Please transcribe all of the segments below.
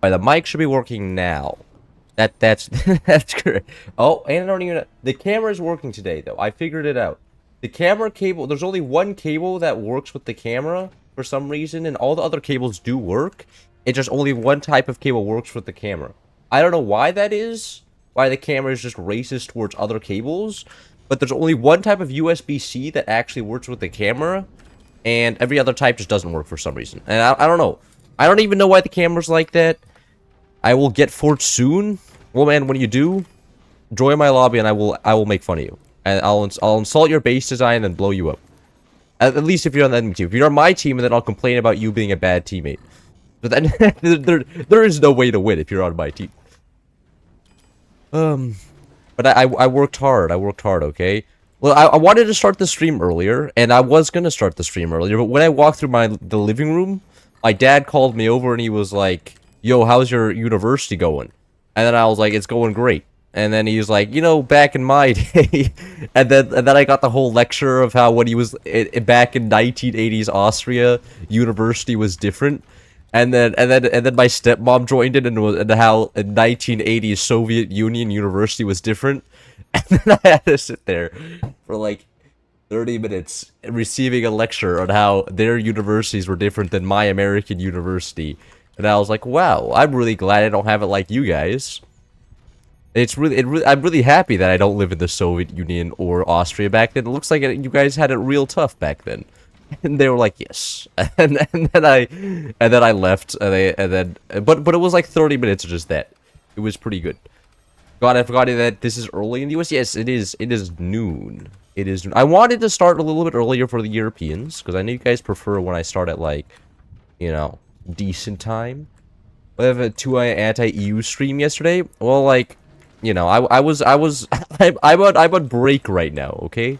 Alright, the mic should be working now. That's that's great. Oh, and I don't even the camera's working today though. I figured it out. The camera cable, there's only one cable that works with the camera for some reason, and all the other cables do work. It's just only one type of cable works with the camera. I don't know why that is, why the camera is just racist towards other cables, but there's only one type of USB-C that actually works with the camera, and every other type just doesn't work for some reason. And I don't know. I don't even know why the camera's like that. I will get Fort soon. Well, man, when you do, join my lobby and I will make fun of you. And I'll insult your base design and then blow you up. At least if you're on the enemy team. If you're on my team, then I'll complain about you being a bad teammate. But then there is no way to win if you're on my team. But I worked hard. I worked hard, okay? Well, I wanted to start the stream earlier, and I was gonna start the stream earlier, but when I walked through the living room, my dad called me over and he was like, "Yo, how's your university going?" And then I was like, "It's going great." And then he was like, "You know, back in my day," and then I got the whole lecture of how when he was back in 1980s Austria, university was different. And then my stepmom joined in and how in 1980s Soviet Union university was different. And then I had to sit there for like 30 minutes receiving a lecture on how their universities were different than my American university. And I was like, wow, I'm really glad I don't have it like you guys. I'm really happy that I don't live in the Soviet Union or Austria back then. It looks like you guys had it real tough back then. And they were like, yes. And then I left. But it was like 30 minutes of just that. It was pretty good. God, I forgot that this is early in the US. Yes, it is. It is noon. It is. I wanted to start a little bit earlier for the Europeans because I know you guys prefer when I start at like, you know, decent time. I have a 2 anti-EU stream yesterday. Well, like, you know, I'm on break right now. Okay.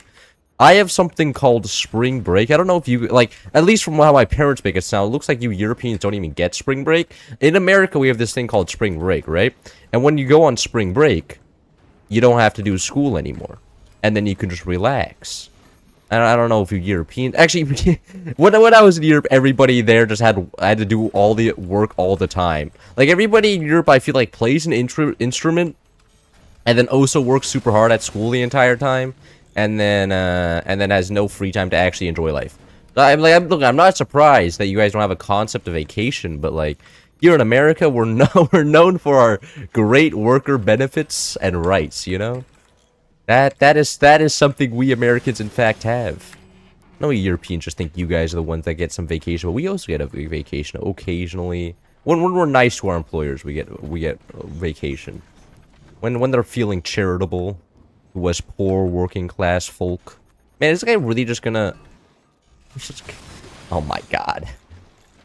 I have something called spring break. I don't know if you, like, at least from how my parents make it sound, it looks like you Europeans don't even get spring break. In America, we have this thing called spring break, right? And when you go on spring break, you don't have to do school anymore. And then you can just relax. I don't know if you Europeans... Actually, when I was in Europe, everybody there just had to do all the work all the time. Like, everybody in Europe, I feel like, plays an instrument and then also works super hard at school the entire time. And then has no free time to actually enjoy life. I'm not surprised that you guys don't have a concept of vacation, but like here in America, we're known for our great worker benefits and rights. You know, that is something we Americans in fact have. No, Europeans just think you guys are the ones that get some vacation, but we also get a vacation occasionally. When we're nice to our employers, we get vacation. When they're feeling charitable. Who was poor working class folk. Man, is this guy really just gonna... Oh my god.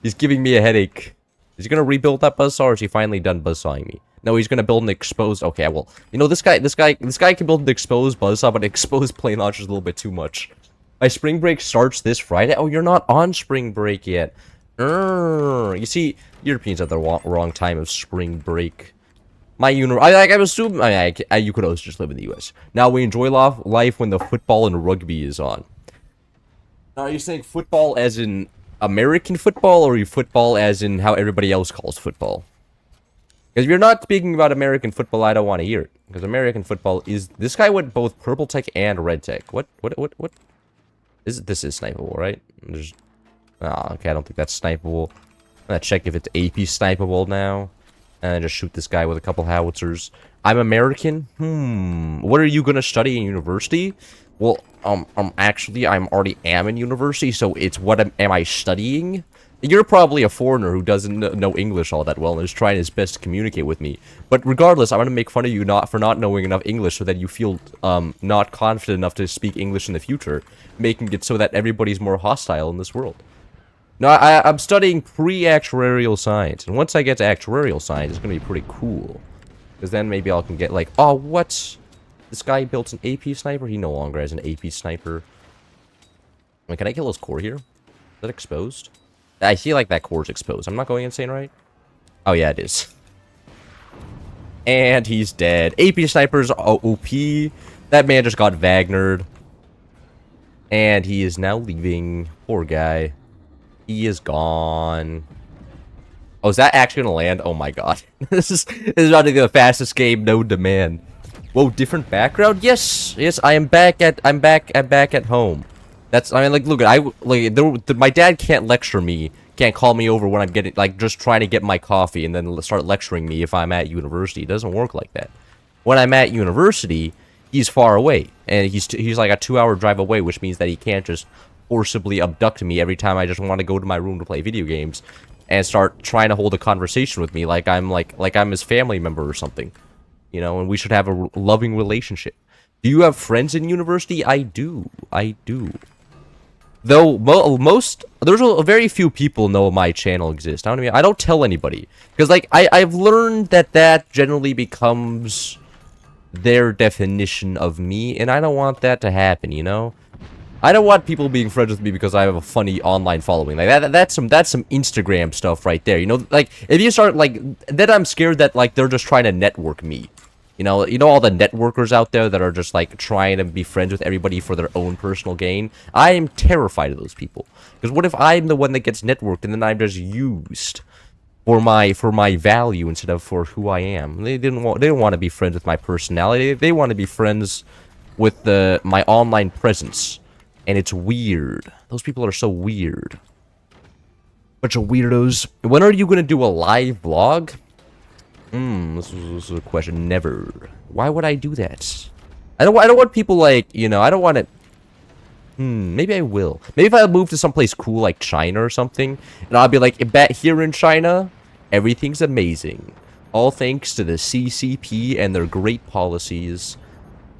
He's giving me a headache. Is he gonna rebuild that buzzsaw, or is he finally done buzzsawing me? No, he's gonna build an exposed... Okay, well, you know, this guy can build an exposed buzzsaw, but an exposed plane launcher is a little bit too much. My spring break starts this Friday. Oh, you're not on spring break yet. You see, Europeans have the wrong time of spring break. I'm assuming you could also just live in the US. Now we enjoy life when the football and rugby is on. Now, are you saying football as in American football, or are you football as in how everybody else calls football? Because if you're not speaking about American football, I don't want to hear it. Because American football is... This guy went both purple tech and red tech. What? This is snipeable, right? Okay, I don't think that's snipeable. I'm gonna check if it's AP snipeable now. And just shoot this guy with a couple howitzers. I'm American? What are you gonna study in university? Well, actually, I'm already in university, so it's what am I studying? You're probably a foreigner who doesn't know English all that well and is trying his best to communicate with me. But regardless, I'm gonna make fun of you for not knowing enough English so that you feel, not confident enough to speak English in the future, making it so that everybody's more hostile in this world. No, I'm studying pre-actuarial science, and once I get to actuarial science, it's gonna be pretty cool. Because then maybe I can get like, oh, what? This guy built an AP sniper? He no longer has an AP sniper. Wait, can I kill his core here? Is that exposed? I feel like that core's exposed. I'm not going insane, right? Oh, yeah, it is. And he's dead. AP snipers OP. That man just got Wagnered. And he is now leaving. Poor guy. He is gone. Oh, is that actually gonna land? Oh my god. This is not even the fastest game known to man. Whoa, different background? Yes, yes, I'm back at home. That's, I mean, like, look, my dad can't lecture me, can't call me over when I'm getting, like, just trying to get my coffee and then start lecturing me if I'm at university. It doesn't work like that. When I'm at university, he's far away, and he's like a 2-hour drive away, which means that he can't just forcibly abduct me every time I just want to go to my room to play video games and start trying to hold a conversation with me like I'm his family member or something. You know, and we should have a loving relationship. Do you have friends in university? I do. I do. Though there's a very few people know my channel exists. I don't tell anybody because like I've learned that generally becomes their definition of me, and I don't want that to happen. You know, I don't want people being friends with me because I have a funny online following. Like that's some Instagram stuff right there. You know, like if you start like then I'm scared that like they're just trying to network me. You know all the networkers out there that are just like trying to be friends with everybody for their own personal gain. I am terrified of those people because what if I'm the one that gets networked and then I'm just used for my value instead of for who I am? They don't want to be friends with my personality. They want to be friends with my online presence, and it's weird. Those people are so weird. Bunch of weirdos. When are you gonna do a live vlog? This is a question. Never. Why would I do that? I don't want people like, you know, I don't want it. Maybe I will. Maybe if I move to someplace cool like China or something, and I'll be like, bet here in China, everything's amazing. All thanks to the CCP and their great policies.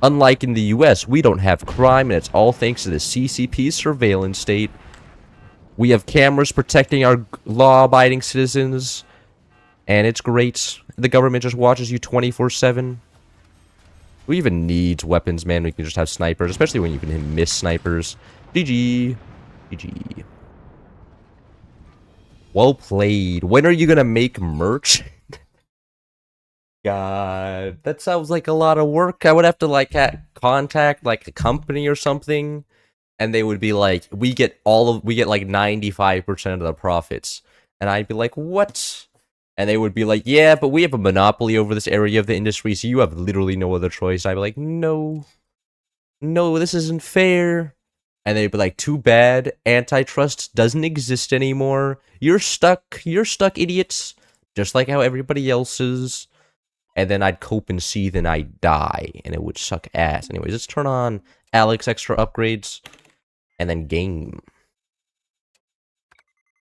Unlike in the US, we don't have crime, and it's all thanks to the CCP's surveillance state. We have cameras protecting our law-abiding citizens, and it's great. The government just watches you 24/7. Who even needs weapons, man? We can just have snipers, especially when you can miss snipers. GG. GG. Well played. When are you gonna make merch? God, that sounds like a lot of work. I would have to like contact like a company or something, and they would be like, we get like 95% of the profits, and I'd be like, what? And they would be like, yeah, but we have a monopoly over this area of the industry, so you have literally no other choice. I'd be like, no, this isn't fair. And they'd be like, too bad, antitrust doesn't exist anymore. You're stuck, idiots. Just like how everybody else is. And then I'd cope and seethe and I'd die, and it would suck ass. Anyways, let's turn on Alex extra upgrades, and then game.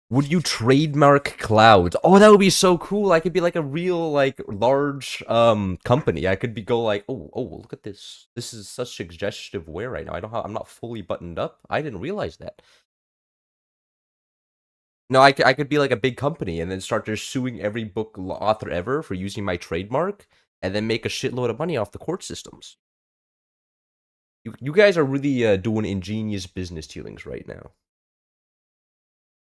Would you trademark clouds? Oh, that would be so cool. I could be like a real, like, large, company. I could go like, oh, look at this. This is such suggestive wear right now. I'm not fully buttoned up. I didn't realize that. No, I could be like a big company and then start just suing every book author ever for using my trademark, and then make a shitload of money off the court systems. You guys are really doing ingenious business dealings right now.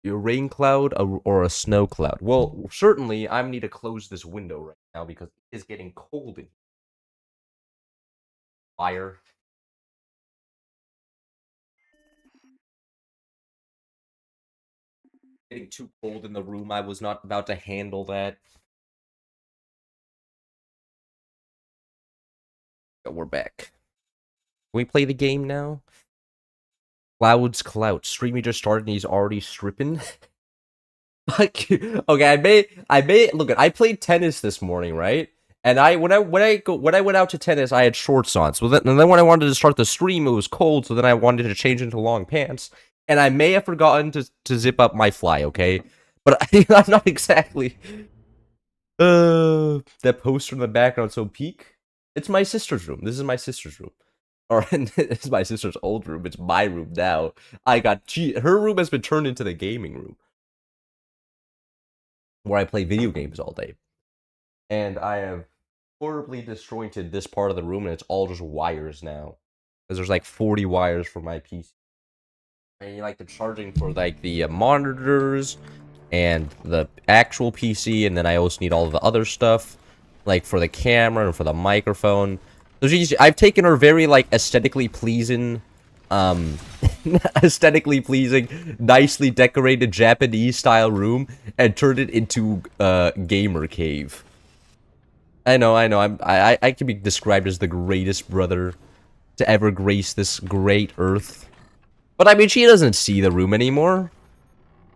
A rain cloud or a snow cloud? Well, certainly I need to close this window right now because it is getting cold in here. Fire. Getting too cold in the room. I was not about to handle that. But we're back. Can we play the game now? Cloud's clout. Streamy just started and he's already stripping. Okay, I made look. I played tennis this morning, right? And when I went out to tennis, I had shorts on. So then when I wanted to start the stream, it was cold. So then I wanted to change into long pants, and I may have forgotten to zip up my fly. Okay, but I'm not exactly. That poster in the background so peak. It's my sister's room. This is my sister's room. Or it's my sister's old room. It's my room now. Her room has been turned into the gaming room, where I play video games all day. And I have horribly disjointed this part of the room, and it's all just wires now. Because there's like 40 wires for my PC. And like the charging for like the monitors and the actual PC, and then I also need all of the other stuff, like for the camera and for the microphone. I've taken her very like aesthetically pleasing aesthetically pleasing, nicely decorated Japanese style room and turned it into a gamer cave. I know, I can be described as the greatest brother to ever grace this great earth. But I mean, she doesn't see the room anymore.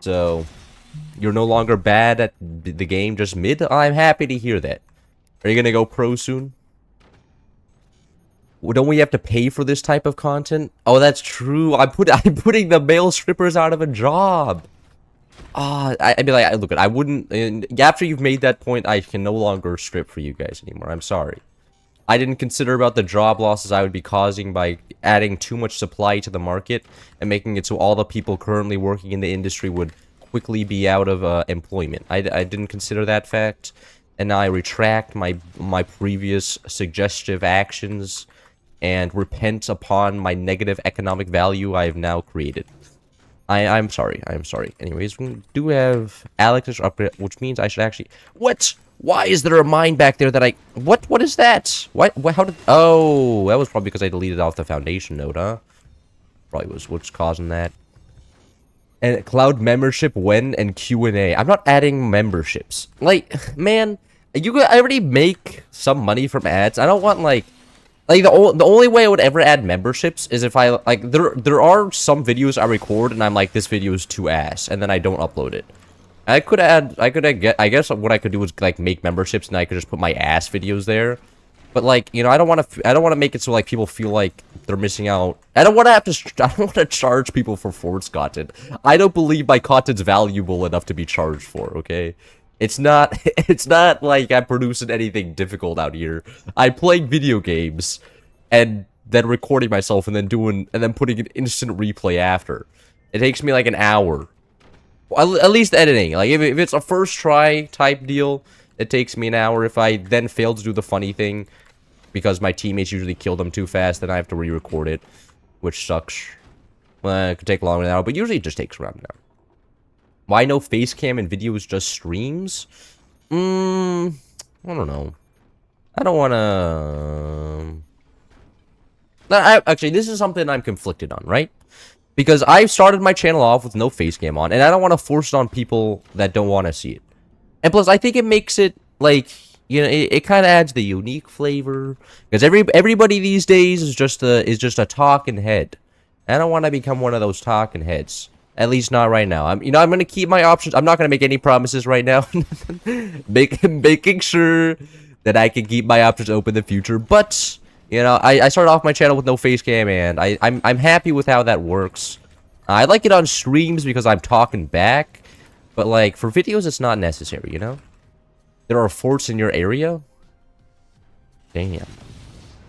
So, you're no longer bad at the game, just mid? I'm happy to hear that. Are you gonna go pro soon? Well, don't we have to pay for this type of content? Oh, that's true. I'm putting the male strippers out of a job. I'd be like, look, I wouldn't. And after you've made that point, I can no longer strip for you guys anymore. I'm sorry. I didn't consider about the job losses I would be causing by adding too much supply to the market and making it so all the people currently working in the industry would quickly be out of employment. I didn't consider that fact, and now I retract my previous suggestive actions and repent upon my negative economic value I have now created. I'm sorry. Anyways, we do have Alex's upgrade, which means I should actually... What? Why is there a mine back there that I... What is that? What? How did... Oh, that was probably because I deleted off the foundation node, huh? Probably was what's causing that. And cloud membership when and Q&A. I'm not adding memberships. Like, man, I already make some money from ads. I don't want, like the only way I would ever add memberships is if I, like, there are some videos I record and I'm like, this video is too ass, and then I don't upload it. I guess what I could do is, like, make memberships and I could just put my ass videos there. But, like, you know, I don't want to make it so, like, people feel like they're missing out. I don't want to charge people for force content. I don't believe my content's valuable enough to be charged for, okay? It's not like I'm producing anything difficult out here. I'm playing video games and then recording myself and then putting an instant replay after. It takes me like an hour. Well, at least editing. Like if it's a first try type deal, it takes me an hour. If I then fail to do the funny thing because my teammates usually kill them too fast, then I have to re-record it, which sucks. Well, it could take longer than an hour, but usually it just takes around an hour. Why no face cam and videos, just streams? I don't know. I don't want to... Actually, this is something I'm conflicted on, right? Because I started my channel off with no face cam on, and I don't want to force it on people that don't want to see it. And plus, I think it makes it, like, you know, it kind of adds the unique flavor. Because everybody these days is just a talking head. I don't want to become one of those talking heads. At least not right now. I'm going to keep my options. I'm not going to make any promises right now. Making sure that I can keep my options open in the future. But, you know, I started off my channel with no face cam, and I'm happy with how that works. I like it on streams because I'm talking back. But, like, for videos, it's not necessary, you know? There are forts in your area? Damn.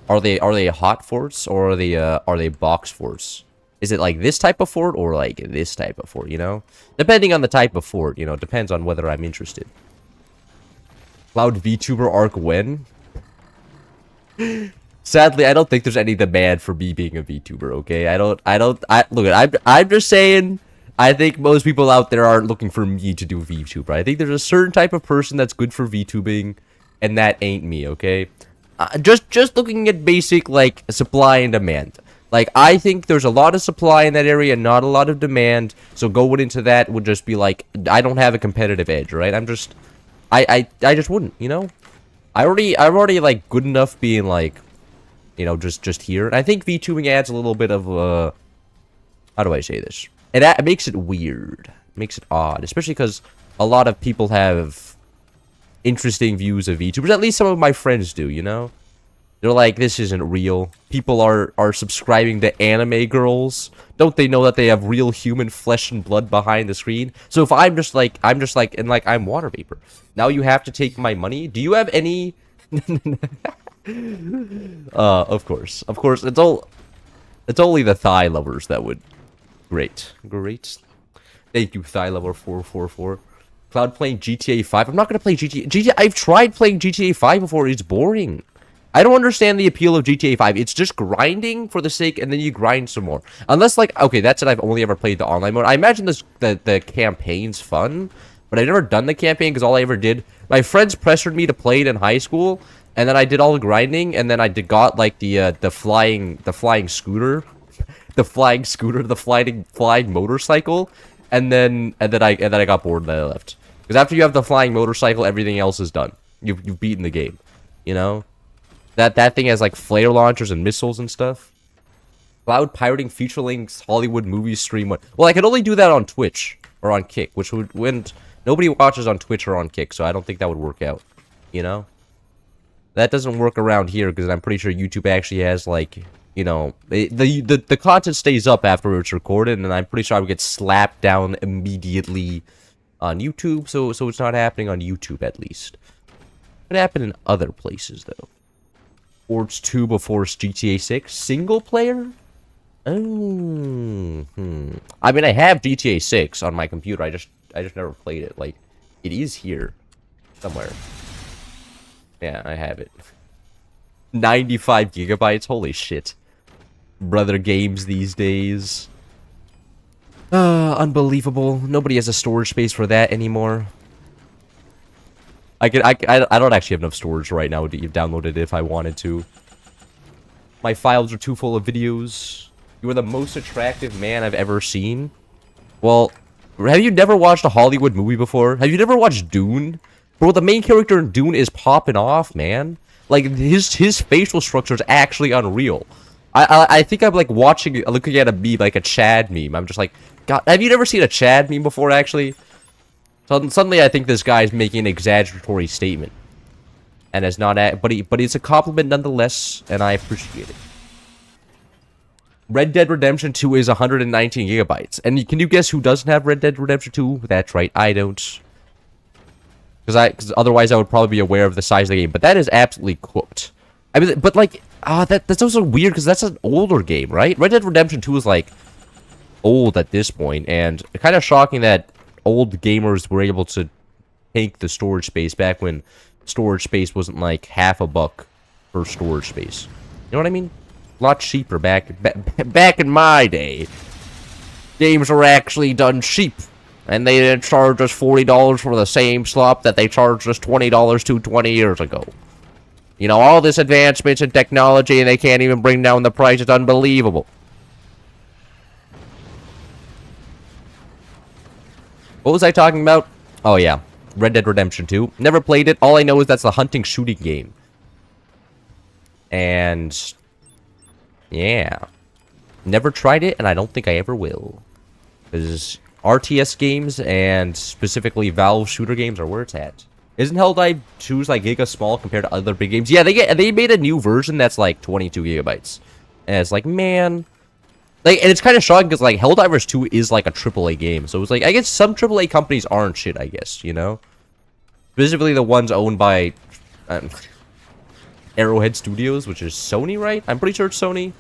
Are they hot forts, or are they box forts? Is it like this type of fort or like this type of fort, you know? Depending on the type of fort, you know, it depends on whether I'm interested. Cloud VTuber arc when? Sadly, I don't think there's any demand for me being a VTuber, okay? Look, I'm just saying, I think most people out there aren't looking for me to do VTuber. I think there's a certain type of person that's good for VTubing, and that ain't me, okay? Just looking at basic, like, supply and demand. Like, I think there's a lot of supply in that area, not a lot of demand. So going into that would just be like, I don't have a competitive edge, right? I just wouldn't, you know? I'm already like good enough being like, you know, just here. And I think VTubing adds a little bit of how do I say this? It makes it weird, makes it odd, especially because a lot of people have interesting views of VTubers. At least some of my friends do, you know? They're like, this isn't real. People are subscribing to anime girls. Don't they know that they have real human flesh and blood behind the screen? So if I'm just like, and like, I'm water vapor. Now you have to take my money? Do you have any... of course. It's only the thigh lovers that would... Great. Thank you, thigh lover 444. Cloud playing GTA 5. I'm not going to play GTA... I've tried playing GTA 5 before. It's boring. I don't understand the appeal of GTA 5. It's just grinding for the sake, and then you grind some more. Unless, like, okay, that's it. I've only ever played the online mode. I imagine the campaign's fun, but I've never done the campaign because all I ever did... My friends pressured me to play it in high school, and then I did all the grinding, and then I got, like, the flying scooter. the flying scooter, the flying motorcycle, and then I got bored and I left. Because after you have the flying motorcycle, everything else is done. You've beaten the game, you know. That thing has like flare launchers and missiles and stuff. Cloud pirating feature links Hollywood movie stream. Well, I could only do that on Twitch or on Kick, which would when nobody watches on Twitch or on Kick, so I don't think that would work out. You know, that doesn't work around here because I'm pretty sure YouTube actually has like, you know, the content stays up after it's recorded, and I'm pretty sure I would get slapped down immediately on YouTube. So it's not happening on YouTube at least. It happened in other places though. Forge 2 before GTA 6 single player. Oh, I mean, I have GTA 6 on my computer. I just never played it. Like, it is here somewhere. Yeah, I have it. 95 gigabytes. Holy shit, brother. Games these days. Unbelievable. Nobody has a storage space for that anymore. I don't actually have enough storage right now to download it if I wanted to. My files are too full of videos. You are the most attractive man I've ever seen. Well, have you never watched a Hollywood movie before? Have you never watched Dune? Bro, the main character in Dune is popping off, man. Like, his facial structure is actually unreal. I think I'm like looking at a meme, like a Chad meme. I'm just like, God, have you never seen a Chad meme before, actually? Suddenly, I think this guy is making an exaggeratory statement, and it's not. But it's a compliment nonetheless, and I appreciate it. Red Dead Redemption 2 is 119 gigabytes, and can you guess who doesn't have Red Dead Redemption 2? That's right, I don't. Because otherwise, I would probably be aware of the size of the game. But that is absolutely cooked. I mean, but like, that's also weird because that's an older game, right? Red Dead Redemption 2 is like old at this point, and kind of shocking that old gamers were able to take the storage space back when storage space wasn't like $50 per storage space. You know what I mean? A lot cheaper back in my day. Games were actually done cheap, and they didn't charge us $40 for the same slop that they charged us $20 20 years ago. You know, all this advancements in technology, and they can't even bring down the price. It's unbelievable. What was I talking about? Oh, yeah. Red Dead Redemption 2. Never played it. All I know is that's a hunting shooting game. And yeah. Never tried it, and I don't think I ever will. Because RTS games, and specifically Valve shooter games, are where it's at. Isn't Helldive 2's like giga small compared to other big games? Yeah, they made a new version that's like 22 gigabytes. And it's like, man... Like, and it's kind of shocking because, like, Helldivers 2 is, like, a AAA game. So it's like, I guess some AAA companies aren't shit, I guess, you know? Specifically the ones owned by Arrowhead Studios, which is Sony, right? I'm pretty sure it's Sony.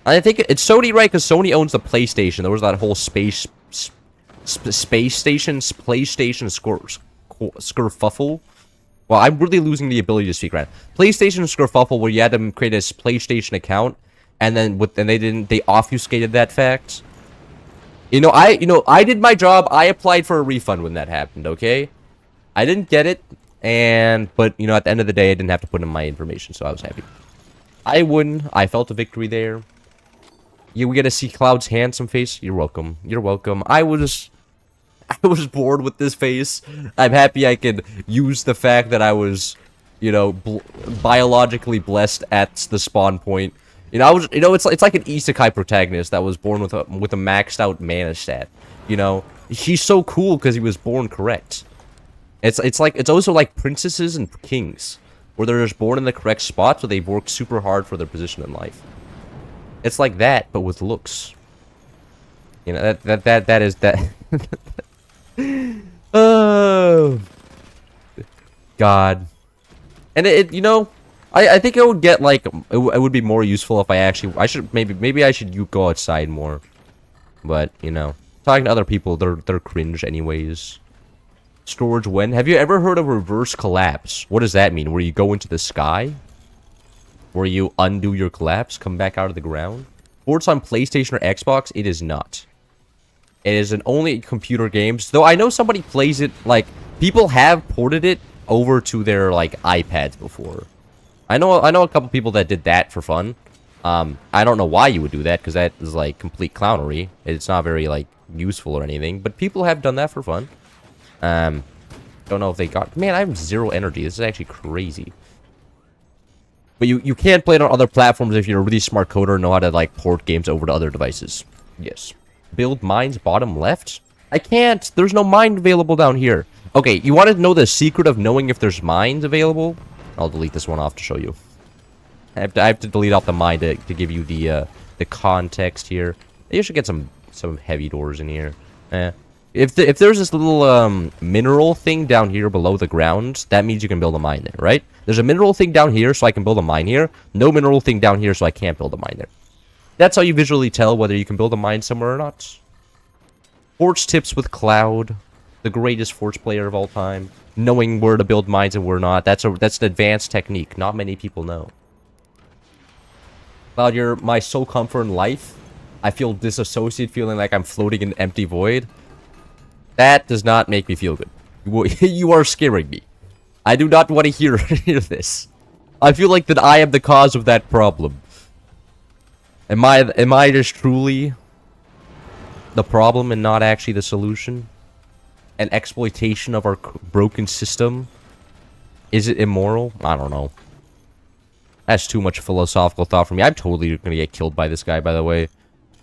I think it's Sony, right? Because Sony owns the PlayStation. There was that whole space station, PlayStation skerfuffle. Well, I'm really losing the ability to speak right now. PlayStation skerfuffle, where you had to create a PlayStation account. And then they obfuscated that fact. I did my job. I applied for a refund when that happened, okay? I didn't get it, but at the end of the day, I didn't have to put in my information, so I was happy. I won. I felt a victory there. We get to see Cloud's handsome face. You're welcome. You're welcome. I was bored with this face. I'm happy I could use the fact that I was, biologically blessed at the spawn point. It's like an isekai protagonist that was born with a maxed out mana stat. He's so cool because he was born correct. It's also like princesses and kings, where they're just born in the correct spot, so they work super hard for their position in life. It's like that, but with looks. That is that. Oh, God, and I think it would get like it would be more useful if I should maybe I should go outside more, but talking to other people, they're cringe anyways. Storage when? Have you ever heard of reverse collapse? What does that mean? Where you go into the sky? Where you undo your collapse, come back out of the ground? Ports on PlayStation or Xbox? It is not. It is an only computer games. Though I know somebody plays it, like people have ported it over to their like iPads before. I know a couple people that did that for fun. I don't know why you would do that, because that is, like, complete clownery. It's not very, like, useful or anything, but people have done that for fun. Don't know if they got... Man, I have 0 energy. This is actually crazy. But you can't play it on other platforms if you're a really smart coder and know how to, like, port games over to other devices. Yes. Build mines bottom left? I can't! There's no mine available down here. Okay, you want to know the secret of knowing if there's mines available? I'll delete this one off to show you. I have to delete off the mine to give you the context here. You should get some heavy doors in here. If there's this little mineral thing down here below the ground, that means you can build a mine there, right? There's a mineral thing down here, so I can build a mine here. No mineral thing down here, so I can't build a mine there. That's how you visually tell whether you can build a mine somewhere or not. Forge tips with Cloud, the greatest Forge player of all time, knowing where to build mines and where not. That's an advanced technique. Not many people know. Cloud, you're my sole comfort in life. I feel disassociated, feeling like I'm floating in an empty void. That does not make me feel good. You are scaring me. I do not want to hear this. I feel like that I am the cause of that problem. Am I just truly the problem and not actually the solution? An exploitation of our broken system? Is it immoral? I don't know. That's too much philosophical thought for me. I'm totally gonna get killed by this guy, by the way.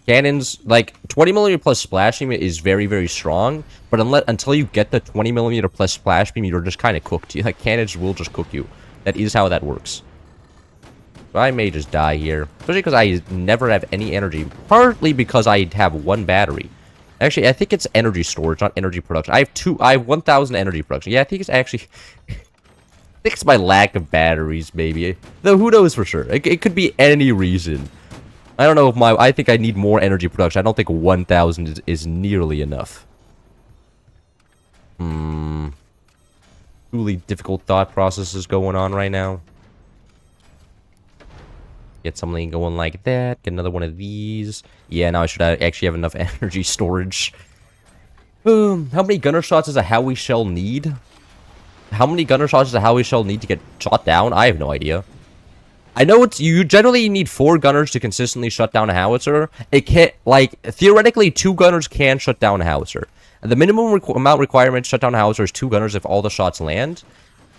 Cannons, like, 20mm plus splash beam is very, very strong, but until you get the 20mm plus splash beam, you're just kind of cooked. Like, cannons will just cook you. That is how that works. So I may just die here. Especially because I never have any energy. Partly because I have 1 battery. Actually, I think it's energy storage, not energy production. I have 1,000 energy production. Yeah, I think it's actually... I think it's my lack of batteries, maybe. Though, who knows for sure? It could be any reason. I don't know if I think I need more energy production. I don't think 1,000 is nearly enough. Truly difficult thought processes going on right now. Get something going like that. Get another one of these. Yeah, now I should actually have enough energy storage. How many gunner shots does a Howie shell need? How many gunner shots does a Howie shell need to get shot down? I have no idea. I know you generally need 4 gunners to consistently shut down a howitzer. It can't, like, theoretically, 2 gunners can shut down a howitzer. The minimum amount requirement to shut down a howitzer is 2 gunners if all the shots land.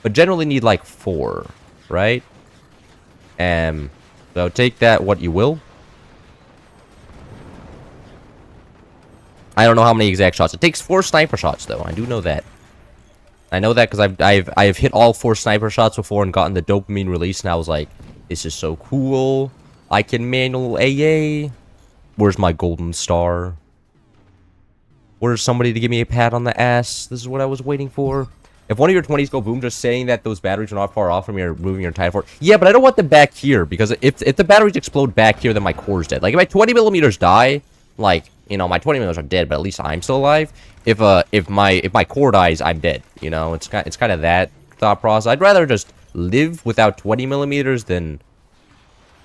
But generally need, like, 4, right? So take that what you will. I don't know how many exact shots. It takes 4 sniper shots, though. I do know that. I know that because I've hit all 4 sniper shots before and gotten the dopamine release, and I was like, this is so cool. I can manual AA. Where's my golden star? Where's somebody to give me a pat on the ass? This is what I was waiting for. If one of your 20s go boom, just saying that those batteries are not far off from your moving your tide fort. Yeah, but I don't want them back here, because if the batteries explode back here, then my core's dead. Like, if my 20mm die, like, you know, my 20mm are dead, but at least I'm still alive. If my core dies, I'm dead. You know, it's kind of that thought process. I'd rather just live without 20mm than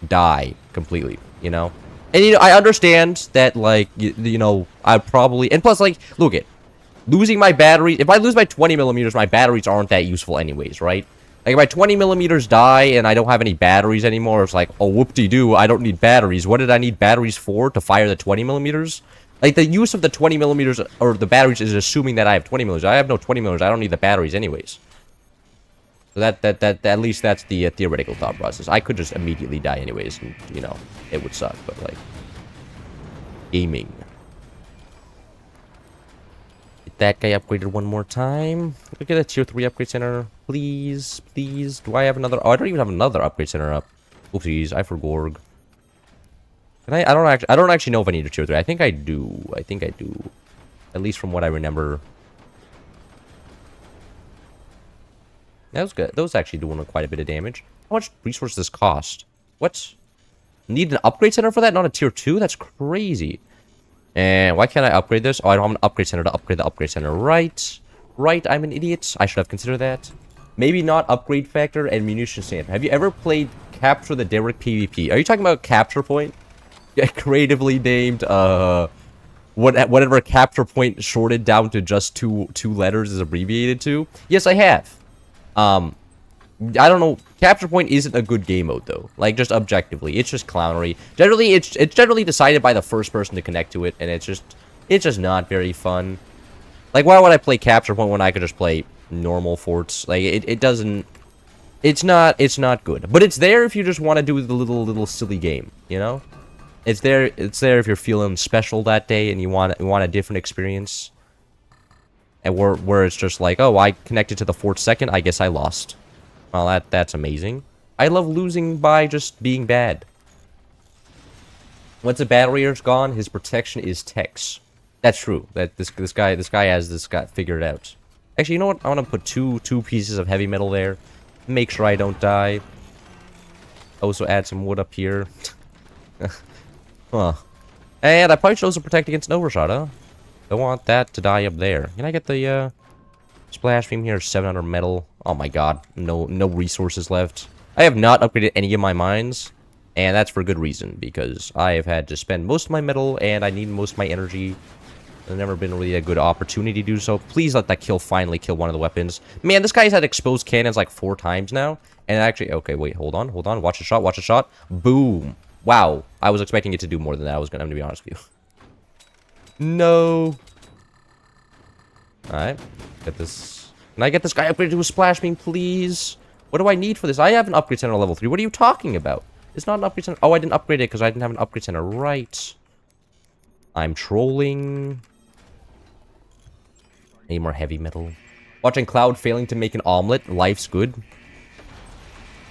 die completely, you know? And, you know, I understand that, like, you know, I'd probably... And plus, like, look it. Losing my battery... If I lose my 20mm, my batteries aren't that useful anyways, right? Like, if my 20mm die and I don't have any batteries anymore, it's like, oh, whoop-de-doo, I don't need batteries. What did I need batteries for? To fire the 20mm? Like, the use of the 20mm, or the batteries, is assuming that I have 20mm. I have no 20mm. I don't need the batteries anyways. So at least that's the theoretical thought process. I could just immediately die anyways, and, you know, it would suck, but, like... Gaming. Get that guy upgraded one more time. Look at that tier 3 upgrade center. Please, please. Do I have another... Oh, I don't even have another upgrade center up. Oopsies, I forgorg. I don't actually know if I need a tier 3. I think I do. I think I do. At least from what I remember. That was good. Those actually doing quite a bit of damage. How much resources does this cost? What? Need an upgrade center for that? Not a tier 2? That's crazy. And why can't I upgrade this? Oh, I don't have an upgrade center to upgrade the upgrade center. Right. Right, I'm an idiot. I should have considered that. Maybe not upgrade factor and munition stamp. Have you ever played Capture the Derrick PvP? Are you talking about Capture Point? Yeah, creatively named, whatever capture point shorted down to just two letters is abbreviated to. Yes, I have. I don't know. Capture Point isn't a good game mode, though. Like, just objectively. It's just clownery. Generally, it's generally decided by the first person to connect to it, and it's just not very fun. Like, why would I play Capture Point when I could just play normal forts? Like, it doesn't... It's not good. But it's there if you just want to do the little silly game, you know? It's there if you're feeling special that day and you want a different experience. And where it's just like, oh, I connected to the fort second, I guess I lost. Well, that's amazing. I love losing by just being bad. Once a barrier's gone, his protection is Tex. That's true. That this guy has this got figured out. Actually, you know what? I want to put two pieces of heavy metal there. Make sure I don't die. Also add some wood up here. Huh. And I probably should also protect against an overshot, huh? Don't want that to die up there. Can I get the splash beam here? 700 metal. Oh my god. No resources left. I have not upgraded any of my mines. And that's for good reason. Because I have had to spend most of my metal. And I need most of my energy. There's never been really a good opportunity to do so. Please let that kill finally kill one of the weapons. Man, this guy's had exposed cannons like 4 times now. And actually... Okay, wait. Hold on. Watch the shot. Watch the shot. Boom. Wow. I was expecting it to do more than that. I'm gonna be honest with you. No. Alright. Get this. Can I get this guy upgraded to a splash beam, please? What do I need for this? I have an upgrade center level 3. What are you talking about? It's not an upgrade center. Oh, I didn't upgrade it because I didn't have an upgrade center. Right. I'm trolling. Need more heavy metal. Watching Cloud failing to make an omelet. Life's good.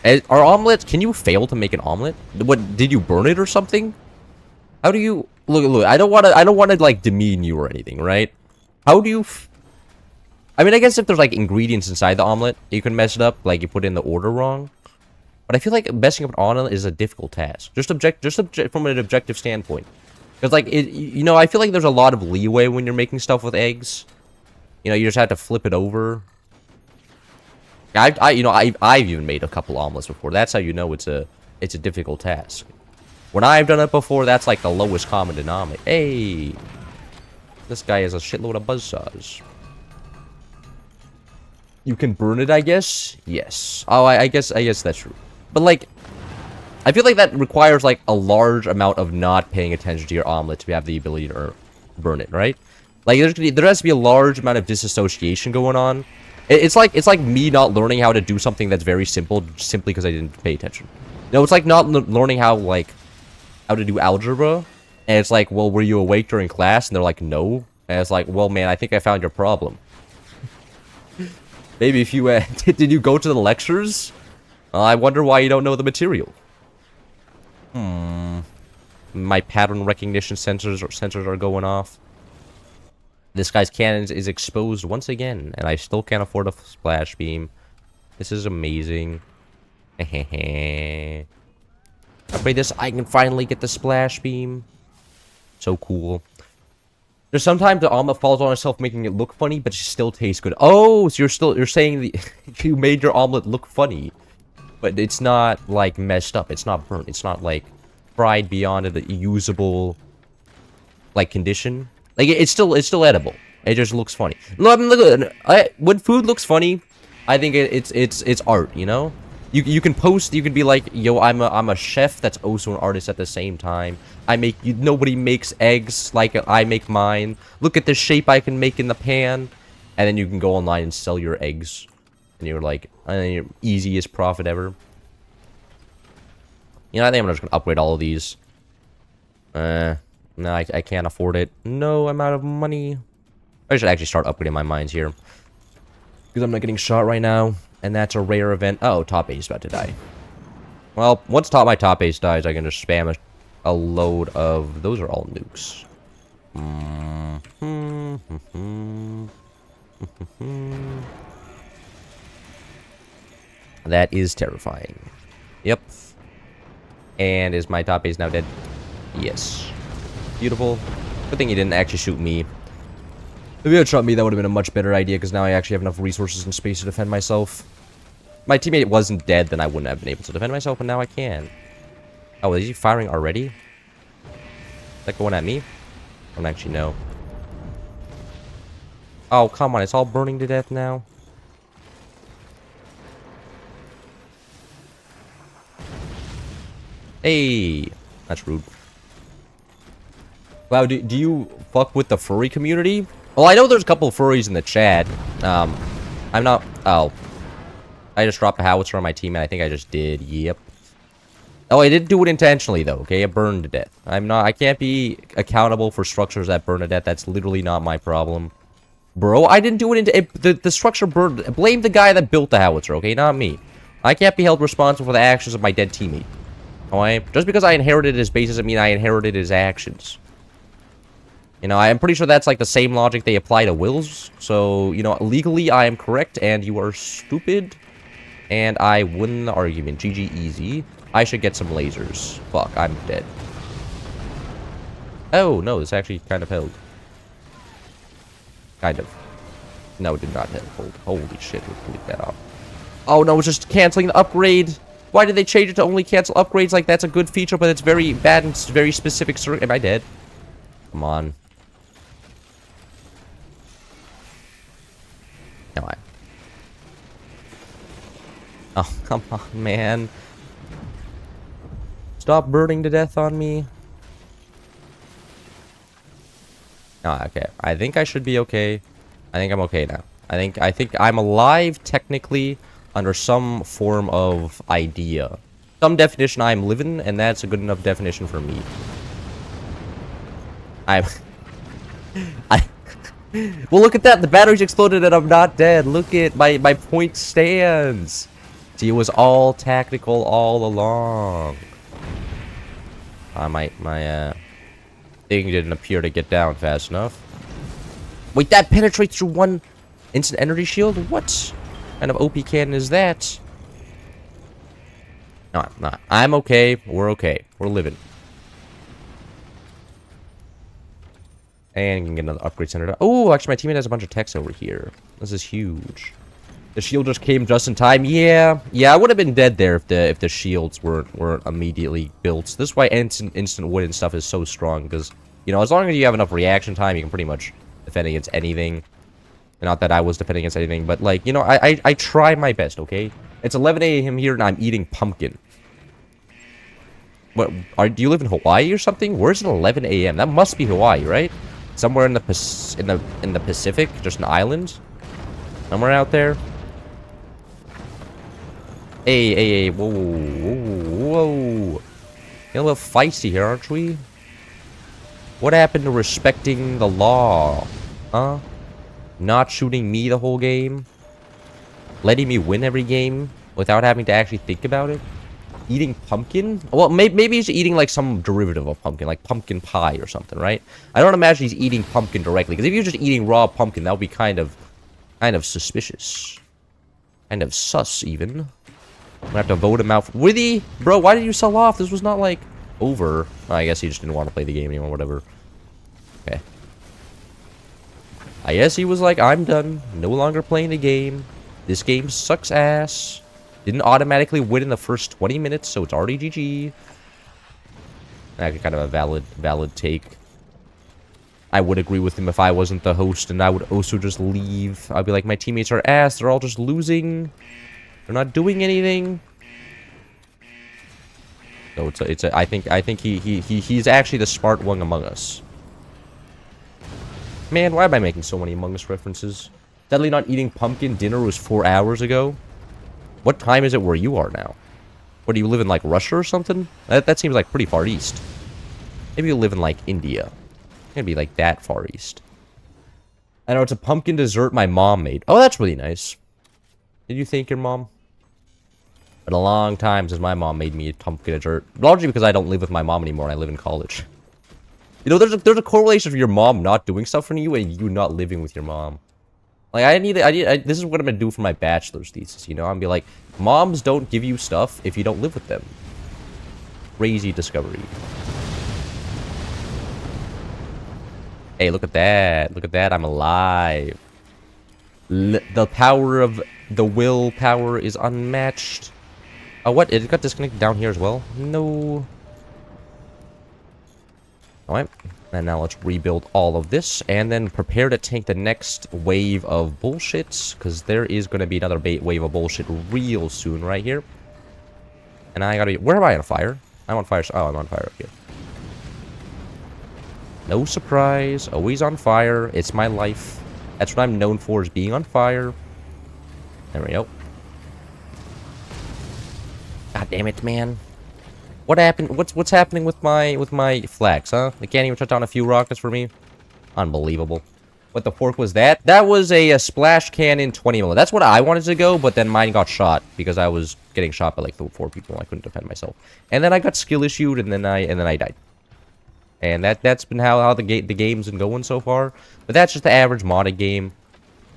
Are omelets... Can you fail to make an omelet? What... Did you burn it or something? How do you... Look, I don't want to, like, demean you or anything, right? How do you... I mean, I guess if there's, like, ingredients inside the omelet, you can mess it up. Like, you put in the order wrong. But I feel like messing up an omelet is a difficult task. Just from an objective standpoint. Because, like, you know, I feel like there's a lot of leeway when you're making stuff with eggs. You know, you just have to flip it over. I've even made a couple omelets before. That's how you know it's a difficult task. When I've done it before, that's like the lowest common denominator. Hey, this guy has a shitload of buzzsaws. You can burn it, I guess. Yes. Oh, I guess that's true. But like, I feel like that requires like a large amount of not paying attention to your omelet to have the ability to burn it, right? Like there has to be a large amount of disassociation going on. It's like me not learning how to do something that's very simple simply because I didn't pay attention. No, it's like not learning how to do algebra, and it's like, well, were you awake during class? And they're like, no. And it's like, well, man, I think I found your problem. Maybe if you did you go to the lectures? I wonder why you don't know the material. My pattern recognition sensors are going off. This guy's cannon is exposed once again, and I still can't afford a splash beam. This is amazing. Upgrade this, I can finally get the splash beam. So cool. There's sometimes the omelet falls on itself, making it look funny, but it still tastes good. Oh, so you're saying you made your omelet look funny, but it's not like messed up. It's not burnt. It's not like fried beyond a usable like condition. Like it's still edible. It just looks funny. Look, when food looks funny, I think it's art. You know, you can post. You can be like, yo, I'm a chef that's also an artist at the same time. Nobody makes eggs like I make mine. Look at the shape I can make in the pan, and then you can go online and sell your eggs, and you're like, your easiest profit ever. You know, I think I'm just gonna upgrade all of these. No, I can't afford it. No, I'm out of money. I should actually start upgrading my mines here. Because I'm not getting shot right now. And that's a rare event. Oh, top base is about to die. Well, once my top base dies, I can just spam a load of... Those are all nukes. That is terrifying. Yep. And is my top base now dead? Yes. Beautiful. Good thing he didn't actually shoot me. If he had shot me, that would have been a much better idea, because now I actually have enough resources and space to defend myself. If my teammate wasn't dead, then I wouldn't have been able to defend myself, and now I can. Oh, is he firing already? Is that going at me? I don't actually know. Oh, come on, it's all burning to death now. Hey, that's rude. Wow, do you fuck with the furry community? Well, I know there's a couple of furries in the chat. I'm not... Oh. I just dropped a howitzer on my team, and I think I just did. Yep. Oh, I didn't do it intentionally, though, okay? It burned to death. I can't be accountable for structures that burn to death. That's literally not my problem. Bro, I didn't do it the structure burned... Blame the guy that built the howitzer, okay? Not me. I can't be held responsible for the actions of my dead teammate. Alright? Just because I inherited his base doesn't mean I inherited his actions. You know, I'm pretty sure that's like the same logic they apply to wills. So, you know, legally I am correct and you are stupid. And I win the argument. GG easy. I should get some lasers. Fuck, I'm dead. Oh, no, this actually kind of held. Kind of. No, it did not hold. Holy shit, let's delete that off. Oh, no, it's just canceling the upgrade. Why did they change it to only cancel upgrades? Like, that's a good feature, but it's very bad and very specific. Am I dead? Come on. Am I? Oh, come on, man. Stop burning to death on me. Oh, okay. I think I should be okay. I think I'm okay now. I think I'm alive technically under some form of idea. Some definition I'm living, and that's a good enough definition for me. Well, look at that. The batteries exploded and I'm not dead. Look at my point stands. See, it was all tactical all along. My thing didn't appear to get down fast enough. Wait, that penetrates through one instant energy shield? What kind of OP cannon is that? No, I'm not. I'm okay. We're okay. We're living. And you can get another upgrade center. Oh, actually, my teammate has a bunch of techs over here. This is huge. The shield just came just in time. Yeah, I would have been dead there if the shields weren't immediately built. This is why instant wood and stuff is so strong, because, you know, as long as you have enough reaction time, you can pretty much defend against anything. Not that I was defending against anything, but, like, you know, I try my best, okay? It's 11 a.m. here, and I'm eating pumpkin. What? Do you live in Hawaii or something? Where's it 11 a.m.? That must be Hawaii, right? Somewhere in the Pacific, just an island, somewhere out there. Hey, whoa. Getting a little feisty here, aren't we? What happened to respecting the law? Huh? Not shooting me the whole game? Letting me win every game without having to actually think about it? Eating pumpkin? Well, maybe he's eating like some derivative of pumpkin, like pumpkin pie or something, right? I don't imagine he's eating pumpkin directly, because if you're just eating raw pumpkin, that would be kind of suspicious. Kind of sus, even. I'm gonna have to vote him out. Withy? Bro, why did you sell off? This was not, like, over. Oh, I guess he just didn't want to play the game anymore, whatever. Okay. I guess he was like, I'm done. No longer playing the game. This game sucks ass. Didn't automatically win in the first 20 minutes, so it's already GG. Actually, kind of a valid take. I would agree with him if I wasn't the host, and I would also just leave. I'd be like, my teammates are ass. They're all just losing. They're not doing anything. So I think he's actually the smart one among us. Man, why am I making so many Among Us references? Deadly not eating pumpkin. Dinner was 4 hours ago. What time is it where you are now? What, do you live in, like, Russia or something? That seems like pretty far east. Maybe you live in, like, India. It's gonna be, like, that far east. I know, it's a pumpkin dessert my mom made. Oh, that's really nice. Did you thank your mom? Been a long time since my mom made me a pumpkin dessert. Largely because I don't live with my mom anymore and I live in college. You know, there's a correlation of your mom not doing stuff for you and you not living with your mom. Like, this is what I'm gonna do for my bachelor's thesis, you know? I'm gonna be like, moms don't give you stuff if you don't live with them. Crazy discovery. Hey, look at that. Look at that. I'm alive. The power of the willpower is unmatched. Oh, what? It got disconnected down here as well? No. Alright. And now let's rebuild all of this. And then prepare to tank the next wave of bullshit. Because there is going to be another wave of bullshit real soon right here. And I gotta... Where am I on fire? I'm on fire. Oh, I'm on fire. Okay. No surprise. Always on fire. It's my life. That's what I'm known for, is being on fire. There we go. God damn it, man. What happened? What's happening with my flags, huh? They can't even shut down a few rockets for me? Unbelievable. What the fork was that? That was a splash cannon 20mm. That's what I wanted to go, but then mine got shot because I was getting shot by like 4 people. I couldn't defend myself. And then I got skill issued, and then I died. And that's been how the game's been going so far. But that's just the average modded game.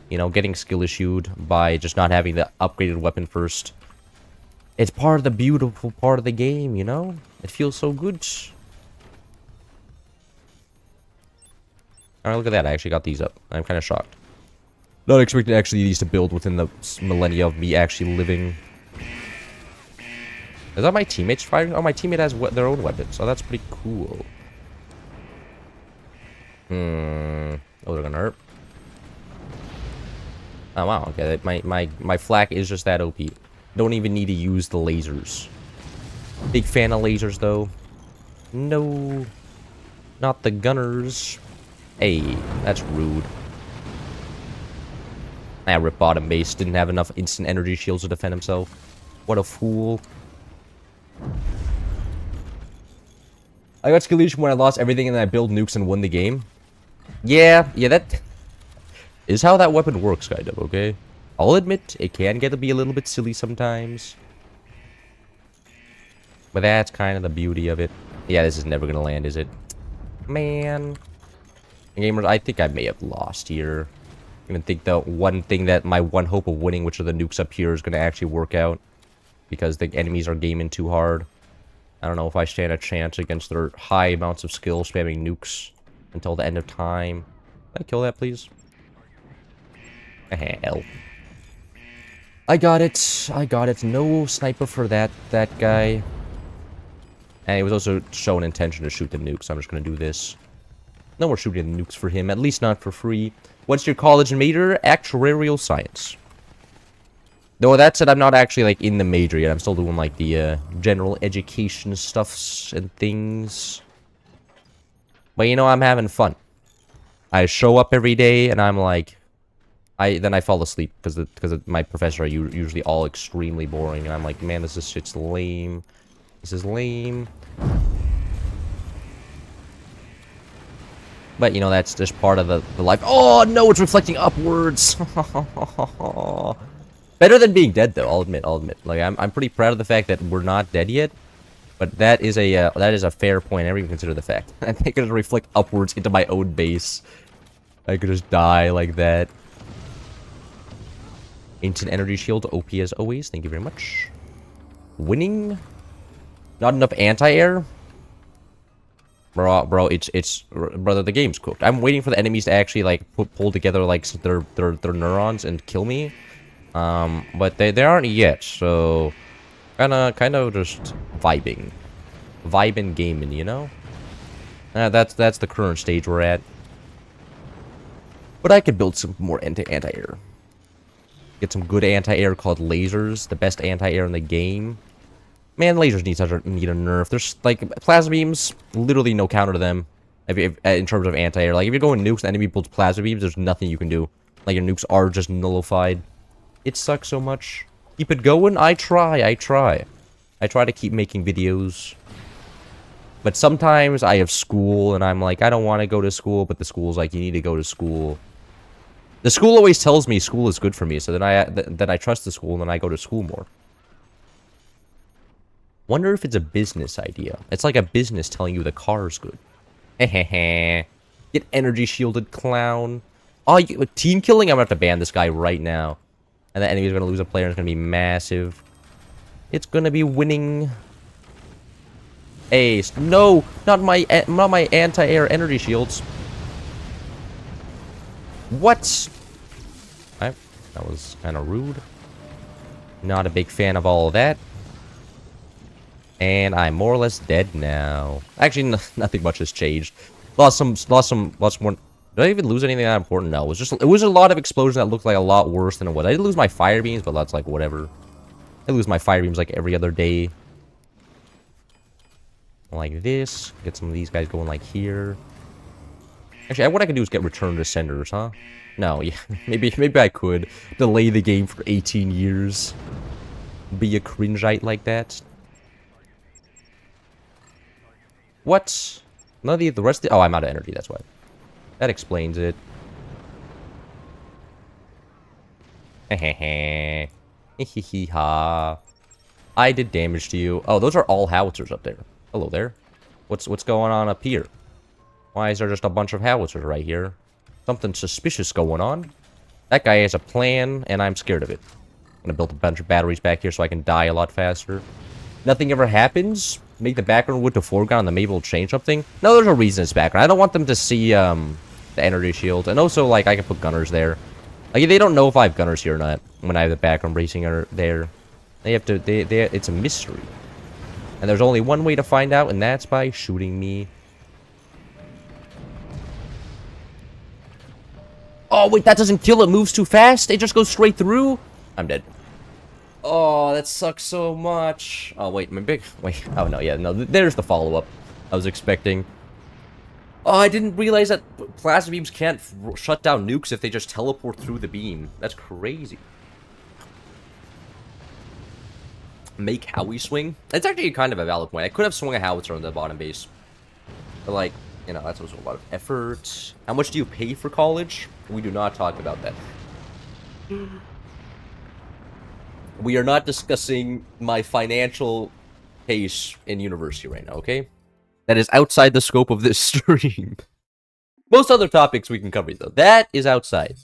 You know, getting skill issued by just not having the upgraded weapon first. It's part of the beautiful part of the game, you know? It feels so good. Alright, look at that. I actually got these up. I'm kind of shocked. Not expecting actually these to build within the millennia of me actually living. Is that my teammates firing? Oh, my teammate has their own weapons. So that's pretty cool. Oh, they're gonna hurt. Oh, wow. Okay, my flak is just that OP. Don't even need to use the lasers. Big fan of lasers, though. No. Not the gunners. Hey, that's rude. Ah, rip bottom base. Didn't have enough instant energy shields to defend himself. What a fool. I got skill issue when I lost everything and then I built nukes and won the game. Yeah, that is how that weapon works, kind of, okay? I'll admit, it can get to be a little bit silly sometimes. But that's kind of the beauty of it. Yeah, this is never gonna land, is it? Man. Gamers, I think I may have lost here. I even think the one thing that my one hope of winning, which are the nukes up here, is gonna actually work out. Because the enemies are gaming too hard. I don't know if I stand a chance against their high amounts of skill spamming nukes until the end of time. Can I kill that, please? Hell. I got it. I got it. No sniper for that guy. And it was also shown intention to shoot the nukes. So I'm just going to do this. No more shooting the nukes for him. At least not for free. What's your college major? Actuarial science. Though that said, I'm not actually like in the major yet. I'm still doing like the general education stuffs and things. But you know, I'm having fun. I show up every day and I'm like, then I fall asleep because my professor are usually all extremely boring, and I'm like, man, this shit's lame. This is lame. But you know, that's just part of the life. Oh no, it's reflecting upwards. Better than being dead, though. I'll admit. Like I'm pretty proud of the fact that we're not dead yet. But that is a fair point. I never even consider the fact. I think it'll reflect upwards into my own base. I could just die like that. Ancient energy shield, OP as always. Thank you very much. Winning. Not enough anti-air. Bro, brother, the game's cooked. I'm waiting for the enemies to actually like pull together like their neurons and kill me. But they aren't yet, so kind of just vibing gaming, you know. That's the current stage we're at. But I could build some more anti-air. Get some good anti-air called lasers, the best anti-air in the game. Man, lasers need a nerf. There's like plasma beams, literally no counter to them. In terms of anti-air, like if you're going nukes, the enemy builds plasma beams. There's nothing you can do. Like your nukes are just nullified. It sucks so much. Keep it going. I try to keep making videos. But sometimes I have school, and I'm like, I don't want to go to school, but the school's like, you need to go to school. The school always tells me school is good for me, so then I trust the school, and then I go to school more. Wonder if it's a business idea. It's like a business telling you the car's good. Hehehe. Get energy shielded, clown. Oh, team killing? I'm gonna have to ban this guy right now. And the enemy's gonna lose a player, and it's gonna be massive. It's gonna be winning. Ace. No! Not my anti-air energy shields. What? That was kind of rude. Not a big fan of all of that. And I'm more or less dead now. Actually, nothing much has changed. Lost more. Did I even lose anything that important? No. It was a lot of explosions that looked like a lot worse than it was. I did lose my fire beams, but that's like whatever. I lose my fire beams like every other day. Like this. Get some of these guys going like here. Actually, what I can do is get return to senders, huh? No, yeah. maybe I could. Delay the game for 18 years. Be a cringeite like that. What? None of the rest of the... Oh, I'm out of energy, that's why. That explains it. Hehehe. Hehehe. I did damage to you. Oh, those are all howitzers up there. Hello there. What's going on up here? Why is there just a bunch of howitzers right here? Something suspicious going on. That guy has a plan, and I'm scared of it. I'm gonna build a bunch of batteries back here so I can die a lot faster. Nothing ever happens? Make the background with the foreground and then maybe it'll change something? No, there's a reason it's background. I don't want them to see, the energy shield. And also, like, I can put gunners there. Like, they don't know if I have gunners here or not when I have the background racing there. They have to, it's a mystery. And there's only one way to find out, and that's by shooting me. Oh, wait, that doesn't kill. It moves too fast. It just goes straight through. I'm dead. Oh, that sucks so much. Oh, wait, wait. Oh, no, yeah, no, there's the follow-up I was expecting. Oh, I didn't realize that plasma beams can't shut down nukes if they just teleport through the beam. That's crazy. Make Howie swing? It's actually kind of a valid point. I could have swung a howitzer on the bottom base. But, like, you know, that's also a lot of effort. How much do you pay for college? We do not talk about that. We are not discussing my financial case in university right now, okay? That is outside the scope of this stream. Most other topics we can cover, though. That is outside.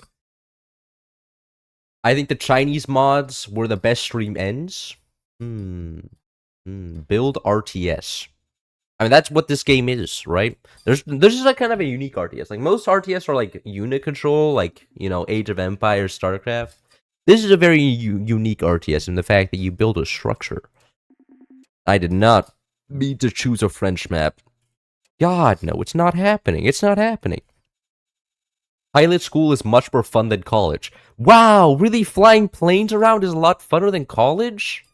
I think the Chinese mods were the best stream ends. Build RTS. I mean, that's what this game is, right? There's just like kind of a unique RTS. Like, most RTS are like unit control, like, you know, Age of Empires, StarCraft. This is a very unique RTS in the fact that you build a structure. I did not mean to choose a French map. God, no, it's not happening. It's not happening. Pilot school is much more fun than college. Wow, really? Flying planes around is a lot funner than college?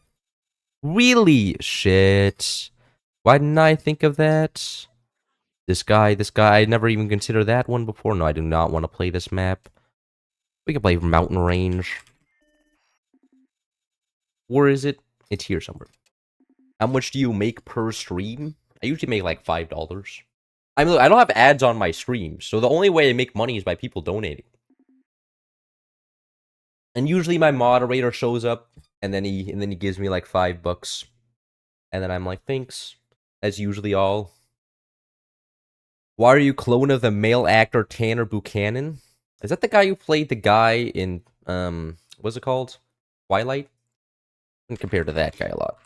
Really? Shit. Why didn't I think of that? This guy, I never even considered that one before. No, I do not want to play this map. We can play Mountain Range. Where is it? It's here somewhere. How much do you make per stream? I usually make like $5. I mean, look, I don't have ads on my streams, so the only way I make money is by people donating. And usually my moderator shows up, and then he gives me like $5. And then I'm like, thanks. That's usually all. Why are you clone of the male actor Tanner Buchanan? Is that the guy who played the guy in, what's it called? Twilight? And compared to that guy a lot.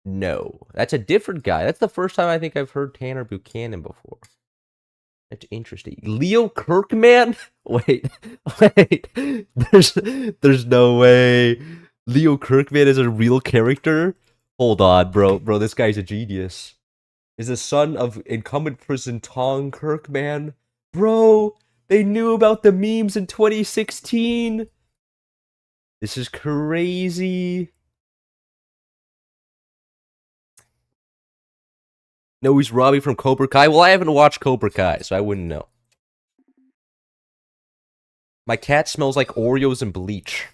No. That's a different guy. That's the first time I think I've heard Tanner Buchanan before. That's interesting. Leo Kirkman? Wait. There's no way. Leo Kirkman is a real character? Hold on, bro. Bro, this guy's a genius. Is the son of incumbent prison Tong Kirkman. Bro, they knew about the memes in 2016. This is crazy. No, he's Robbie from Cobra Kai. Well, I haven't watched Cobra Kai, so I wouldn't know. My cat smells like Oreos and bleach.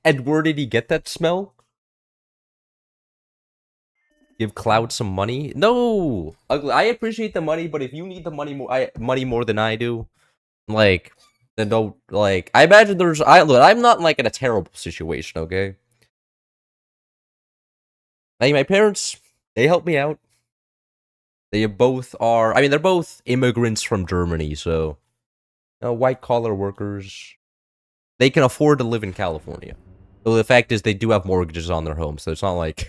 And where did he get that smell? Give Cloud some money? No! I appreciate the money, but if you need the money more than I do, like, then don't, like, I imagine look, I'm not, like, in a terrible situation, okay? Like, my parents, they help me out. They both are, I mean, they're both immigrants from Germany, so, you know, white-collar workers. They can afford to live in California. So the fact is, they do have mortgages on their homes, so it's not like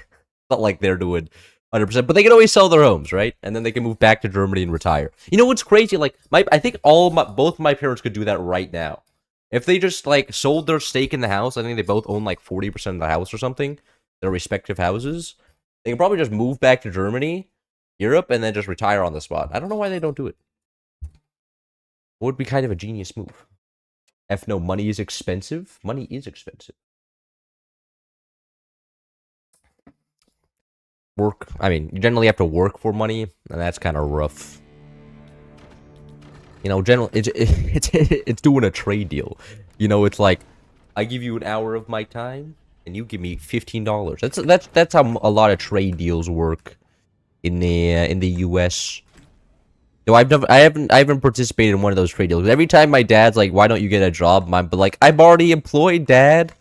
they're doing 100%. But they can always sell their homes, right? And then they can move back to Germany and retire. You know what's crazy? Like, I think both my parents could do that right now. If they just, like, sold their stake in the house, I think they both own, like, 40% of the house or something, their respective houses, they can probably just move back to Germany, Europe, and then just retire on the spot. I don't know why they don't do it. It would be kind of a genius move. No, money is expensive. Money is expensive. work. I mean, you generally have to work for money, and that's kind of rough. You know, it's doing a trade deal. You know, it's like I give you an hour of my time, and you give me $15. That's how a lot of trade deals work in the U.S. No, I haven't participated in one of those trade deals. Every time my dad's like, "Why don't you get a job?" I'm like, "I'm already employed, Dad.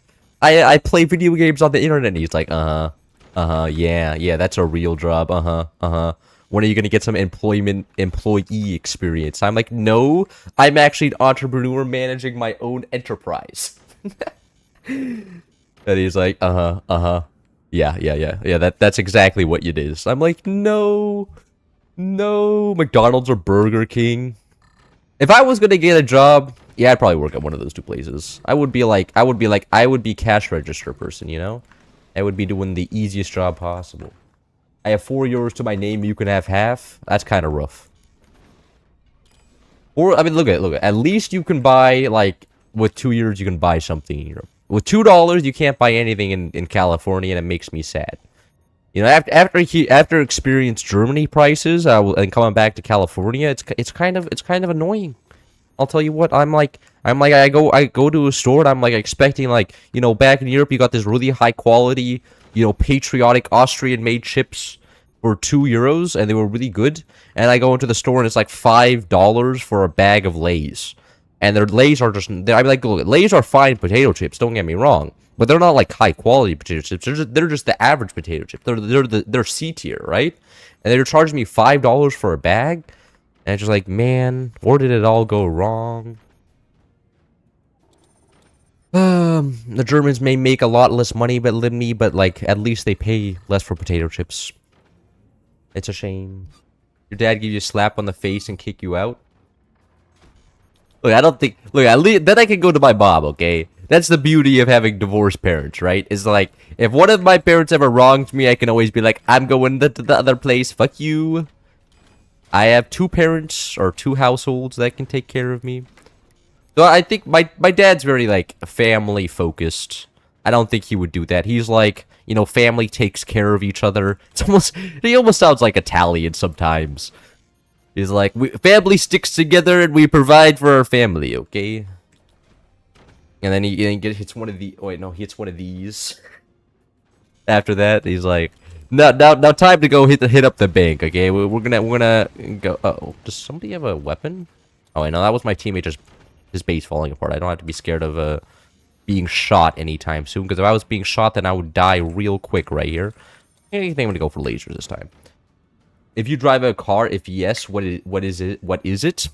I play video games on the internet." And he's like, yeah, that's a real job. When are you gonna get some employee experience? I'm like, no, I'm actually an entrepreneur managing my own enterprise. And he's like, yeah. That's exactly what it is. I'm like, no, McDonald's or Burger King. If I was gonna get a job, yeah, I'd probably work at one of those two places. I would be cash register person, you know? I would be doing the easiest job possible. I have €4 to my name, you can have half. That's kind of rough. Or, I mean, look at it. At least you can buy, like, with €2 you can buy something in Europe. With $2, you can't buy anything in California, and it makes me sad. You know, after experienced Germany prices, and coming back to California, it's kind of annoying. I'll tell you what, I go to a store and I'm like expecting, like, you know, back in Europe you got this really high quality, you know, patriotic Austrian made chips for €2 and they were really good. And I go into the store and it's like $5 for a bag of Lay's. And their Lay's are just, I'm like, look, Lay's are fine potato chips, don't get me wrong. But they're not like high quality potato chips. They're just the average potato chip. They're C tier, right? And they're charging me $5 for a bag. And it's just like, man, where did it all go wrong? The Germans may make a lot less money than me, but like at least they pay less for potato chips. It's a shame. Your dad give you a slap on the face and kick you out. Look, I don't think. Look, at least then I can go to my mom. Okay, that's the beauty of having divorced parents, right? Is like if one of my parents ever wronged me, I can always be like, I'm going to the other place. Fuck you. I have 2 parents or 2 households that can take care of me. So I think my dad's very like family focused. I don't think he would do that. He's like, you know, family takes care of each other. He almost sounds like Italian sometimes. He's like, family sticks together and we provide for our family, okay? And then he hits one of the. Oh wait, no, he hits one of these. After that, he's like, now, time to go hit up the bank. Okay, we're gonna go. Uh-oh, does somebody have a weapon? Oh, I know that was my teammate. Just his base falling apart. I don't have to be scared of being shot anytime soon. Because if I was being shot, then I would die real quick right here. I think I'm gonna go for lasers this time. If you drive a car, if yes, what is it?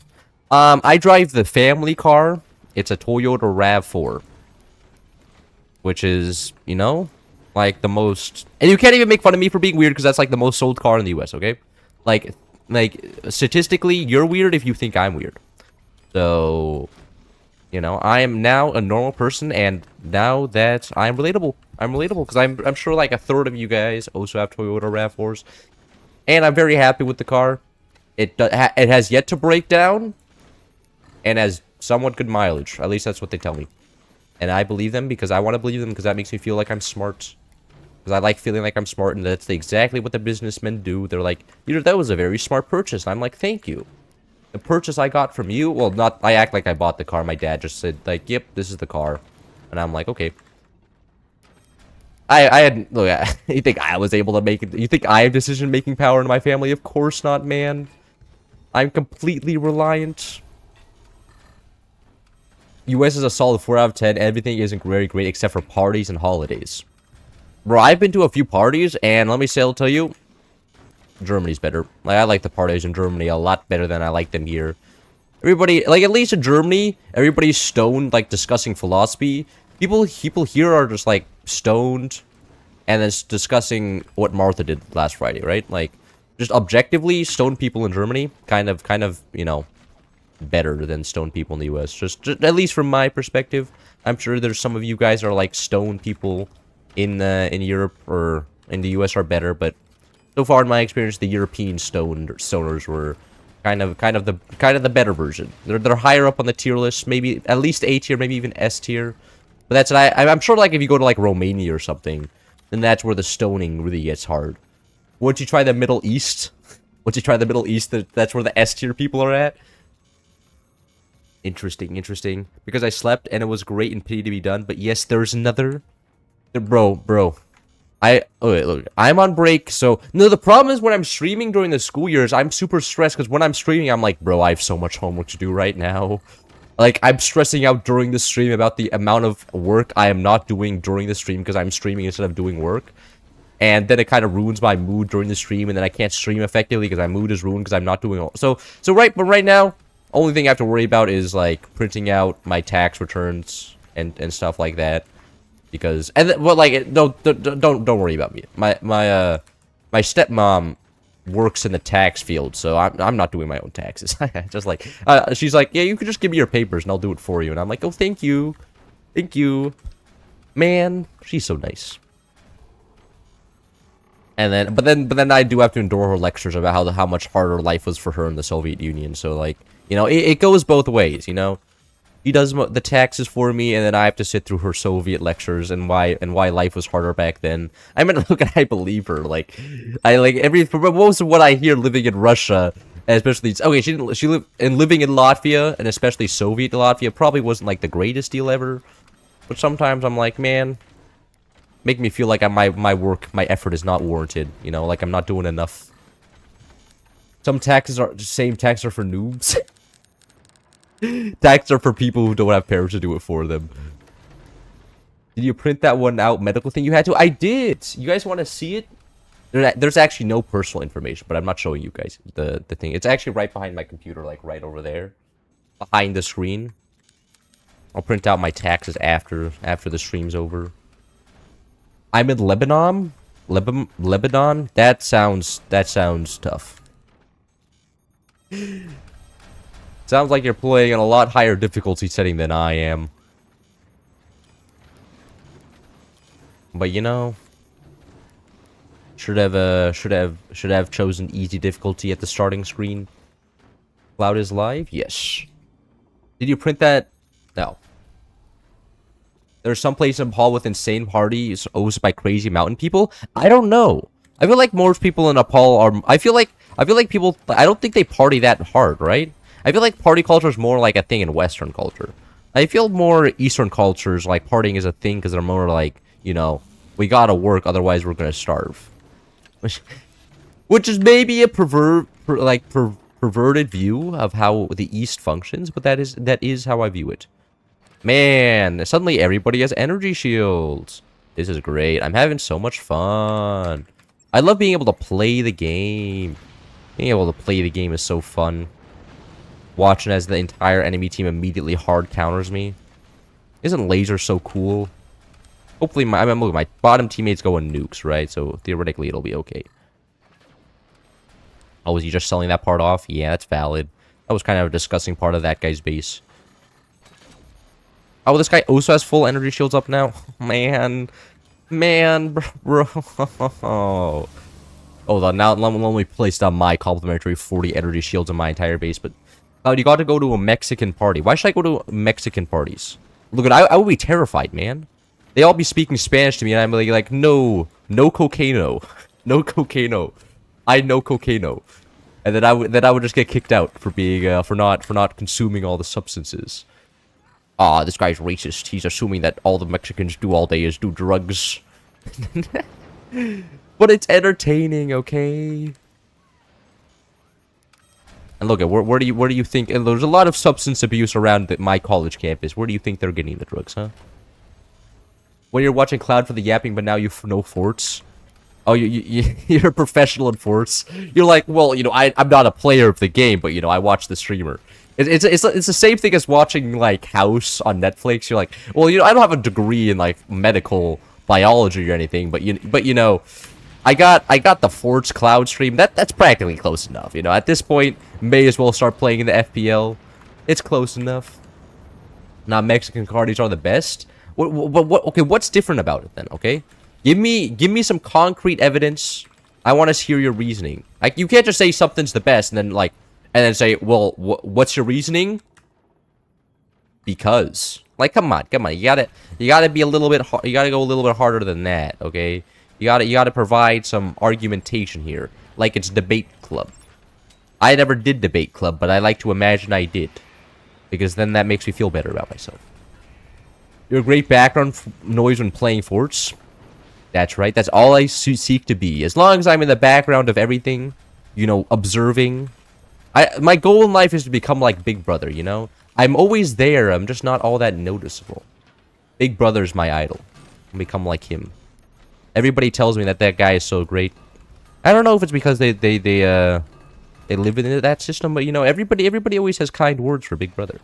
I drive the family car. It's a Toyota RAV4, which is, you know, like the most, and you can't even make fun of me for being weird because that's like the most sold car in the US, okay? Like statistically, you're weird if you think I'm weird. So, you know, I am now a normal person, and now that I'm relatable. I'm relatable because I'm sure like a third of you guys also have Toyota RAV4s, and I'm very happy with the car. It has yet to break down, and has somewhat good mileage. At least that's what they tell me. And I believe them because I want to believe them because that makes me feel like I'm smart. Because I like feeling like I'm smart, and that's exactly what the businessmen do. They're like, you know, that was a very smart purchase. And I'm like, thank you. The purchase I got from you, well, not, I act like I bought the car. My dad just said, like, yep, this is the car. And I'm like, okay. Look, you think I was able to make it? You think I have decision-making power in my family? Of course not, man. I'm completely reliant. US is a solid 4 out of 10. Everything isn't very great except for parties and holidays. Bro, I've been to a few parties, and let me tell you, Germany's better. Like, I like the parties in Germany a lot better than I like them here. Everybody, like, at least in Germany, everybody's stoned, like, discussing philosophy. People here are just, like, stoned, and then discussing what Martha did last Friday, right? Like, just objectively, stoned people in Germany, kind of, you know, better than stoned people in the US. Just at least from my perspective. I'm sure there's some of you guys are like stoned people in Europe or in the US are better, but so far in my experience, the European stoners were kind of the better version. They're higher up on the tier list, maybe at least A tier, maybe even S tier. But that's what I'm sure, like if you go to like Romania or something, then that's where the stoning really gets hard. Once you try the Middle East, that's where the S tier people are at. Interesting. Because I slept and it was great and pity to be done. But yes, there's another. Bro. Okay, look, I'm on break, so... No, the problem is when I'm streaming during the school years, I'm super stressed, because when I'm streaming, I'm like, bro, I have so much homework to do right now. Like, I'm stressing out during the stream about the amount of work I am not doing during the stream, because I'm streaming instead of doing work. And then it kind of ruins my mood during the stream, and then I can't stream effectively, because my mood is ruined, because I'm not doing all... So right now, only thing I have to worry about is, like, printing out my tax returns and stuff like that. Because don't worry about me. My stepmom works in the tax field, so I'm not doing my own taxes. Just like she's like, yeah, you could just give me your papers and I'll do it for you. And I'm like, oh, thank you, man. She's so nice. And then, but then I do have to endure her lectures about how much harder life was for her in the Soviet Union. So like, you know, it goes both ways, you know. He does the taxes for me, and then I have to sit through her Soviet lectures and why life was harder back then. I mean, look, I believe her. Like, most of what I hear living in Russia, especially living in Latvia, and especially Soviet Latvia, probably wasn't like the greatest deal ever. But sometimes I'm like, man, make me feel like my effort is not warranted. You know, like I'm not doing enough. Same taxes are for noobs. Taxes are for people who don't have parents to do it for them. Did you print that one out medical thing you had to? I did! You guys want to see it? There's actually no personal information, but I'm not showing you guys the thing. It's actually right behind my computer, like right over there. Behind the screen. I'll print out my taxes after the stream's over. I'm in Lebanon? Lebanon? That sounds tough. Sounds like you're playing on a lot higher difficulty setting than I am. But you know, should have chosen easy difficulty at the starting screen. Cloud is live? Yes. Did you print that? No. There's some place in Nepal with insane parties hosted by crazy mountain people? I don't know. I feel like most people in Nepal are... I feel like people... I don't think they party that hard, right? I feel like party culture is more like a thing in Western culture. I feel more Eastern cultures, like, partying is a thing because they're more like, you know, we gotta work, otherwise we're gonna starve. Which is maybe a perverted view of how the East functions, but that is how I view it. Man, suddenly everybody has energy shields. This is great. I'm having so much fun. I love being able to play the game. Being able to play the game is so fun. Watching as the entire enemy team immediately hard counters me. Isn't laser so cool? Hopefully my bottom teammates go in nukes, right? So theoretically it'll be okay. Oh, was he just selling that part off? Yeah, that's valid. That was kind of a disgusting part of that guy's base. Oh, this guy also has full energy shields up now? Man, bro. Oh, now let me place down my complimentary 40 energy shields in my entire base, but... you got to go to a Mexican party. Why should I go to Mexican parties? Look, I would be terrified, man. They all be speaking Spanish to me, and I'm like, no cocaino. No cocaino. I know cocaino. And then I would just get kicked out for being, for not consuming all the substances. Ah, this guy's racist. He's assuming that all the Mexicans do all day is do drugs. But it's entertaining, okay? And look at where do you think? And there's a lot of substance abuse around my college campus. Where do you think they're getting the drugs, huh? When you're watching Cloud for the yapping, but now you know forts. Oh, you're a professional in forts. You're like, well, you know, I'm not a player of the game, but you know, I watch the streamer. It's the same thing as watching like House on Netflix. You're like, well, you know, I don't have a degree in like medical biology or anything, but you know. I got the Forge Cloud stream. That's practically close enough. You know, at this point, may as well start playing in the FPL. It's close enough. Not Mexican parties are the best. Okay, what's different about it then? Okay, give me some concrete evidence. I want to hear your reasoning. Like, you can't just say something's the best and then say, well, what's your reasoning? Because, like, come on. You gotta be a little bit. You gotta go a little bit harder than that. Okay. You gotta provide some argumentation here, like it's debate club. I never did debate club, but I like to imagine I did, because then that makes me feel better about myself. You're a great background noise when playing forts. That's right. That's all I seek to be. As long as I'm in the background of everything, you know, observing. My goal in life is to become like Big Brother, you know? I'm always there. I'm just not all that noticeable. Big Brother's my idol. I'll become like him. Everybody tells me that that guy is so great. I don't know if it's because they live in that system, but you know, everybody always has kind words for Big Brother.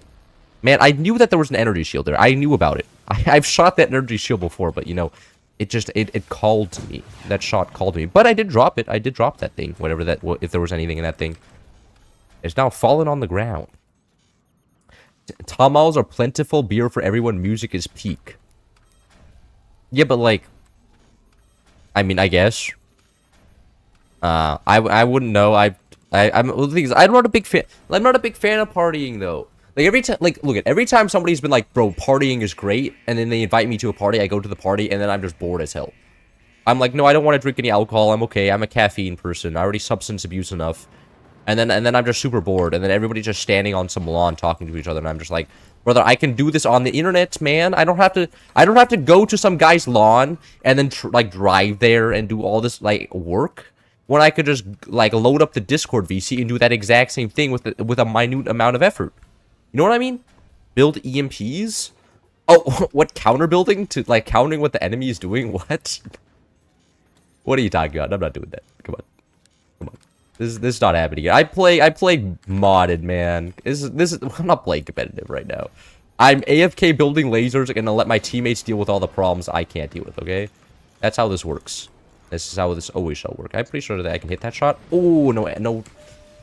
Man, I knew that there was an energy shield there. I knew about it. I've shot that energy shield before, but you know, it called to me. That shot called to me. But I did drop it. I did drop that thing. Whatever that, if there was anything in that thing. It's now fallen on the ground. Tamales are plentiful. Beer for everyone. Music is peak. Yeah, but like, I mean, I guess. I wouldn't know. I'm not a big fan. I'm not a big fan of partying though. Like every time, like look at every time somebody's been like, bro, partying is great, and then they invite me to a party, I go to the party, and then I'm just bored as hell. I'm like, no, I don't want to drink any alcohol. I'm okay. I'm a caffeine person. I already substance abuse enough. And then I'm just super bored, and then everybody's just standing on some lawn talking to each other, and I'm just like, brother, I can do this on the internet, man. I don't have to go to some guy's lawn and then like drive there and do all this like work when I could just like load up the Discord VC and do that exact same thing with a minute amount of effort. You know what I mean? Build EMPs? Oh, what counter building to like countering what the enemy is doing? What? What are you talking about? I'm not doing that. Come on. Come on. This is not happening. I play modded, man. I'm not playing competitive right now. I'm AFK building lasers and gonna let my teammates deal with all the problems I can't deal with, okay? That's how this works. This is how this always shall work. I'm pretty sure that I can hit that shot. Oh, no.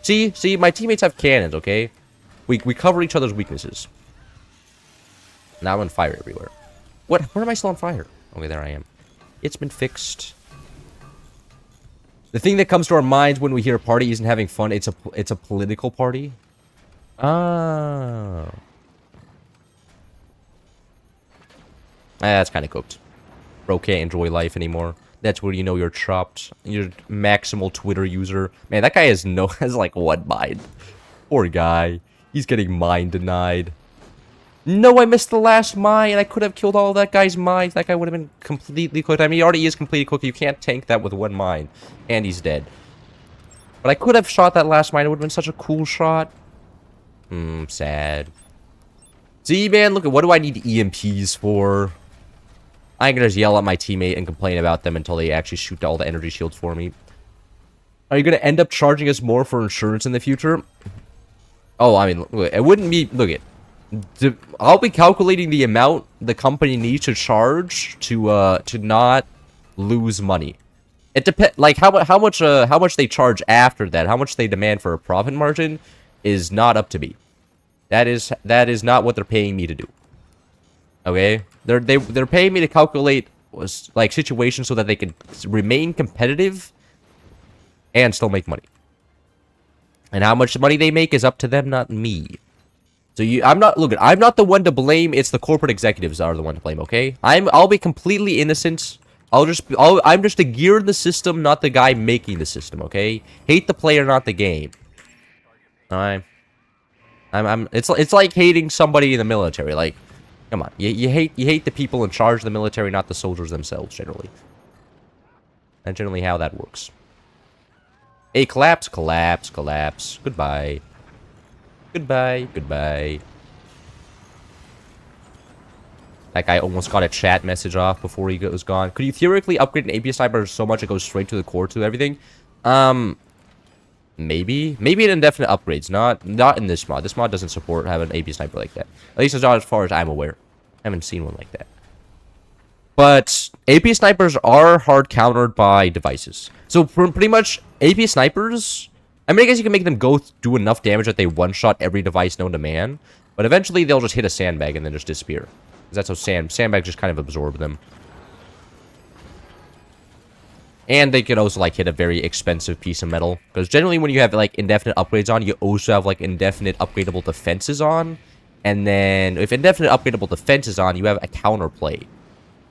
See, my teammates have cannons, okay? We cover each other's weaknesses. Now I'm on fire everywhere. What? Where am I still on fire? Okay, there I am. It's been fixed. The thing that comes to our minds when we hear a party isn't having fun. It's a political party. Ah. That's kind of cooked. Bro can't enjoy life anymore. That's where you know you're chopped. You're maximal Twitter user. Man, that guy has like one mind. Poor guy. He's getting mine denied. No, I missed the last mine. I could have killed all that guy's mines. That guy would have been completely cooked. I mean, he already is completely cooked. You can't tank that with one mine. And he's dead. But I could have shot that last mine. It would have been such a cool shot. Sad. See, man, look at what do I need EMPs for? I can just yell at my teammate and complain about them until they actually shoot all the energy shields for me. Are you going to end up charging us more for insurance in the future? Oh, I mean, look, it wouldn't be... Look at... I'll be calculating the amount the company needs to charge to not lose money. It depends, like how much they charge after that, how much they demand for a profit margin, is not up to me. That is not what they're paying me to do. Okay, they're paying me to calculate like situations so that they can remain competitive and still make money. And how much money they make is up to them, not me. So I'm not the one to blame. It's the corporate executives that are the one to blame. Okay, I'll be completely innocent. I'm just a gear in the system, not the guy making the system. Okay, hate the player, not the game. Alright. It's like hating somebody in the military. Like, come on, you hate the people in charge of the military, not the soldiers themselves. Generally, that's generally how that works. Hey, collapse. Goodbye. Goodbye. That guy almost got a chat message off before he was gone. Could you theoretically upgrade an AP sniper so much it goes straight to the core to everything? Maybe in indefinite upgrades. Not in this mod. This mod doesn't support having an AP sniper like that. At least as far as I'm aware. I haven't seen one like that. But AP snipers are hard countered by devices. So pretty much AP snipers... I mean, I guess you can make them do enough damage that they one-shot every device known to man. But eventually, they'll just hit a sandbag and then just disappear. Because that's how sandbags just kind of absorb them. And they could also, like, hit a very expensive piece of metal. Because generally, when you have, like, indefinite upgrades on, you also have, like, indefinite upgradable defenses on. And then, if indefinite upgradable defense is on, you have a counterplay.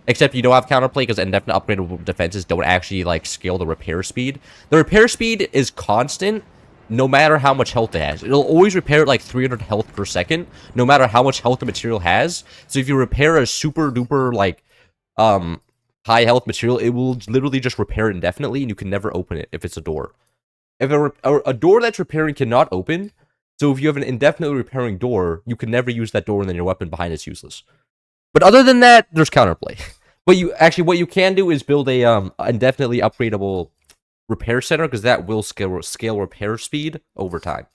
Except you don't have counterplay because indefinite upgradable defenses don't actually, like, scale the repair speed. The repair speed is constant no matter how much health it has. It'll always repair at, like, 300 health per second, no matter how much health the material has. So if you repair a super duper, like, high health material, it will literally just repair it indefinitely, and you can never open it if it's a door. If a door that's repairing cannot open, so if you have an indefinitely repairing door, you can never use that door, and then your weapon behind it's useless. But other than that, there's counterplay. But what you can do is build a indefinitely upgradable repair center, because that will scale repair speed over time.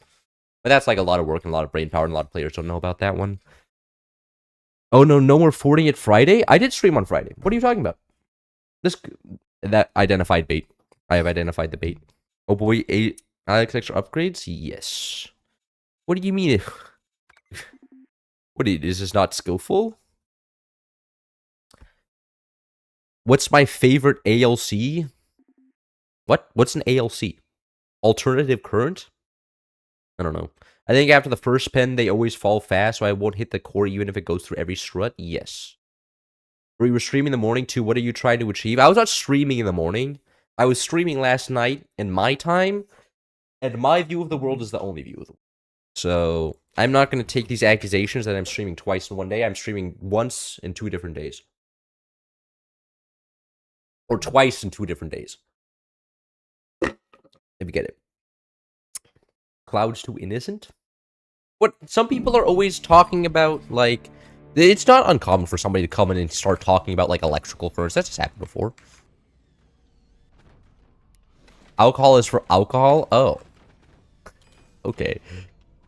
But that's like a lot of work and a lot of brain power, and a lot of players don't know about that one. Oh no, no more 40 it Friday? I did stream on Friday. What are you talking about? That identified bait. I have identified the bait. Oh boy, 8 Alex extra upgrades? Yes. What do you mean? Is this not skillful? What's my favorite ALC? What's an ALC? Alternative current? I don't know. I think after the first pen, they always fall fast, so I won't hit the core even if it goes through every strut. Yes. We were streaming in the morning too. What are you trying to achieve? I was not streaming in the morning. I was streaming last night in my time, and my view of the world is the only view of the world. So I'm not going to take these accusations that I'm streaming twice in one day. I'm streaming once in 2 different days. Or twice in 2 different days. If you get it. Cloud's too innocent? What some people are always talking about, like, it's not uncommon for somebody to come in and start talking about, like, electrical currents. That's just happened before. Alcohol is for alcohol? Oh. Okay.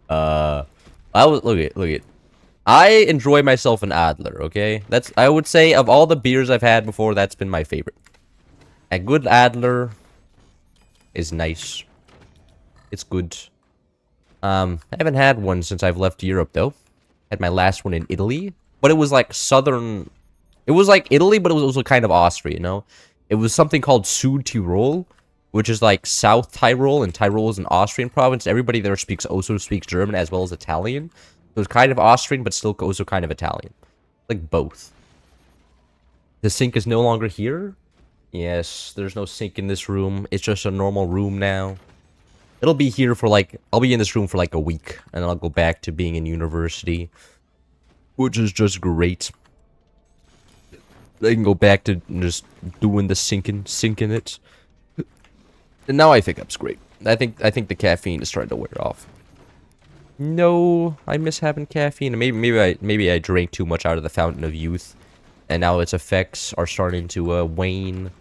Look at. I enjoy myself an Adler, okay? I would say, of all the beers I've had before, that's been my favorite. A good Adler is nice. It's good. I haven't had one since I've left Europe, though. Had my last one in Italy. But it was like southern... It was like Italy, but it was also kind of Austria, you know? It was something called Südtirol, which is like South Tyrol, and Tyrol is an Austrian province. Everybody there also speaks German as well as Italian. So it's kind of Austrian, but still also kind of Italian. Like both. The sink is no longer here? Yes, there's no sink in this room. It's just a normal room now. It'll be here for like... I'll be in this room for like a week, and then I'll go back to being in university. Which is just great. I can go back to just doing the sinking it. And now I think that's great. I think the caffeine is starting to wear off. No, I miss having caffeine. Maybe I drank too much out of the fountain of youth, and now its effects are starting to wane.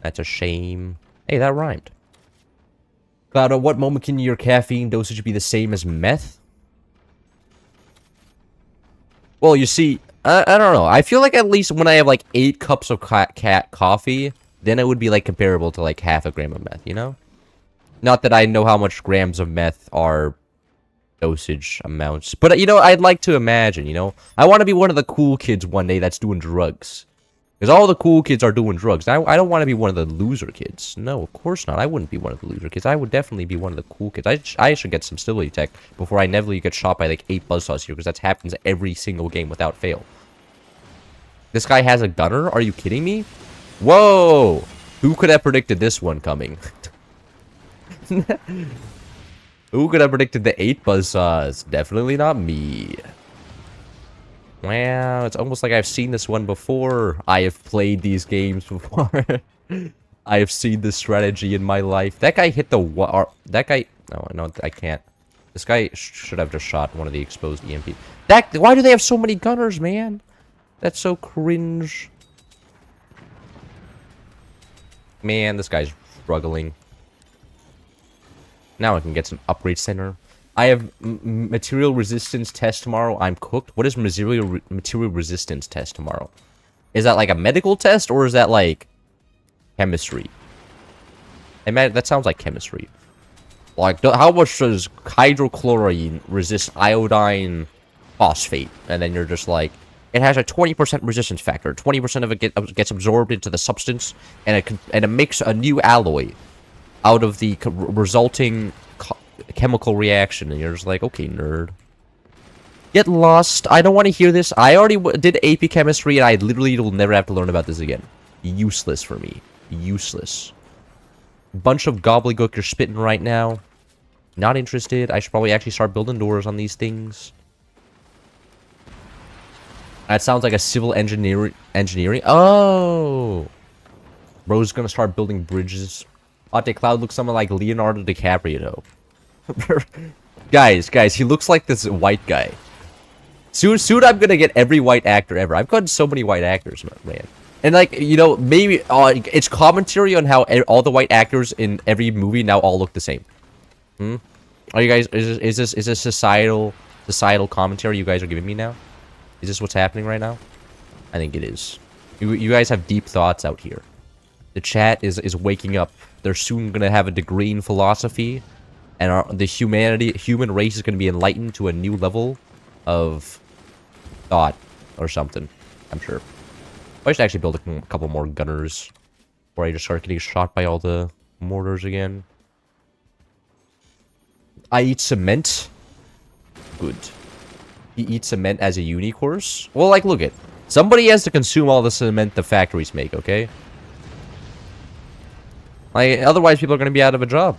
That's a shame. Hey, that rhymed. Cloud, at what moment can your caffeine dosage be the same as meth? Well, you see, I don't know. I feel like at least when I have like 8 cups of cat coffee, then it would be like comparable to like half a gram of meth, you know? Not that I know how much grams of meth are dosage amounts. But, you know, I'd like to imagine, you know? I want to be one of the cool kids one day that's doing drugs. Because all the cool kids are doing drugs. I don't want to be one of the loser kids. No, of course not. I wouldn't be one of the loser kids. I would definitely be one of the cool kids. I should get some stability tech before I inevitably get shot by like 8 buzzsaws here. Because that happens every single game without fail. This guy has a gunner? Are you kidding me? Whoa! Who could have predicted this one coming? Who could have predicted the 8 buzzsaws? Definitely not me. Wow, it's almost like I've seen this one before. I have played these games before. I have seen this strategy in my life. That guy hit the that guy... No, I can't. This guy should have just shot one of the exposed EMP. Why do they have so many gunners, man? That's so cringe. Man, this guy's struggling. Now I can get some upgrade center. I have material resistance test tomorrow. I'm cooked. What is material resistance test tomorrow? Is that like a medical test, or is that like chemistry? That sounds like chemistry. Like, how much does hydrochlorine resist iodine phosphate? And then you're just like, it has a 20% resistance factor. 20% of it gets absorbed into the substance, and it makes a new alloy out of the resulting chemical reaction. And you're just like, okay, nerd. Get lost. I don't want to hear this. I already did AP Chemistry, and I literally will never have to learn about this again. Useless for me. Useless. Bunch of gobbledygook you're spitting right now. Not interested. I should probably actually start building doors on these things. That sounds like a civil engineering. Oh! Bro's gonna start building bridges. Latte Cloud looks something like Leonardo DiCaprio. Guys, he looks like this white guy. Soon I'm gonna get every white actor ever. I've gotten so many white actors, man. And like, you know, maybe it's commentary on how all the white actors in every movie now all look the same. Are you guys? Is this societal commentary you guys are giving me now? Is this what's happening right now? I think it is. You guys have deep thoughts out here. The chat is waking up. They're soon gonna have a degree in philosophy, and the human race is gonna be enlightened to a new level of thought or something. I'm sure. I should actually build a couple more gunners before I just start getting shot by all the mortars again. I eat cement. Good. He eats cement as a uni course? Well, like, look it. Somebody has to consume all the cement the factories make, okay? Like, otherwise people are going to be out of a job.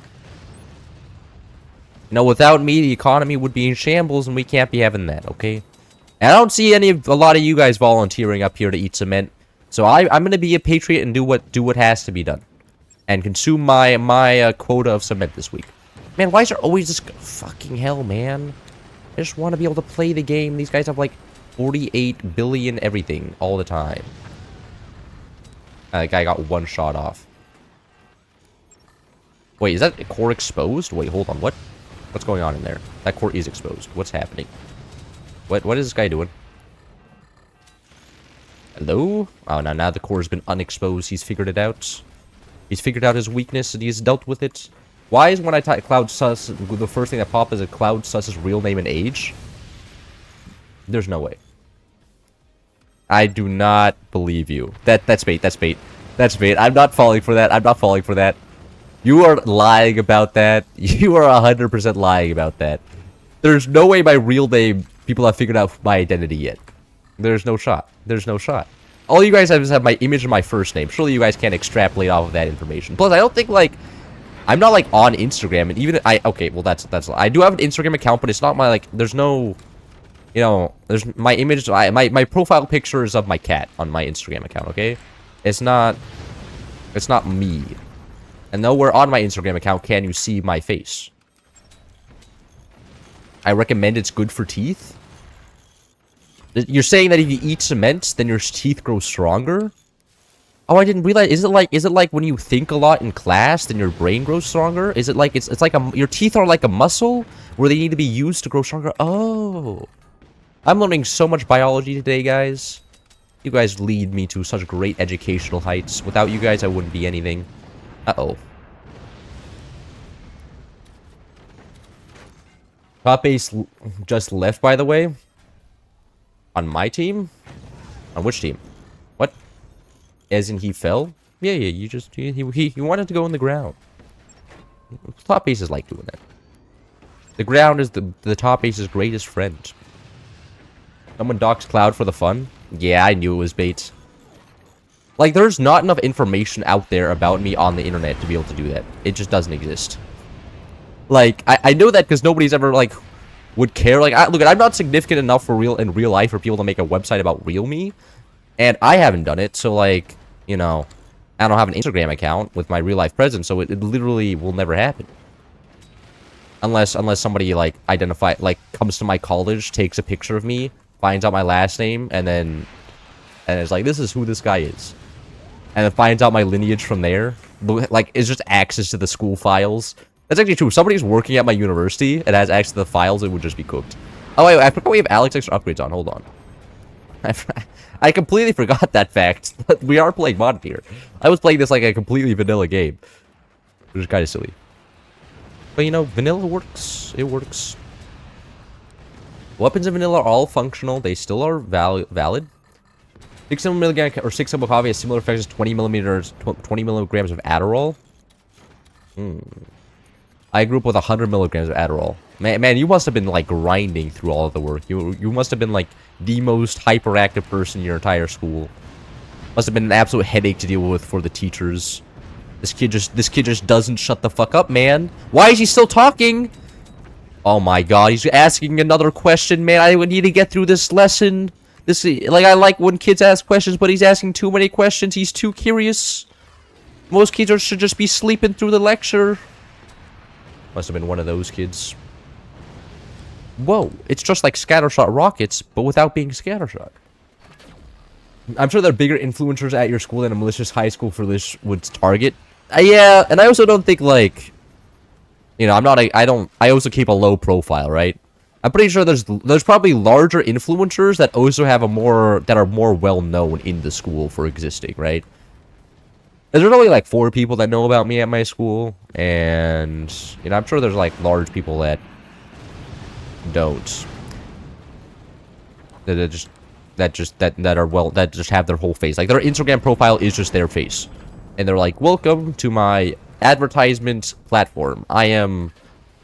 You know, without me, the economy would be in shambles, and we can't be having that, okay? And I don't see a lot of you guys volunteering up here to eat cement. So I'm going to be a patriot and do what has to be done. And consume my quota of cement this week. Man, why is there always this fucking hell, man? I just want to be able to play the game. These guys have like 48 billion everything all the time. That guy got one shot off. Wait, is that core exposed? Wait, hold on. What's going on in there? That core is exposed. What's happening? What is this guy doing? Hello? Oh, now the core has been unexposed. He's figured it out. He's figured out his weakness and he's dealt with it. Why is when I type Cloud Sus, the first thing that pops is a Cloud Sus's real name and age? There's no way. I do not believe you. That's bait. That's bait. That's bait. I'm not falling for that. I'm not falling for that. You are lying about that. You are 100% lying about that. There's no way my real name, people have figured out my identity yet. There's no shot. There's no shot. All you guys have is have my image and my first name. Surely you guys can't extrapolate off of that information. Plus, I don't think, like, I'm not, like, on Instagram, and even okay, well, that's I do have an Instagram account, but it's not my, like, there's no, you know, there's my image, my profile picture is of my cat on my Instagram account, okay? It's not me. And nowhere on my Instagram account can you see my face. I recommend it's good for teeth. You're saying that if you eat cement, then your teeth grow stronger? Oh, I didn't realize. Is it like when you think a lot in class, then your brain grows stronger? Is it like it's like your teeth are like a muscle where they need to be used to grow stronger? Oh, I'm learning so much biology today, guys. You guys lead me to such great educational heights. Without you guys, I wouldn't be anything. Uh-oh. Top base just left, by the way. On my team? On which team? What? As in he fell? Yeah, you just... He wanted to go in the ground. Top bases like doing that. The ground is the top base's greatest friend. Someone docks Cloud for the fun? Yeah, I knew it was bait. Like, there's not enough information out there about me on the internet to be able to do that. It just doesn't exist. Like, I know that because nobody's ever, like, would care. Like, look, I'm not significant enough for in real life for people to make a website about real me. And I haven't done it, so, like, you know, I don't have an Instagram account with my real life presence, so it literally will never happen. Unless somebody, like, comes to my college, takes a picture of me, finds out my last name, and it's like, this is who this guy is. And then finds out my lineage from there. Like, it's just access to the school files. That's actually true. If somebody's working at my university and has access to the files, it would just be cooked. Oh, wait, I forgot we have Alex extra upgrades on. Hold on. I completely forgot that fact. We are playing modded here. I was playing this like a completely vanilla game. Which is kind of silly. But, you know, vanilla works. It works. Weapons in vanilla are all functional. They still are valid. 600 milligram or 6 of coffee has similar effects as 20 milligrams of Adderall. I grew up with 100 milligrams of Adderall. Man, you must have been like grinding through all of the work. You must have been like the most hyperactive person in your entire school. Must have been an absolute headache to deal with for the teachers. This kid just doesn't shut the fuck up, man. Why is he still talking? Oh my god, he's asking another question, man. I would need to get through this lesson. I like when kids ask questions, but he's asking too many questions. He's too curious. Most kids should just be sleeping through the lecture. Must have been one of those kids. Whoa, it's just like scattershot rockets, but without being scattershot. I'm sure there are bigger influencers at your school than a malicious high school for this would target. Yeah, and I also don't think, like, you know, I also keep a low profile, right? I'm pretty sure there's probably larger influencers that also have that are more well known in the school for existing, right? There's only like 4 people that know about me at my school, and you know, I'm sure there's like large people that don't. That just have their whole face. Like their Instagram profile is just their face. And they're like, "Welcome to my advertisement platform. I am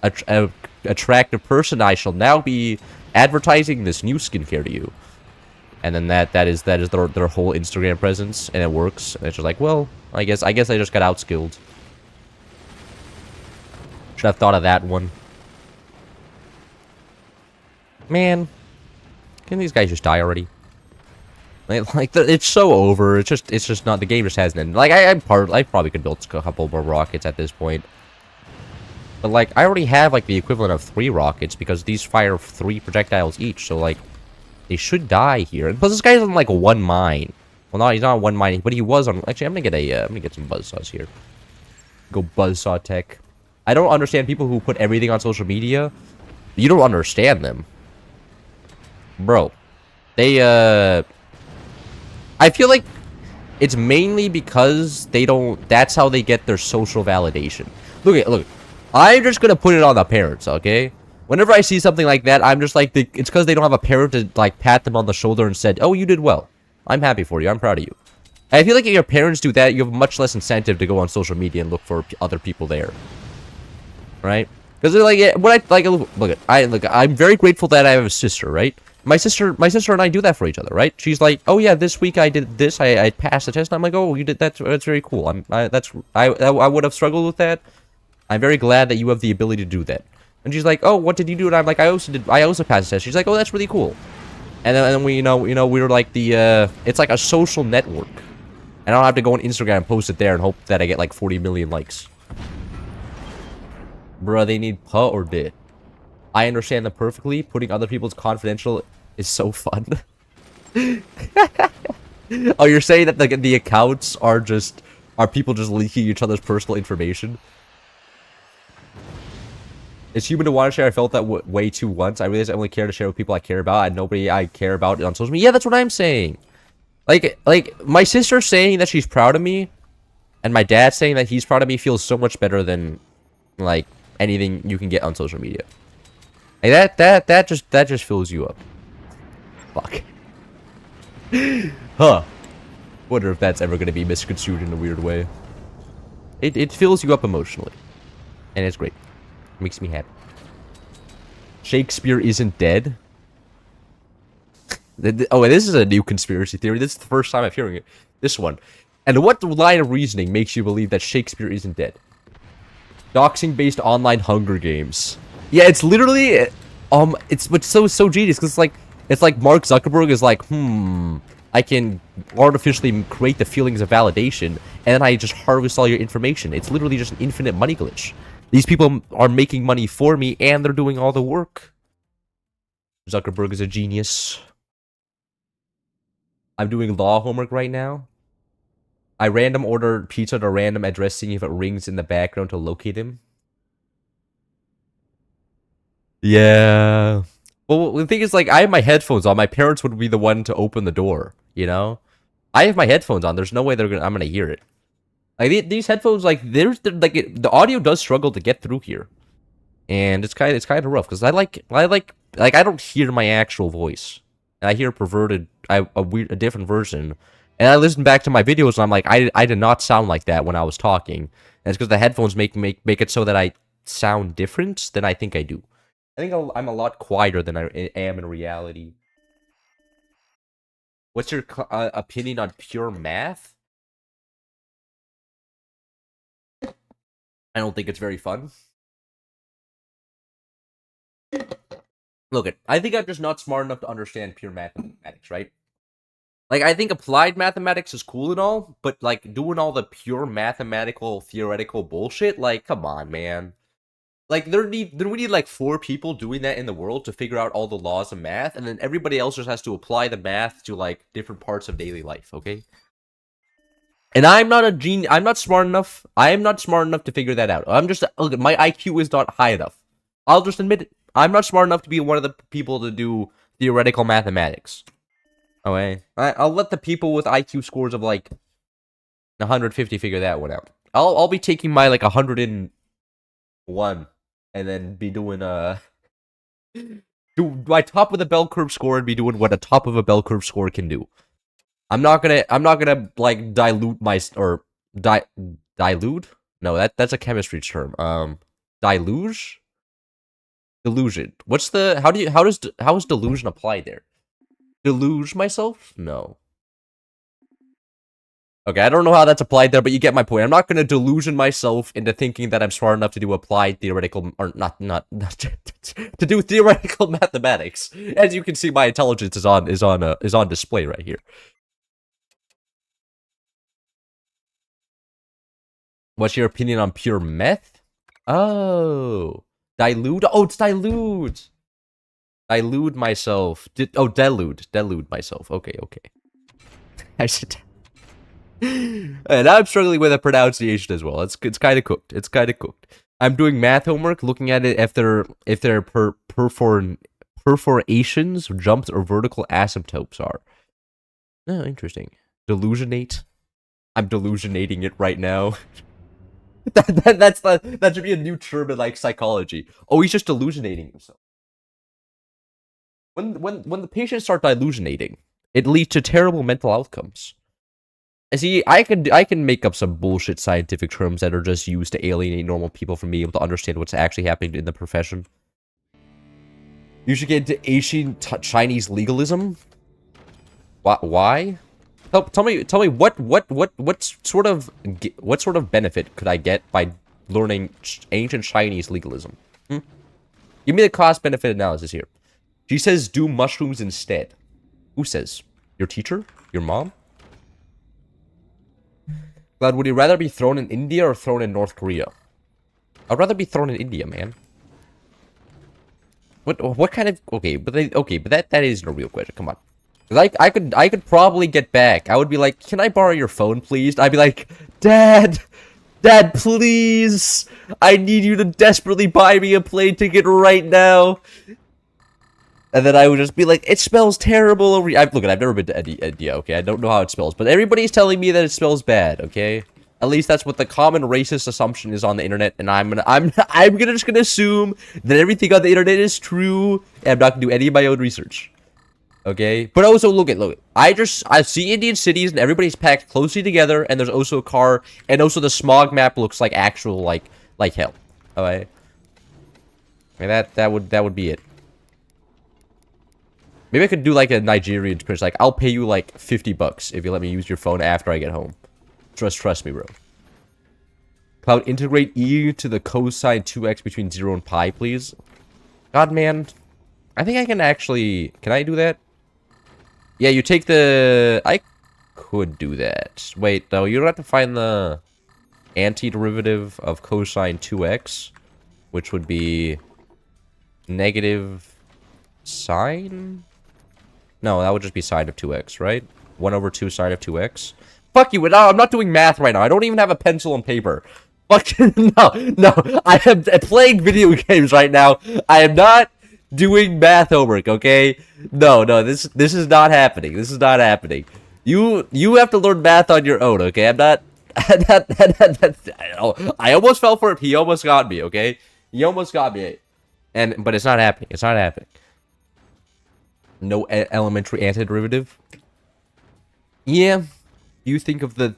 a attractive person. I shall now be advertising this new skincare to you." And then that is their whole Instagram presence, and it works. And it's just like, well, I guess I just got outskilled. Should have thought of that one. Man, can these guys just die already? It's so over. It's just not, the game just hasn't ended. Like I probably could build a couple more rockets at this point. But like I already have like the equivalent of 3 rockets because these fire 3 projectiles each. So like they should die here. And plus this guy's on like 1 mine. Well, no, he's not on 1 mine, but he was on. Actually, I'm gonna get some buzzsaws here. Go buzzsaw tech. I don't understand people who put everything on social media. You don't understand them, bro. They I feel like it's mainly because they don't. That's how they get their social validation. Look. I'm just gonna put it on the parents, okay? Whenever I see something like that, I'm just like, it's because they don't have a parent to like pat them on the shoulder and said, "Oh, you did well. I'm happy for you. I'm proud of you." I feel like if your parents do that, you have much less incentive to go on social media and look for other people there, right? Because they're like, yeah, I'm very grateful that I have a sister, right? My sister and I do that for each other, right? She's like, "Oh yeah, this week I did this. I passed the test." And I'm like, "Oh, you did that. That's very cool. I would have struggled with that. I'm very glad that you have the ability to do that." And she's like, "Oh, what did you do?" And I'm like, I also passed the test." She's like, "Oh, that's really cool." And then we, we were like it's like a social network. And I don't have to go on Instagram and post it there and hope that I get like 40 million likes. Bruh, they need puh or bit. I understand them perfectly. Putting other people's confidential is so fun. Oh, you're saying that the accounts are people just leaking each other's personal information? It's human to want to share. I felt that way too once. I realized I only care to share with people I care about and nobody I care about on social media. Yeah, that's what I'm saying. Like my sister saying that she's proud of me and my dad saying that he's proud of me feels so much better than like anything you can get on social media. Like that just fills you up. Fuck. Huh. Wonder if that's ever gonna be misconstrued in a weird way. It fills you up emotionally. And it's great. Makes me happy. Shakespeare isn't dead. Oh, this is a new conspiracy theory. This is the first time I'm hearing it. This one. And what line of reasoning makes you believe that Shakespeare isn't dead? Doxing-based online Hunger Games. Yeah, it's literally it's so genius because it's like Mark Zuckerberg is like, I can artificially create the feelings of validation, and then I just harvest all your information. It's literally just an infinite money glitch. These people are making money for me, and they're doing all the work. Zuckerberg is a genius. I'm doing law homework right now. I random order pizza to a random address, seeing if it rings in the background to locate him. Yeah. Well, the thing is, like, I have my headphones on. My parents would be the one to open the door, you know? I have my headphones on. There's no way I'm gonna hear it. Like, these headphones, like, the audio does struggle to get through here. And it's kind of rough, because I don't hear my actual voice. And I hear a different version. And I listen back to my videos, and I'm like, I did not sound like that when I was talking. And it's because the headphones make it so that I sound different than I think I do. I think I'm a lot quieter than I am in reality. What's your opinion on pure math? I don't think it's very fun. Look, I think I'm just not smart enough to understand pure mathematics, right? Like, I think applied mathematics is cool and all, but, like, doing all the pure mathematical, theoretical bullshit, like, come on, man. Like, we need, like, 4 people doing that in the world to figure out all the laws of math, and then everybody else just has to apply the math to, like, different parts of daily life, okay? And I'm not a genius. I'm not smart enough. I am not smart enough to figure that out. I'm just, look, my IQ is not high enough. I'll just admit it. I'm not smart enough to be one of the people to do theoretical mathematics. Okay? I'll let the people with IQ scores of, like, 150 figure that one out. I'll be taking my, like, 101 and then be doing, do my top of the bell curve score and be doing what a top of a bell curve score can do. I'm not gonna like dilute my or dilute. No, that's a chemistry term. Deluge, delusion. What's the how is delusion applied there? Deluge myself? No. Okay, I don't know how that's applied there, but you get my point. I'm not gonna delusion myself into thinking that I'm smart enough to do applied theoretical or not to do theoretical mathematics. As you can see, my intelligence is on display right here. What's your opinion on pure meth? Oh. Dilute? Oh, it's dilute. Dilute myself. Delude myself. Okay, okay. I should... And I'm struggling with a pronunciation as well. It's kind of cooked. It's kind of cooked. I'm doing math homework, looking at it if their perforations, jumps, or vertical asymptotes are. Oh, interesting. Delusionate. I'm delusionating it right now. That should be a new term in like psychology. Oh, he's just delusionating himself. When the patients start delusionating, it leads to terrible mental outcomes. See, I can make up some bullshit scientific terms that are just used to alienate normal people from being able to understand what's actually happening in the profession. You should get into Asian Chinese legalism. Why? Tell me what sort of benefit could I get by learning ancient Chinese legalism? Give me the cost benefit analysis here. She says do mushrooms instead. Who says? Your teacher? Your mom? Glad, would you rather be thrown in India or thrown in North Korea? I'd rather be thrown in India, man. What kind of but that isn't a real question. Come on. Like I could probably get back. I would be like, "Can I borrow your phone, please?" I'd be like, "Dad, please. I need you to desperately buy me a plane ticket right now." And then I would just be like, "It smells terrible over here." Look, I've never been to India, okay? I don't know how it smells, but everybody's telling me that it smells bad, okay? At least that's what the common racist assumption is on the internet, and I'm just gonna assume that everything on the internet is true, and I'm not gonna do any of my own research. Okay, but also look, I see Indian cities and everybody's packed closely together, and there's also a car, and also the smog map looks like actual like hell. Alright, and that would be it. Maybe I could do like a Nigerian pitch, like I'll pay you like $50 if you let me use your phone after I get home. Trust me, bro. Cloud, integrate e to the cosine 2x between 0 and pi, please. God, man, I think I can actually. Can I do that? Yeah, you take the... I could do that. Wait, though, you don't have to find the antiderivative of cosine 2x, which would be negative sine? No, that would just be sine of 2x, right? 1 over 2 sine of 2x. Fuck you, no, I'm not doing math right now. I don't even have a pencil and paper. Fuck, no, I am playing video games right now. I am not doing math homework, okay? No, this is not happening. This is not happening. You have to learn math on your own, okay? I'm not... I almost fell for it. He almost got me, okay? He almost got me. But it's not happening. It's not happening. No elementary antiderivative. Yeah. You think of the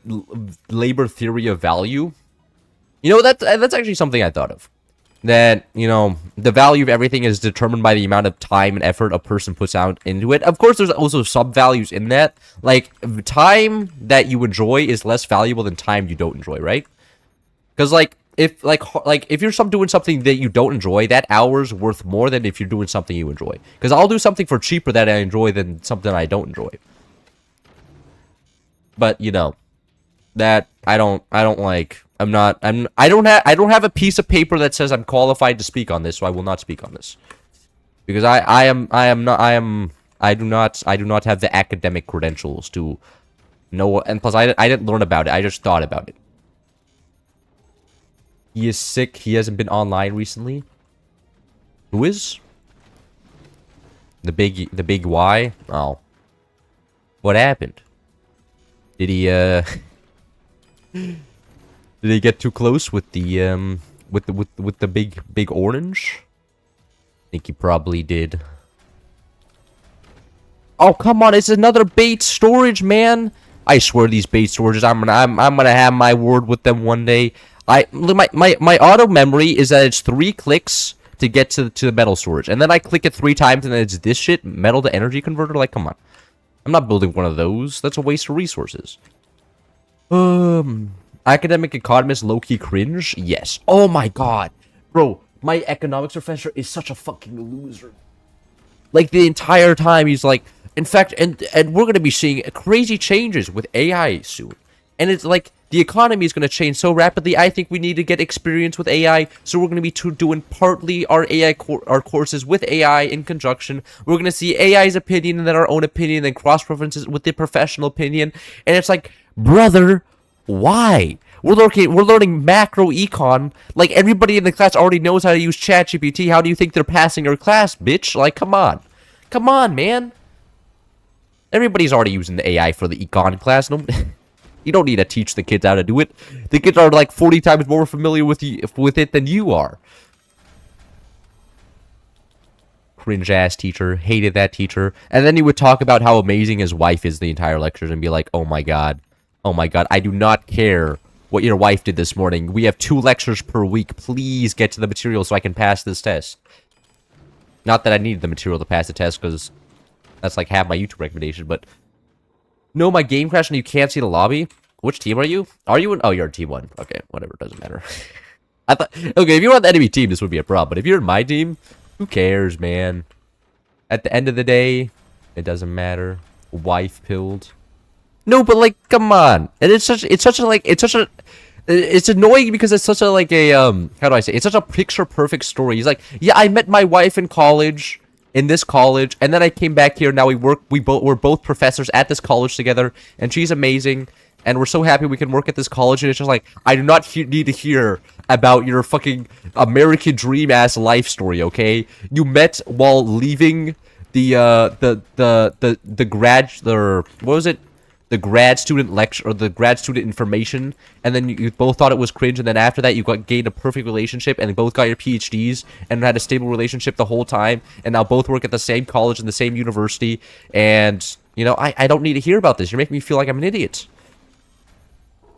labor theory of value? You know, that's actually something I thought of. that, you know, the value of everything is determined by the amount of time and effort a person puts out into it. Of course, there's also sub-values in that. Like, time that you enjoy is less valuable than time you don't enjoy, right? Because, like, if you're doing something that you don't enjoy, that hour's worth more than if you're doing something you enjoy. Because I'll do something for cheaper that I enjoy than something I don't enjoy. But, you know, that I don't like. I don't have a piece of paper that says I'm qualified to speak on this, so I will not speak on this. Because I do not have the academic credentials to know, and plus I didn't learn about it. I just thought about it. He is sick. He hasn't been online recently. Who is? The big Y? Oh. What happened? Did he did he get too close with the with the big orange? I think he probably did. Oh, come on, it's another bait storage, man. I swear these bait storages, I'm gonna have my word with them one day. My auto memory is that it's 3 clicks to get to the metal storage, and then I click it 3 times, and then it's this shit, metal to energy converter. Like, come on, I'm not building one of those. That's a waste of resources. Academic economist low-key cringe. Yes. Oh my god, bro, my economics professor is such a fucking loser. Like, the entire time he's like, in fact, and we're gonna be seeing crazy changes with AI soon, and it's like, the economy is going to change so rapidly. I think we need to get experience with AI. So we're going to be doing partly our our courses with AI in conjunction. We're going to see AI's opinion and then our own opinion, and then cross references with the professional opinion. And it's like, brother, why? We're learning macro econ. Like, everybody in the class already knows how to use ChatGPT. How do you think they're passing your class, bitch? Like, come on, man. Everybody's already using the AI for the econ class. No. You don't need to teach the kids how to do it. The kids are like 40 times more familiar with it than you are. Cringe-ass teacher. Hated that teacher. And then he would talk about how amazing his wife is the entire lectures and be like, oh my god, I do not care what your wife did this morning. We have 2 lectures per week. Please get to the material so I can pass this test. Not that I need the material to pass the test, because that's like half my YouTube recommendation, but... No, my game crashed and you can't see the lobby. Which team are you? Are you in? Oh, you're in team 1. Okay, whatever, doesn't matter. I thought, okay, if you're on the enemy team, this would be a problem. But if you're in my team, who cares, man? At the end of the day, it doesn't matter. Wife pilled. No, but like, come on. And it's annoying because it's such a, like, a, how do I say? It's such a picture-perfect story. He's like, yeah, I met my wife in college. In this college, and then I came back here. Now we're both professors at this college together, and she's amazing, and we're so happy we can work at this college. And it's just like, I do not need to hear about your fucking American dream ass life story. Okay, you met while leaving the grad student lecture, or the grad student information, and then you both thought it was cringe, and then after that you gained a perfect relationship, and both got your PhDs, and had a stable relationship the whole time, and now both work at the same college and the same university, and, you know, I don't need to hear about this. You're making me feel like I'm an idiot.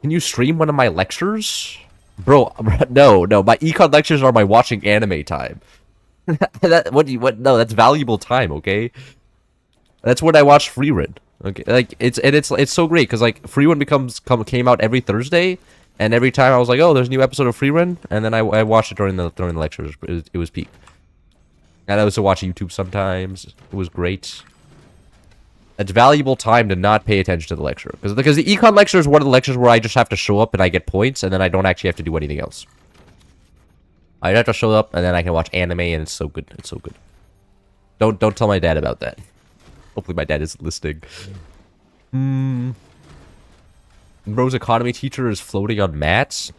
Can you stream one of my lectures? Bro, no, my econ lectures are my watching anime time. No, that's valuable time, okay? That's when I watch free run. Okay, like, it's so great because, like, free run came out every Thursday, and every time I was like, oh, there's a new episode of free run, and then I watched it during the lectures. It was peak. And I also watch YouTube sometimes. It was great. It's valuable time to not pay attention to the lecture, because the econ lecture is one of the lectures where I just have to show up and I get points, and then I don't actually have to do anything else. I have to show up and then I can watch anime, and it's so good. It's so good. Don't tell my dad about that. Hopefully my dad isn't listening. Bro's economy teacher is floating on mats.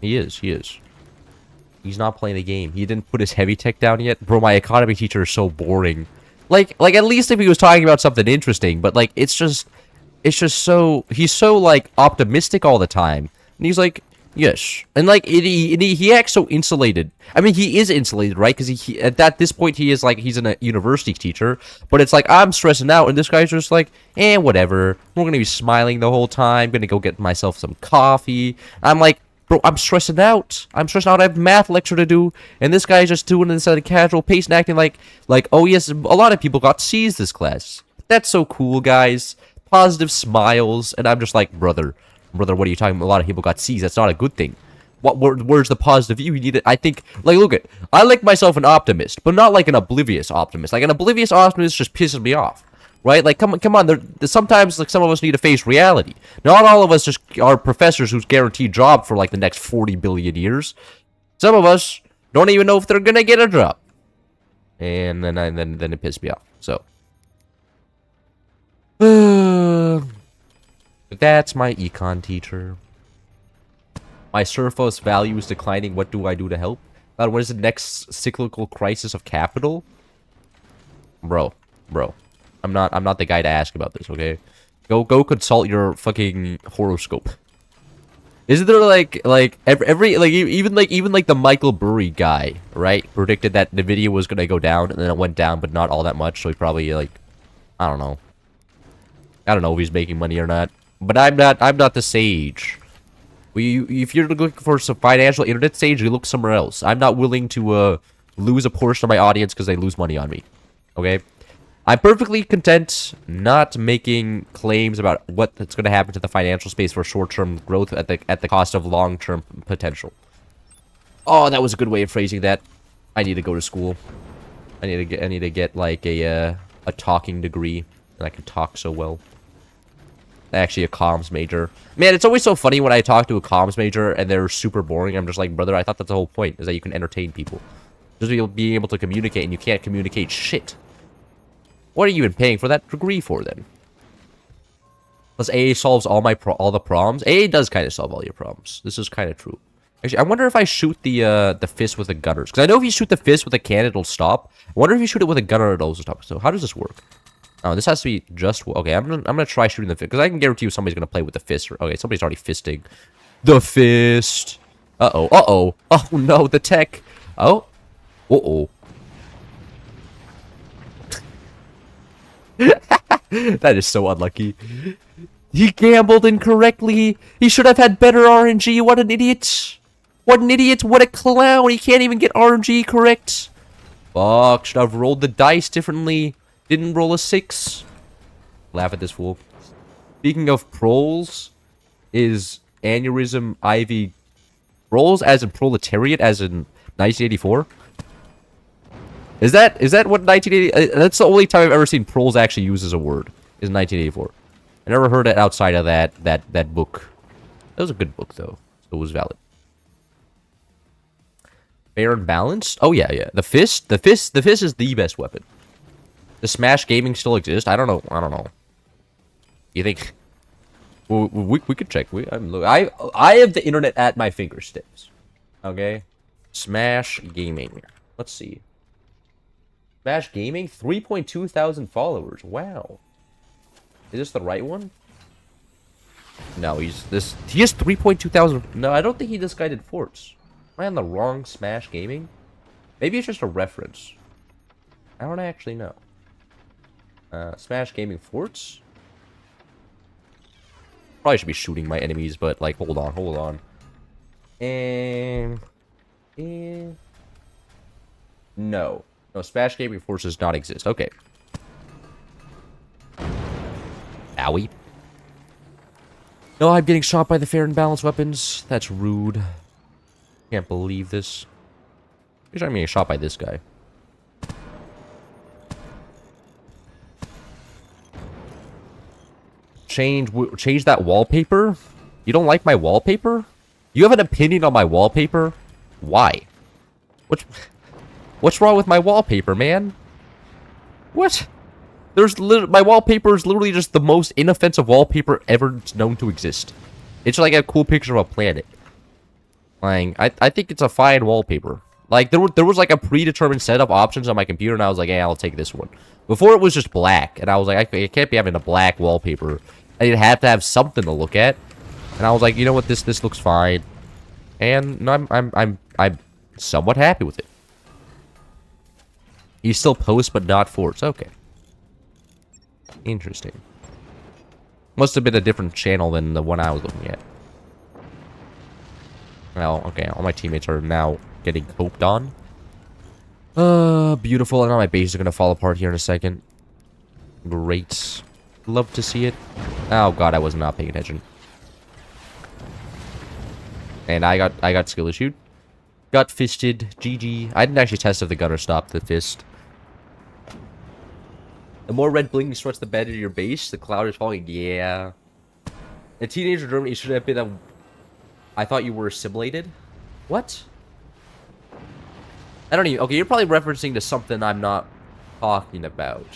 He is. He's not playing the game. He didn't put his heavy tech down yet. Bro, my economy teacher is so boring. Like at least if he was talking about something interesting, but like it's just so, he's so like optimistic all the time. And he's like, yes. And like he acts so insulated. I mean, he is insulated, right? Because he at this point he is like, he's a university teacher, but it's like, I'm stressing out, and this guy's just like, whatever. We're gonna be smiling the whole time. Gonna go get myself some coffee. I'm like, Bro, I'm stressing out. I'm stressing out. I have math lecture to do, and this guy's just doing this at a casual pace and acting like, oh yes, a lot of people got C's this class. That's so cool, guys. Positive smiles, and I'm just like, brother, what are you talking about? A lot of people got C's. That's not a good thing. Where's the positive view? You need it. I think, like, look at, I like myself an optimist, but not like an oblivious optimist. Like, an oblivious optimist just pisses me off, right? Like, come on. Sometimes, like, some of us need to face reality. Not all of us just are professors who's guaranteed job for like the next 40 billion years. Some of us don't even know if they're gonna get a job, and then it pissed me off. So, that's my econ teacher. My surplus value is declining. What do I do to help? What is the next cyclical crisis of capital? Bro. I'm not the guy to ask about this, okay? Go consult your fucking horoscope. Isn't there like even the Michael Burry guy, right? Predicted that Nvidia was gonna go down and then it went down, but not all that much, so he probably like I don't know if he's making money or not. But I'm not the sage. If you're looking for some financial internet sage, you look somewhere else. I'm not willing to lose a portion of my audience because they lose money on me. Okay? I'm perfectly content not making claims about what's going to happen to the financial space for short-term growth at the cost of long-term potential. Oh, that was a good way of phrasing that. I need to go to school. I need to get like a talking degree, and I can talk so well. Actually, a comms major. Man, it's always so funny when I talk to a comms major and they're super boring. I'm just like, brother, I thought that's the whole point, is that you can entertain people. Just being able to communicate, and you can't communicate shit. What are you even paying for that degree for, then? Plus, AA solves all the problems. AA does kind of solve all your problems. This is kind of true. Actually, I wonder if I shoot the fist with the gunners. Because I know if you shoot the fist with a cannon, it'll stop. I wonder if you shoot it with a gunner, it'll also stop. So how does this work? Oh, this has to be just... Okay, I'm gonna try shooting the fist. Because I can guarantee you somebody's gonna play with the fist. Okay, somebody's already fisting. The fist. Uh-oh. Oh, no, the tech. Oh. Uh-oh. That is so unlucky. He gambled incorrectly. He should have had better RNG. What an idiot. What an idiot. What a clown. He can't even get RNG correct. Fuck. Should have rolled the dice differently. Didn't roll a 6. Laugh at this fool. Speaking of proles, is aneurysm Ivy proles as in proletariat as in 1984? Is that what 1980? That's the only time I've ever seen proles actually used as a word. Is 1984. I never heard it outside of that book. That was a good book though, so it was valid. Fair and balanced. Oh yeah. The fist is the best weapon. Does Smash Gaming still exist? I don't know. You think? We could check. I have the internet at my fingertips. Okay. Smash Gaming. Let's see. Smash Gaming, 3.2 thousand followers. Wow. Is this the right one? No, he has 3.2 thousand. No, I don't think he disguided forts. Am I on the wrong Smash Gaming? Maybe it's just a reference. I don't actually know. Smash Gaming forts? Probably should be shooting my enemies, but like, hold on. No, Smash Gaming forts does not exist. Okay. Owie. No, I'm getting shot by the fair and balanced weapons. That's rude. Can't believe this. I'm getting shot by this guy. Change that wallpaper? You don't like my wallpaper? You have an opinion on my wallpaper? Why? What's wrong with my wallpaper, man? What? My wallpaper is literally just the most inoffensive wallpaper ever known to exist. It's like a cool picture of a planet. Like, I think it's a fine wallpaper. Like, there was like a predetermined set of options on my computer, and I was like, yeah, I'll take this one. Before it was just black, and I was like, I can't be having a black wallpaper. I'd have to have something to look at. And I was like, you know what, this looks fine. And no, I'm somewhat happy with it. You still post, but not forts. Okay. Interesting. Must have been a different channel than the one I was looking at. Well, okay, all my teammates are now getting coped on. Beautiful. And now my base is gonna fall apart here in a second. Great. Love to see it. Oh god, I was not paying attention. And I got skill issued. Got fisted. GG. I didn't actually test if the gunner stopped the fist. The more red blinking struts, the better your base. The cloud is falling. Yeah. A teenager in Germany should have been a... I thought you were assimilated. What? I don't even... Okay, you're probably referencing to something I'm not talking about.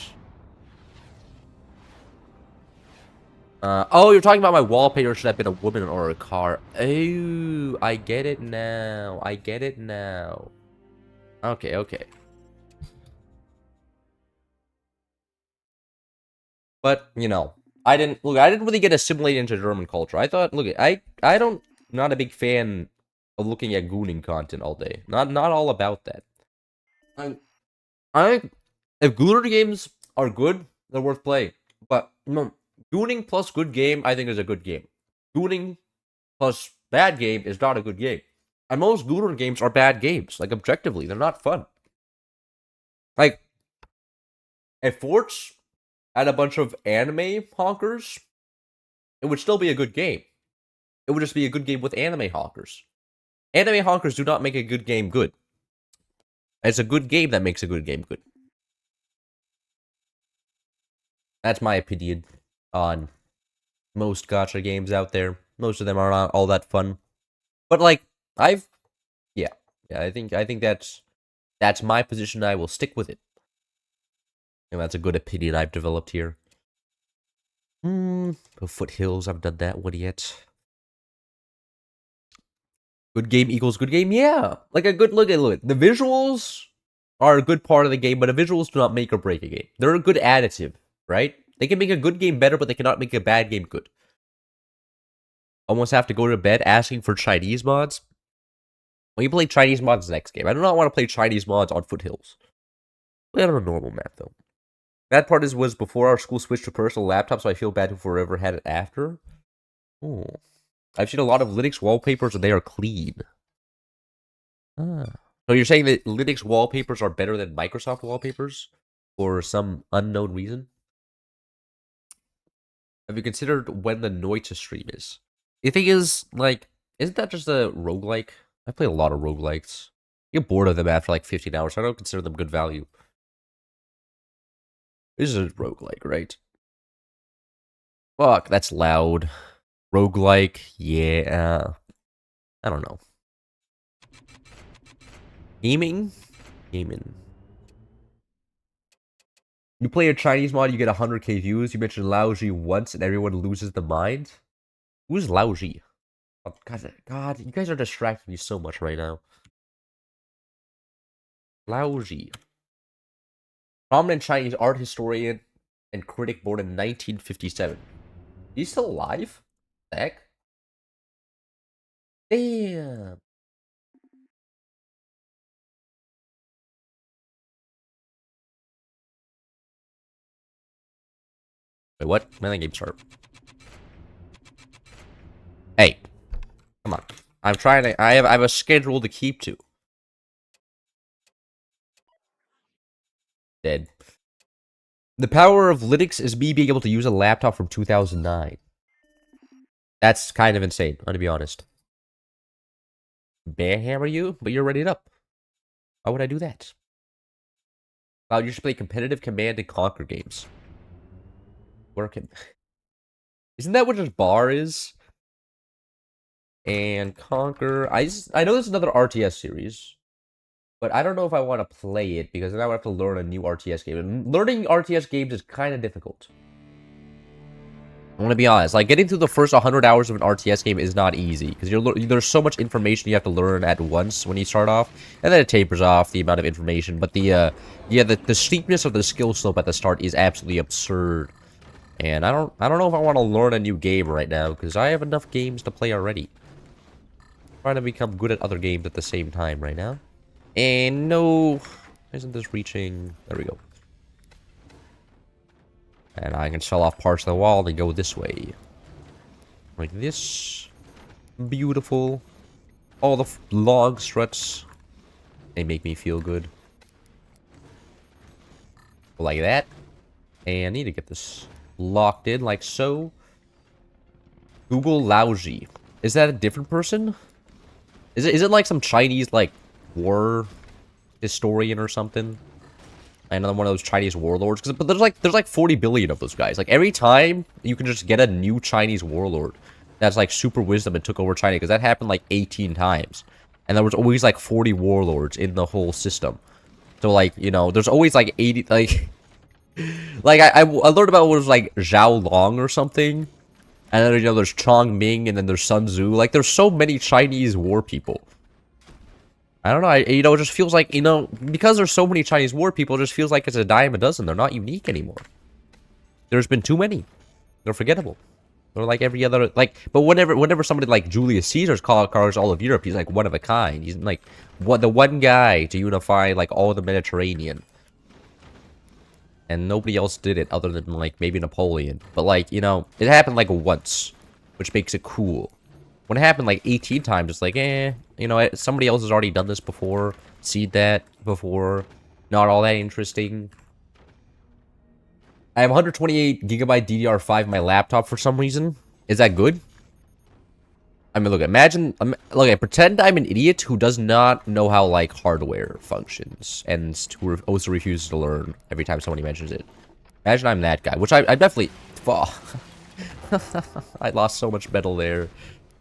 Oh, you're talking about my wallpaper should have been a woman or a car. Oh, I get it now. I get it now. Okay, okay. But, you know, I didn't really get assimilated into German culture. I thought, look, I don't, not a big fan of looking at gooning content all day. Not all about that. I if gooner games are good, they're worth playing. But, you know, gooning plus good game, I think is a good game. Gooning plus bad game is not a good game. And most gooner games are bad games. Like, objectively, they're not fun. Like, if Forts had a bunch of anime honkers, it would still be a good game. It would just be a good game with anime honkers. Anime honkers do not make a good game good. It's a good game that makes a good game good. That's my opinion on most gacha games out there. Most of them are not all that fun. But like, yeah, I think that's my position. I will stick with it. And that's a good opinion I've developed here. Foothills, I've done that one yet. Good game equals good game? Yeah. Like a good look. The visuals are a good part of the game, but the visuals do not make or break a game. They're a good additive, right? They can make a good game better, but they cannot make a bad game good. Almost have to go to bed asking for Chinese mods. When you play Chinese mods next game. I do not want to play Chinese mods on Foothills. Play it on a normal map, though. That part was before our school switched to personal laptops, so I feel bad if whoever had it after. Oh. I've seen a lot of Linux wallpapers and they are clean. So you're saying that Linux wallpapers are better than Microsoft wallpapers? For some unknown reason? Have you considered when the Noita stream is? The thing is, like, isn't that just a roguelike? I play a lot of roguelikes. You get bored of them after like 15 hours, so I don't consider them good value. This is a roguelike, right? Fuck, that's loud. Roguelike, yeah. I don't know. Gaming? Gaming. You play a Chinese mod, you get 100k views. You mention Laoji once and everyone loses the mind. Who's Laoji? Oh, God, you guys are distracting me so much right now. Laoji. Prominent Chinese art historian and critic born in 1957. He's still alive? The heck? Damn. Wait, what? My game sharp. Hey. Come on. I'm trying to... I have a schedule to keep to. Dead. The power of Linux is me being able to use a laptop from 2009. That's kind of insane, I'm gonna be honest. Bear hammer you, but you're ready up. Why would I do that? Wow, you should play competitive Command and Conquer games. Working. Isn't that what just bar is? And Conquer. I know there's another RTS series. But I don't know if I want to play it because then I would have to learn a new RTS game. And learning RTS games is kind of difficult. I'm gonna be honest, like getting through the first 100 hours of an RTS game is not easy because there's so much information you have to learn at once when you start off, and then it tapers off the amount of information. But the steepness of the skill slope at the start is absolutely absurd, and I don't know if I want to learn a new game right now because I have enough games to play already. I'm trying to become good at other games at the same time right now, and no, isn't this reaching? There we go. And I can sell off parts of the wall and go this way. Like this. Beautiful. All the log struts. They make me feel good. Like that. And I need to get this locked in like so. Google Laoji. Is that a different person? Is it like some Chinese like war historian or something? Another one of those Chinese warlords? But there's like 40 billion of those guys. Like every time you can just get a new Chinese warlord that's like super wisdom and took over China, because that happened like 18 times. And there was always like 40 warlords in the whole system. So like, you know, there's always like 80 like I learned about what was like Zhao Long or something. And then, you know, there's Chong Ming, and then there's Sun Tzu. Like, there's so many Chinese war people. I don't know, you know, it just feels like, you know, because there's so many Chinese war people, it just feels like it's a dime a dozen. They're not unique anymore. There's been too many. They're forgettable. They're like every other, like, but whenever somebody like Julius Caesar's conquers all of Europe, he's like one of a kind. He's like, the one guy to unify, like, all the Mediterranean. And nobody else did it other than, like, maybe Napoleon. But, like, you know, it happened, like, once. Which makes it cool. When it happened, like, 18 times, it's like, you know, somebody else has already done this before. Seen that before. Not all that interesting. I have 128 gigabyte DDR5 in my laptop for some reason. Is that good? I mean, look, imagine, look, pretend I'm an idiot who does not know how, like, hardware functions, and who also refuses to learn every time somebody mentions it. Imagine I'm that guy, which I definitely, oh, I lost so much metal there.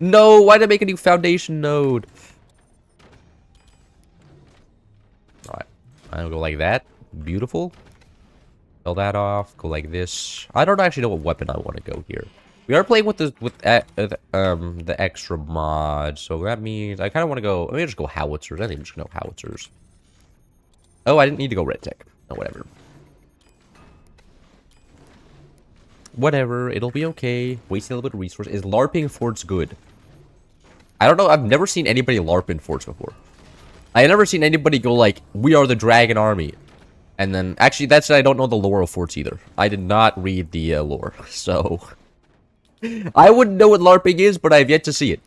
No, why did I make a new foundation node? Alright, I'll go like that. Beautiful. Fill that off, go like this. I don't actually know what weapon I want to go here. We are playing with the extra mod, so that means I kind of want to go. Let me just go howitzers. I think I'm just gonna go howitzers. Oh, I didn't need to go red tech. Oh, whatever. Whatever, it'll be okay. Wasting a little bit of resource. Is LARPing forts good? I don't know. I've never seen anybody LARP in forts before. I've never seen anybody go like, "We are the Dragon Army," and then actually, I don't know the lore of forts either. I did not read the lore, so. I wouldn't know what LARPing is, but I've yet to see it.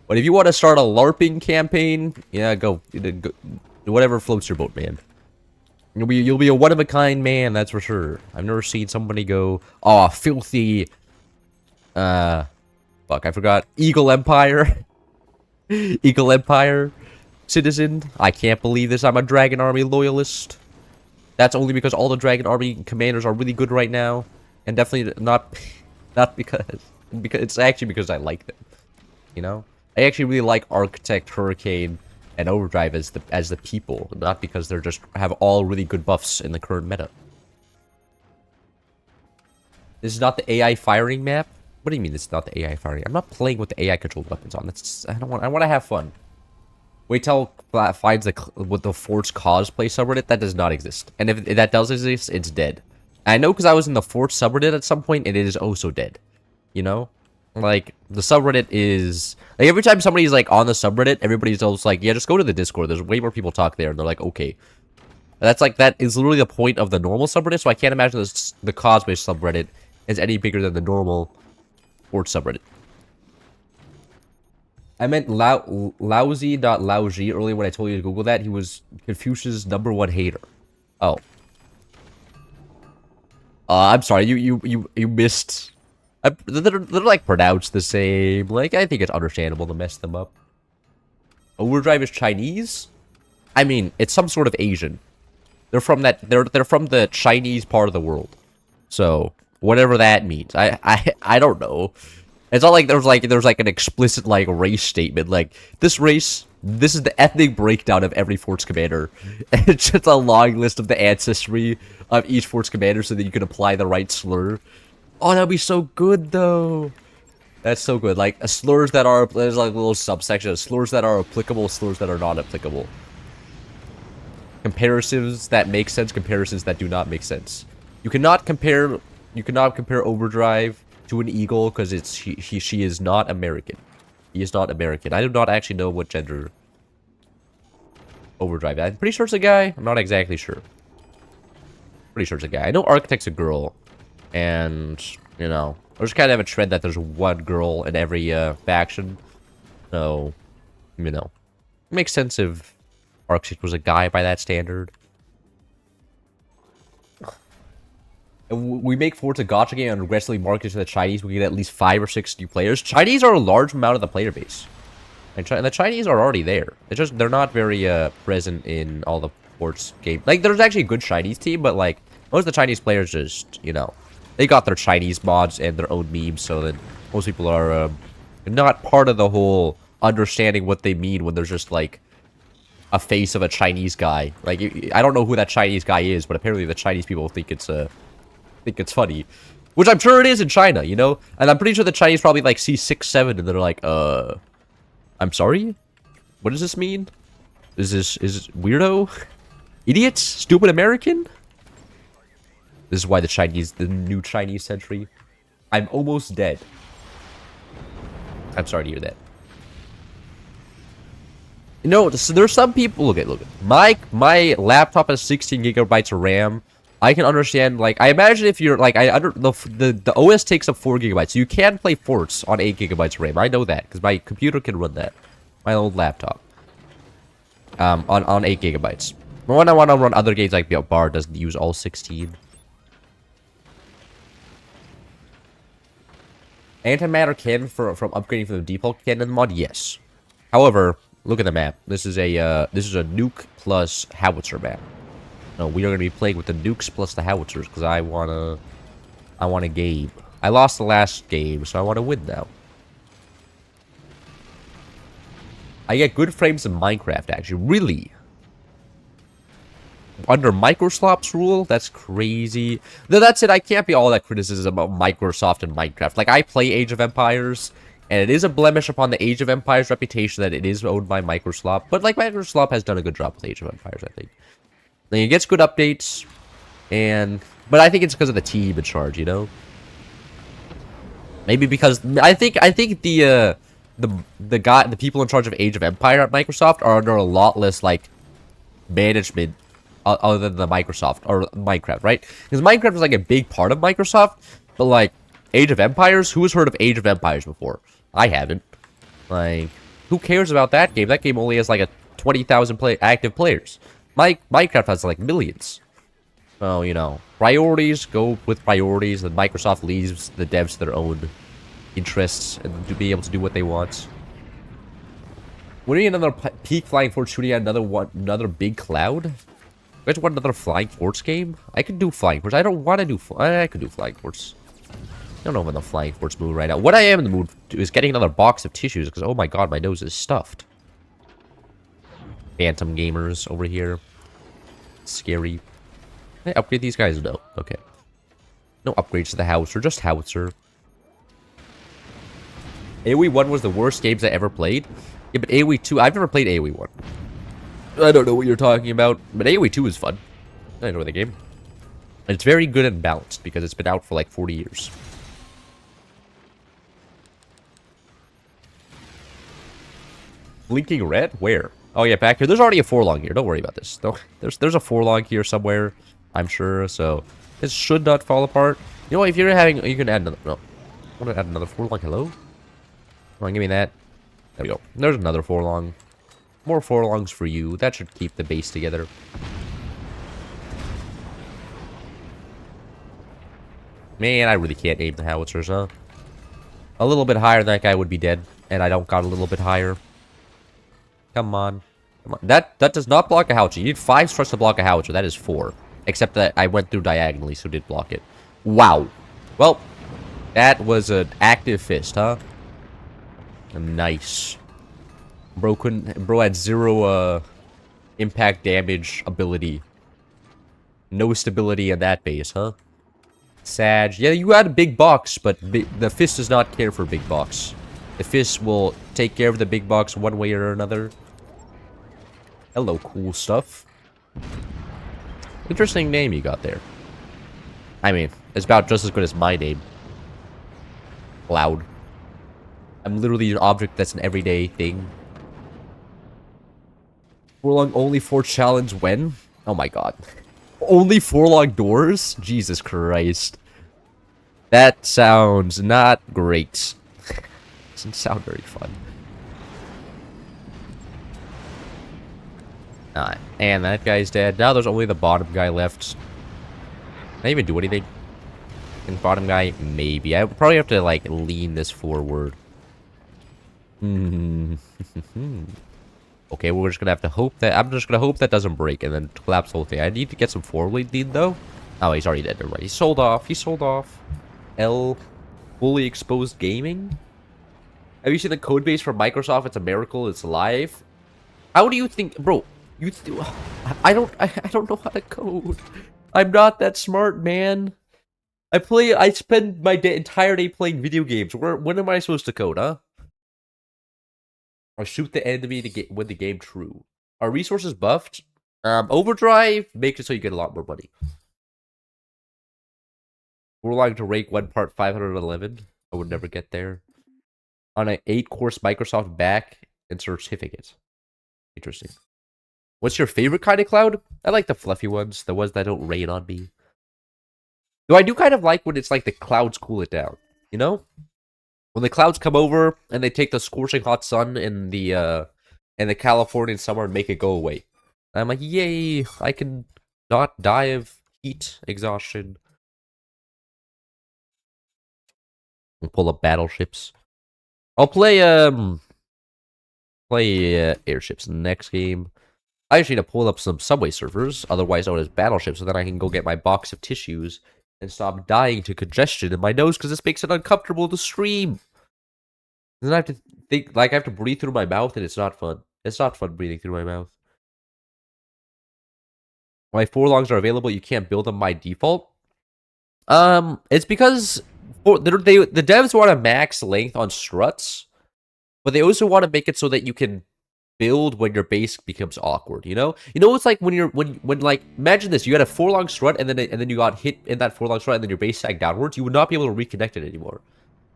But if you want to start a LARPing campaign, yeah, go whatever floats your boat, man. You'll be a one-of-a-kind man, that's for sure. I've never seen somebody go, oh, filthy, fuck, I forgot, Eagle Empire. Eagle Empire citizen. I can't believe this, I'm a Dragon Army loyalist. That's only because all the Dragon Army commanders are really good right now. And definitely not because it's actually because I like them, you know. I actually really like Architect, Hurricane, and Overdrive as the people, not because they're just have all really good buffs in the current meta. This is not the AI firing map. What do you mean this is not the AI firing? I'm not playing with the AI controlled weapons on. That's I want to have fun. Wait till finds the Forts cosplay subreddit. That does not exist, and if that does exist, it's dead. I know because I was in the Forts subreddit at some point, and it is also dead. You know? Like, the subreddit is... Like, every time somebody's, like, on the subreddit, everybody's always like, yeah, just go to the Discord. There's way more people talk there, and they're like, okay. That's, like, that is literally the point of the normal subreddit, so I can't imagine the cosplay subreddit is any bigger than the normal Forts subreddit. I meant lousy.laoji earlier when I told you to Google that. He was Confucius' #1 hater. Oh. I'm sorry, you missed... They're like pronounced the same. Like, I think it's understandable to mess them up. Overdrive is Chinese? I mean, it's some sort of Asian. They're from that. They're from the Chinese part of the world. So whatever that means, I don't know. It's not like there's like an explicit like race statement. Like this race, this is the ethnic breakdown of every Forts commander. And it's just a long list of the ancestry of each Forts commander, so that you can apply the right slur. Oh, that'd be so good, though. That's so good. Like, slurs that are... There's, like, a little subsection of slurs that are applicable, slurs that are not applicable. Comparisons that make sense, comparisons that do not make sense. You cannot compare... You cannot compare Overdrive to an Eagle, because it's... She is not American. He is not American. I do not actually know what gender... Overdrive. I'm pretty sure it's a guy. I'm not exactly sure. Pretty sure it's a guy. I know Architect's a girl. And, you know, there's kind of a trend that there's one girl in every faction. So, you know, It makes sense if Arctic was a guy by that standard. We make Forza gacha game and aggressively market to the Chinese. We get at least 5 or 6 new players. Chinese are a large amount of the player base, and the Chinese are already there. It's just they're not very present in all the sports games. Like, there's actually a good Chinese team, but like most of the Chinese players just, you know, they got their Chinese mods and their own memes, so that most people are not part of the whole understanding what they mean when there's just like a face of a Chinese guy. Like, I don't know who that Chinese guy is, but apparently the Chinese people think it's funny, which I'm sure it is in China, you know. And I'm pretty sure the Chinese probably like see 6, 7, and they're like, I'm sorry, what does this mean? Is weirdo, idiots, stupid American? This is why the new Chinese century. I'm almost dead. I'm sorry to hear that. You know, so there's some people. Look at my laptop has 16 gigabytes of RAM. I can understand, like, I imagine if you're like, the OS takes up 4 gigabytes, so you can play Forts on 8 gigabytes of RAM. I know that because my computer can run that, my old laptop, on 8 gigabytes. But when I want to run other games like Bar, doesn't use all 16. Antimatter cannon from upgrading from the default cannon mod, yes. However, look at the map. This is a nuke plus howitzer map. No, we are going to be playing with the nukes plus the howitzers because I want a game. I lost the last game, so I want to win now. I get good frames in Minecraft, actually. Really? Under Microsoft's rule? That's crazy. No, that's it. I can't be all that criticism about Microsoft and Minecraft. Like, I play Age of Empires, and it is a blemish upon the Age of Empires reputation that it is owned by Microsoft. But, like, Microsoft has done a good job with Age of Empires, I think. Like, it gets good updates, but I think it's because of the team in charge, you know? Maybe because I think the people in charge of Age of Empire at Microsoft are under a lot less like management other than the Microsoft or Minecraft, right? Because Minecraft is like a big part of Microsoft, but like Age of Empires, who has heard of Age of Empires before? I haven't. Like, who cares about that game? That game only has like 20,000 active players. Minecraft has like millions. So, you know, priorities, go with priorities, and Microsoft leaves the devs to their own interests and to be able to do what they want. We need another peak flying forts shooting at another big cloud. You guys want another flying forts game? I can do flying forts. I don't want to do. I could do flying forts. I don't know if I'm in the flying forts mood right now. What I am in the mood is getting another box of tissues because oh my god, my nose is stuffed. Phantom gamers over here. Scary. Can I upgrade these guys? No. Okay. No upgrades to the howitzer, just howitzer. AoE 1 was the worst games I ever played. Yeah, but AoE 2, I've never played AoE 1. I don't know what you're talking about, but AoE 2 is fun. I enjoy the game. And it's very good and balanced because it's been out for like 40 years. Blinking red? Where? Oh yeah, back here. There's already a 4-long here. Don't worry about this. No, there's a 4-long here somewhere, I'm sure. So this should not fall apart. You know what? If you're having, you can add another. No, I want to add another 4-long. Hello. Come on, give me that. There we go. There's another 4-long. More 4-longs for you. That should keep the base together. Man, I really can't aim the howitzers, huh? A little bit higher, that guy would be dead, and I don't got a little bit higher. Come on. Come on. That does not block a howitzer. You need 5 struts to block a howitzer. That is 4. Except that I went through diagonally, so it did block it. Wow. Well, that was an active fist, huh? Nice. Bro had 0 impact damage ability. No stability in that base, huh? Sag. Yeah, you had a big box, but the fist does not care for big box. The fist will take care of the big box one way or another. Hello, cool stuff. Interesting name you got there. I mean, it's about just as good as my name. Cloud. I'm literally an object that's an everyday thing. 4-long only 4 challenge when? Oh my god. Only 4-long doors? Jesus Christ. That sounds not great. Doesn't sound very fun. And that guy's dead. Now there's only the bottom guy left. Can I even do anything? And bottom guy, maybe. I probably have to, like, lean this forward. Hmm. Okay, we're just gonna have to hope that... I'm just gonna hope that doesn't break and then collapse the whole thing. I need to get some forward lead, though. Oh, he's already dead. Never mind. He sold off. He sold off. L. Fully exposed gaming? Have you seen the code base for Microsoft? It's a miracle. It's live. How do you think... Bro, I don't know how to code. I'm not that smart, man. I spend my entire day playing video games. When am I supposed to code, huh? Or shoot the enemy to win the game true. Are resources buffed? Overdrive makes it so you get a lot more money. We're allowed to rank 1 part 511. I would never get there. On an 8-course Microsoft back and certificate. Interesting. What's your favorite kind of cloud? I like the fluffy ones. The ones that don't rain on me. Though I do kind of like when it's like the clouds cool it down. You know? When the clouds come over and they take the scorching hot sun in the Californian summer and make it go away. And I'm like, yay! I can not die of heat exhaustion. We'll pull up battleships. I'll play airships next game. I actually need to pull up some subway servers, otherwise known as battleships, so then I can go get my box of tissues and stop dying to congestion in my nose because this makes it uncomfortable to stream. And then I have to think, like, I have to breathe through my mouth, and it's not fun. It's not fun breathing through my mouth. My forlongs are available. You can't build them by default. It's because the devs want a max length on struts, but they also want to make it so that you can build when your base becomes awkward. You know, it's like when like imagine this: you had a forlong strut, and then you got hit in that forlong strut, and then your base sagged downwards. You would not be able to reconnect it anymore.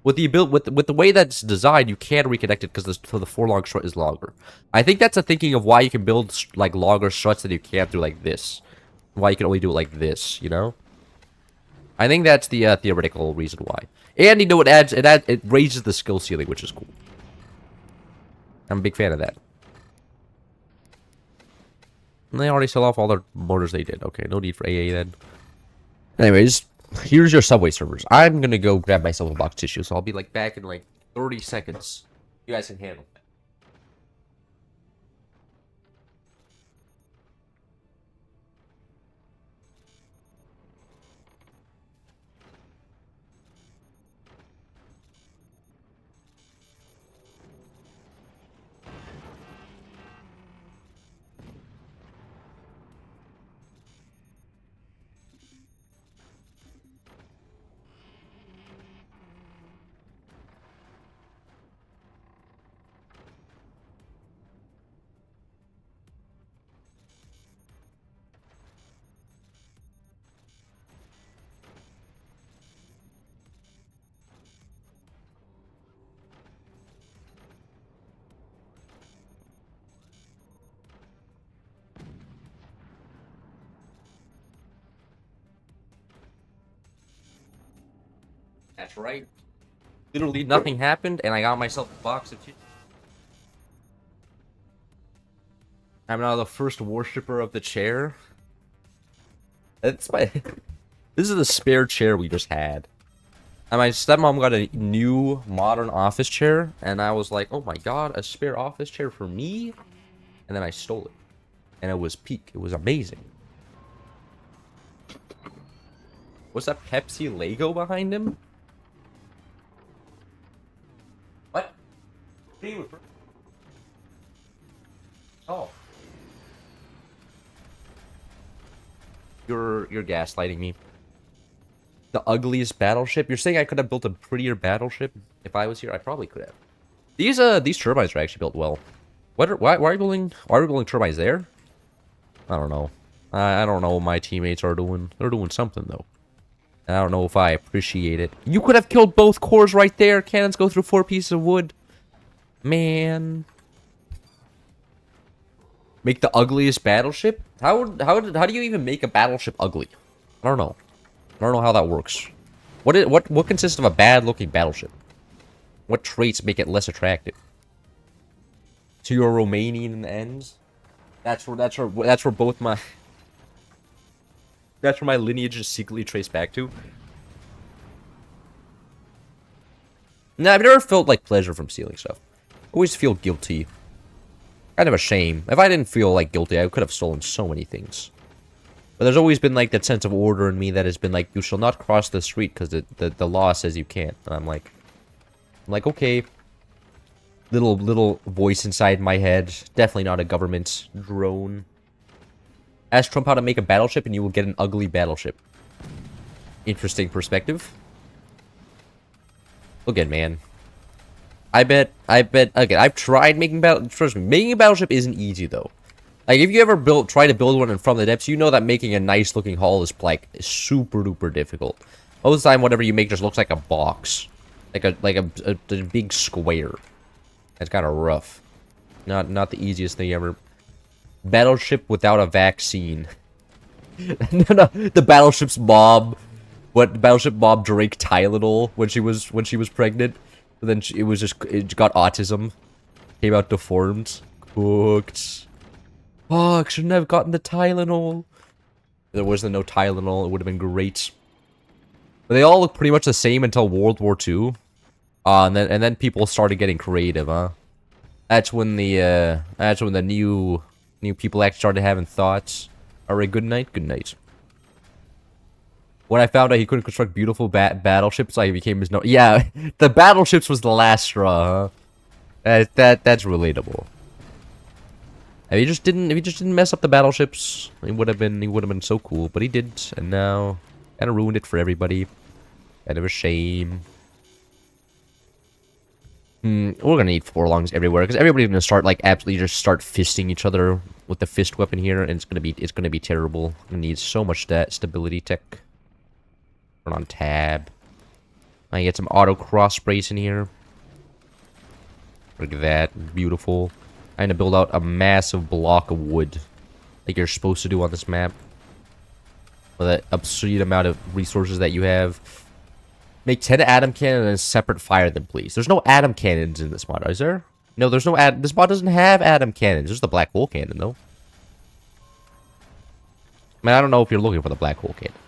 With the way that's designed, you can reconnect it because the forlong strut is longer. I think that's a thinking of why you can build like longer struts than you can do like this. Why you can only do it like this, you know? I think that's the theoretical reason why. And you know, it raises the skill ceiling, which is cool. I'm a big fan of that. And they already sell off all their motors they did. Okay, no need for AA then. Anyways, here's your subway servers. I'm gonna go grab myself a box of tissue, so I'll be like back in like 30 seconds. You guys can handle it. That's right. Literally nothing happened, and I got myself a box of tissue. I'm now the first worshipper of the chair. That's my... This is the spare chair we just had. And my stepmom got a new modern office chair, and I was like, oh my god, a spare office chair for me? And then I stole it. And it was peak. It was amazing. What's that Pepsi Lego behind him? What? Oh. You're gaslighting me. The ugliest battleship? You're saying I could have built a prettier battleship if I was here? I probably could have. These turbines are actually built well. Why are we building turbines there? I don't know. I don't know what my teammates are doing. They're doing something though. I don't know if I appreciate it. You could have killed both cores right there. Cannons go through 4 pieces of wood. Man. Make the ugliest battleship? How do you even make a battleship ugly? I don't know. I don't know how that works. What consists of a bad-looking battleship? What traits make it less attractive? To your Romanian ends? That's where both my that's where my lineage is secretly traced back to. Nah, I've never felt like pleasure from stealing stuff. Always feel guilty. Kind of a shame. If I didn't feel like guilty, I could have stolen so many things. But there's always been like that sense of order in me that has been like, you shall not cross the street because the law says you can't. And I'm like, okay. Little voice inside my head. Definitely not a government drone. Ask Trump how to make a battleship and you will get an ugly battleship. Interesting perspective. Look at, man. I bet, again, I've tried making trust me, making a battleship isn't easy, though. Like, if you ever try to build one in From the Depths, you know that making a nice-looking hull is, like, super-duper difficult. Most of the time, whatever you make just looks like a box. Like a big square. That's kind of rough. Not the easiest thing ever. Battleship without a vaccine. No, the battleship's mom. What battleship mom drank Tylenol when she was pregnant. But then it got autism. Came out deformed. Cooked. Fuck, shouldn't have gotten the Tylenol. If there wasn't no Tylenol, it would have been great. But they all look pretty much the same until World War II. And then people started getting creative, huh? That's when the new people actually started having thoughts. Alright, good night, good night. When I found out he couldn't construct beautiful battleships, I became his no. Yeah, the battleships was the last straw, huh? That's relatable. If he just didn't mess up the battleships, he would have been so cool. But he did, and now kind of ruined it for everybody. Kind of a shame. We're gonna need forelongs everywhere because everybody's gonna start like absolutely just start fisting each other with the fist weapon here, and it's gonna be terrible. It needs so much stability tech. Turn on tab. I get some auto cross brace in here. Look at that, beautiful. I'm gonna build out a massive block of wood, like you're supposed to do on this map. With that obscene amount of resources that you have. Make 10 atom cannons and separate fire them, please. There's no atom cannons in this mod, is there? No, there's no this mod doesn't have atom cannons. There's the black hole cannon, though. I mean, I don't know if you're looking for the black hole cannon.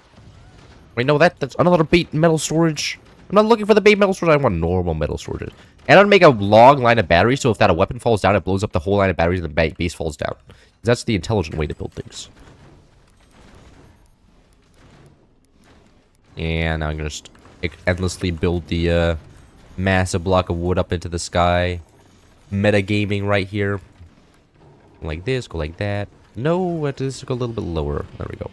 Wait, no, that's another bait metal storage. I'm not looking for the bait metal storage. I want normal metal storage. And I'd make a long line of batteries, so if that a weapon falls down, it blows up the whole line of batteries and the base falls down. That's the intelligent way to build things. And now I'm gonna just endlessly build the massive block of wood up into the sky. Metagaming right here. Like this, go like that. No, let's go a little bit lower. There we go.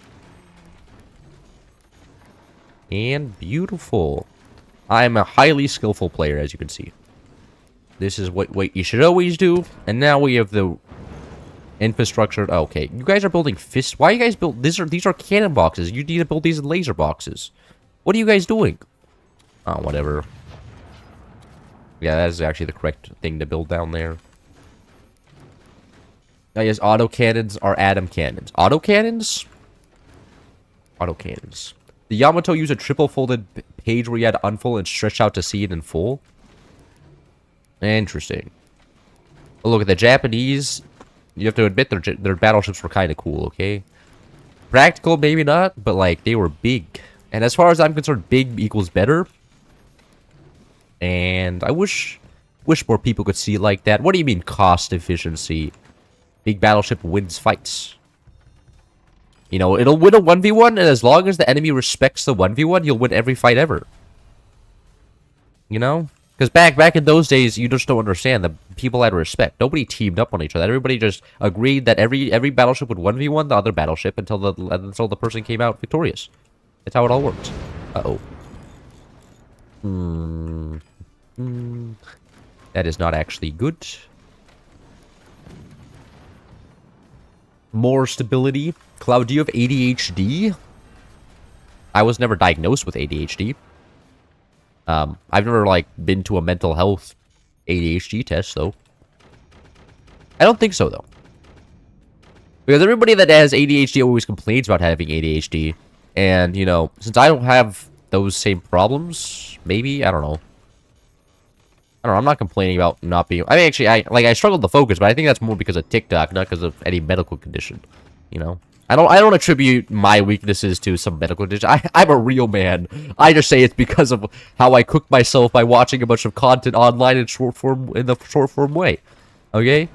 And beautiful. I'm a highly skillful player, as you can see. This is what you should always do. And now we have the infrastructure. Oh, okay, you guys are building fist. Why are you guys build? These are cannon boxes. You need to build these in laser boxes. What are you guys doing? Oh, whatever. Yeah, that is actually the correct thing to build down there. I guess auto cannons are atom cannons. Auto cannons? Auto cannons. The Yamato used a triple folded page where you had to unfold and stretch out to see it in full. Interesting. Well, look at the Japanese. You have to admit their battleships were kind of cool, okay? Practical, maybe not, but like they were big. And as far as I'm concerned, big equals better. And I wish more people could see it like that. What do you mean cost efficiency? Big battleship wins fights. You know, it'll win a 1v1, and as long as the enemy respects the 1v1, you'll win every fight ever. You know? Because back in those days, you just don't understand. The people had respect. Nobody teamed up on each other. Everybody just agreed that every battleship would 1v1 the other battleship until the person came out victorious. That's how it all worked. Uh-oh. That is not actually good. More stability. Cloud, do you have ADHD? I was never diagnosed with ADHD. I've never, like, been to a mental health ADHD test, though. I don't think so, though. Because everybody that has ADHD always complains about having ADHD. And, you know, since I don't have those same problems, maybe, I don't know. I don't know, I'm not complaining about not being... I mean, actually, I struggled to focus, but I think that's more because of TikTok, not because of any medical condition, you know? I don't attribute my weaknesses to some medical condition. I'm a real man. I just say it's because of how I cook myself by watching a bunch of content online in the short form way. Okay?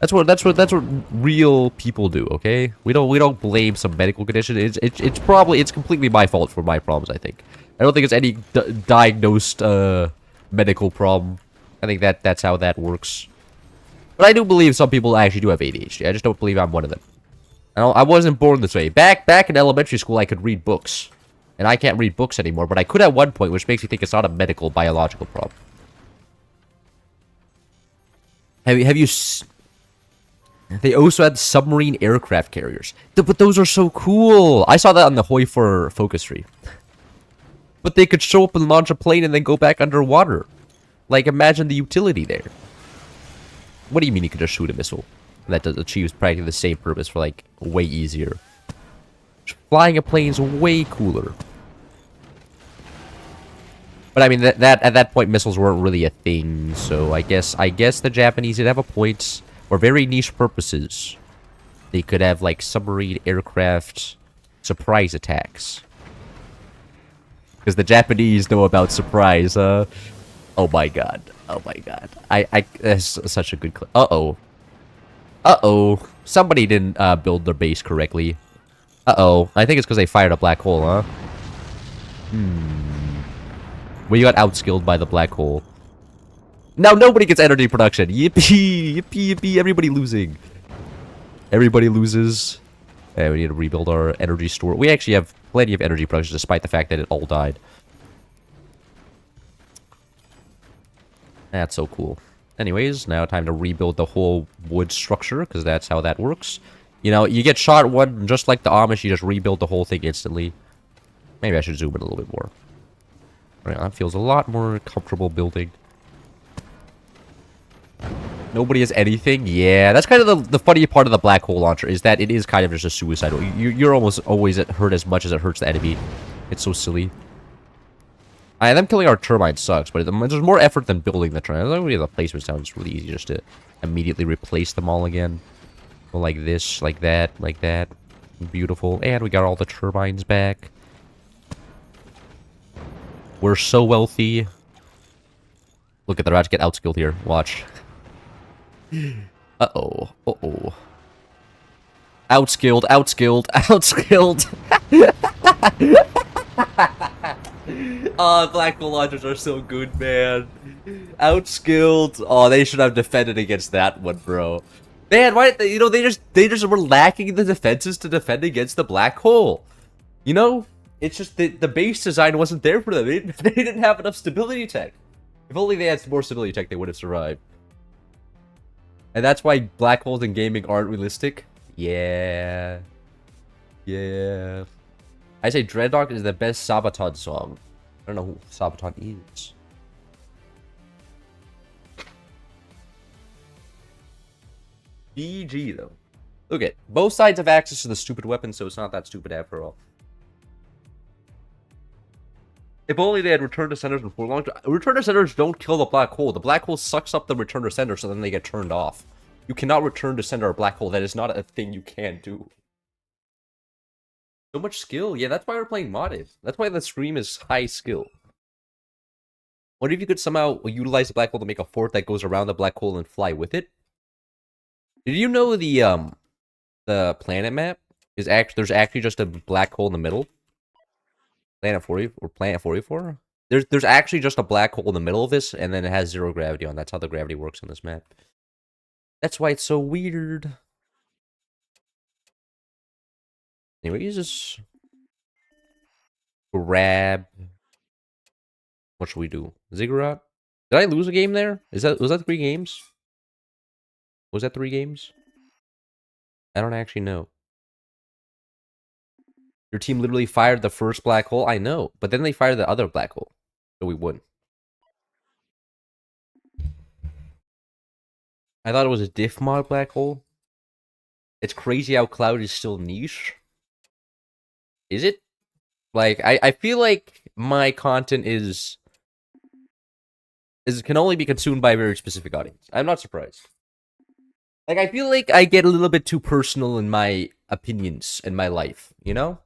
That's what real people do, okay? We don't blame some medical condition. It's completely my fault for my problems, I think. I don't think it's any diagnosed medical problem. I think that's how that works. But I do believe some people actually do have ADHD. I just don't believe I'm one of them. I wasn't born this way. Back in elementary school, I could read books. And I can't read books anymore, but I could at one point, which makes me think it's not a medical, biological problem. Have you... They also had submarine aircraft carriers. But those are so cool! I saw that on the Hoi 4 focus tree. But they could show up and launch a plane and then go back underwater. Like, imagine the utility there. What do you mean you could just shoot a missile? That achieves practically the same purpose for, like, way easier. Flying a plane's way cooler. But I mean, at that point, missiles weren't really a thing, so I guess the Japanese did have a point. For very niche purposes, they could have, like, submarine aircraft surprise attacks. Because the Japanese know about surprise, Oh my god. Oh my god. That's such a good clip. Uh-oh. Uh-oh. Somebody didn't build their base correctly. Uh-oh. I think it's because they fired a black hole, huh? We got outskilled by the black hole. Now nobody gets energy production. Yippee! Yippee, yippee. Everybody losing. Everybody loses. Yeah, we need to rebuild our energy store. We actually have plenty of energy production despite the fact that it all died. That's so cool. Anyways, now time to rebuild the whole wood structure, because that's how that works. You know, you get shot one, just like the Amish, you just rebuild the whole thing instantly. Maybe I should zoom in a little bit more. Right, that feels a lot more comfortable building. Nobody has anything? Yeah, that's kind of the funny part of the black hole launcher, is that it is kind of just a suicidal. You're almost always hurt as much as it hurts the enemy. It's so silly. Them killing our turbine sucks, but there's more effort than building the turbine. The placement sounds really easy just to immediately replace them all again. Go like this, like that, like that. Beautiful. And we got all the turbines back. We're so wealthy. Look at the rats get outskilled here. Watch. Uh-oh. Uh-oh. Outskilled, outskilled, outskilled. Oh, black hole launchers are so good, man. Outskilled. Oh, they should have defended against that one, bro. Man, why? You know, they just were lacking the defenses to defend against the black hole. You know, it's just the base design wasn't there for them. They didn't have enough stability tech. If only they had more stability tech, they would have survived. And that's why black holes in gaming aren't realistic. Yeah. Yeah. I say Dreadnought is the best Sabaton song. I don't know who Sabaton is. GG though. Look at both sides have access to the stupid weapon, so it's not that stupid after all. If only they had return to centers before long. Return to centers don't kill the black hole. The black hole sucks up the return to center, so then they get turned off. You cannot return to center a black hole. That is not a thing you can do. So much skill. Yeah, that's why we're playing modded. That's why the stream is high skill. What if you could somehow utilize the black hole to make a fort that goes around the black hole and fly with it? Did you know the planet map is there's actually just a black hole in the middle? Planet 40 or Planet 44? There's actually just a black hole in the middle of this, and then it has zero gravity on. That's how the gravity works on this map. That's why it's so weird. Anyways, just grab. What should we do? Ziggurat? Did I lose a game there? Was that 3 games? Was that 3 games? I don't actually know. Your team literally fired the first black hole? I know, but then they fired the other black hole. So we won. I thought it was a diff mod black hole. It's crazy how Cloud is still niche. Is it? Like, I feel like my content is can only be consumed by a very specific audience. I'm not surprised. Like, I feel like I get a little bit too personal in my opinions in my life, you know?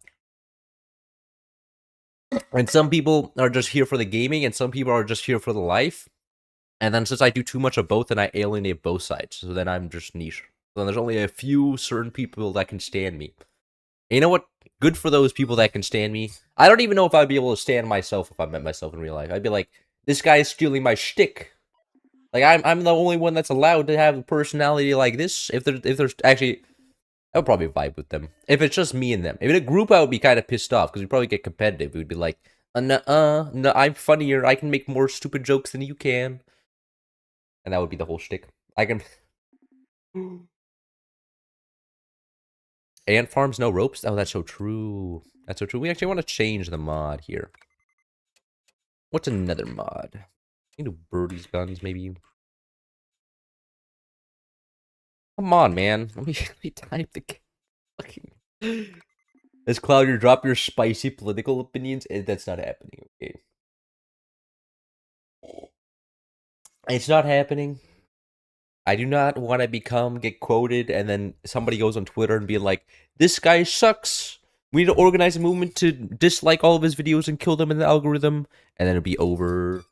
And some people are just here for the gaming, and some people are just here for the life. And then since I do too much of both, then I alienate both sides. So then I'm just niche. So then there's only a few certain people that can stand me. And you know what? Good for those people that can stand me. I don't even know if I'd be able to stand myself if I met myself in real life. I'd be like, this guy is stealing my shtick. Like, I'm the only one that's allowed to have a personality like this. If there's actually, I would probably vibe with them. If it's just me and them. If in a group, I would be kind of pissed off because we'd probably get competitive. We'd be like, no, I'm funnier. I can make more stupid jokes than you can. And that would be the whole shtick. I can. Ant farms, no ropes? Oh, that's so true. That's so true. We actually want to change the mod here. What's another mod? You know, birdies guns, maybe. Come on, man. Let me type the fucking. As Cloudier, drop your spicy political opinions. That's not happening. Okay. It's not happening. I do not want to get quoted, and then somebody goes on Twitter and be like, this guy sucks. We need to organize a movement to dislike all of his videos and kill them in the algorithm. And then it'd be over.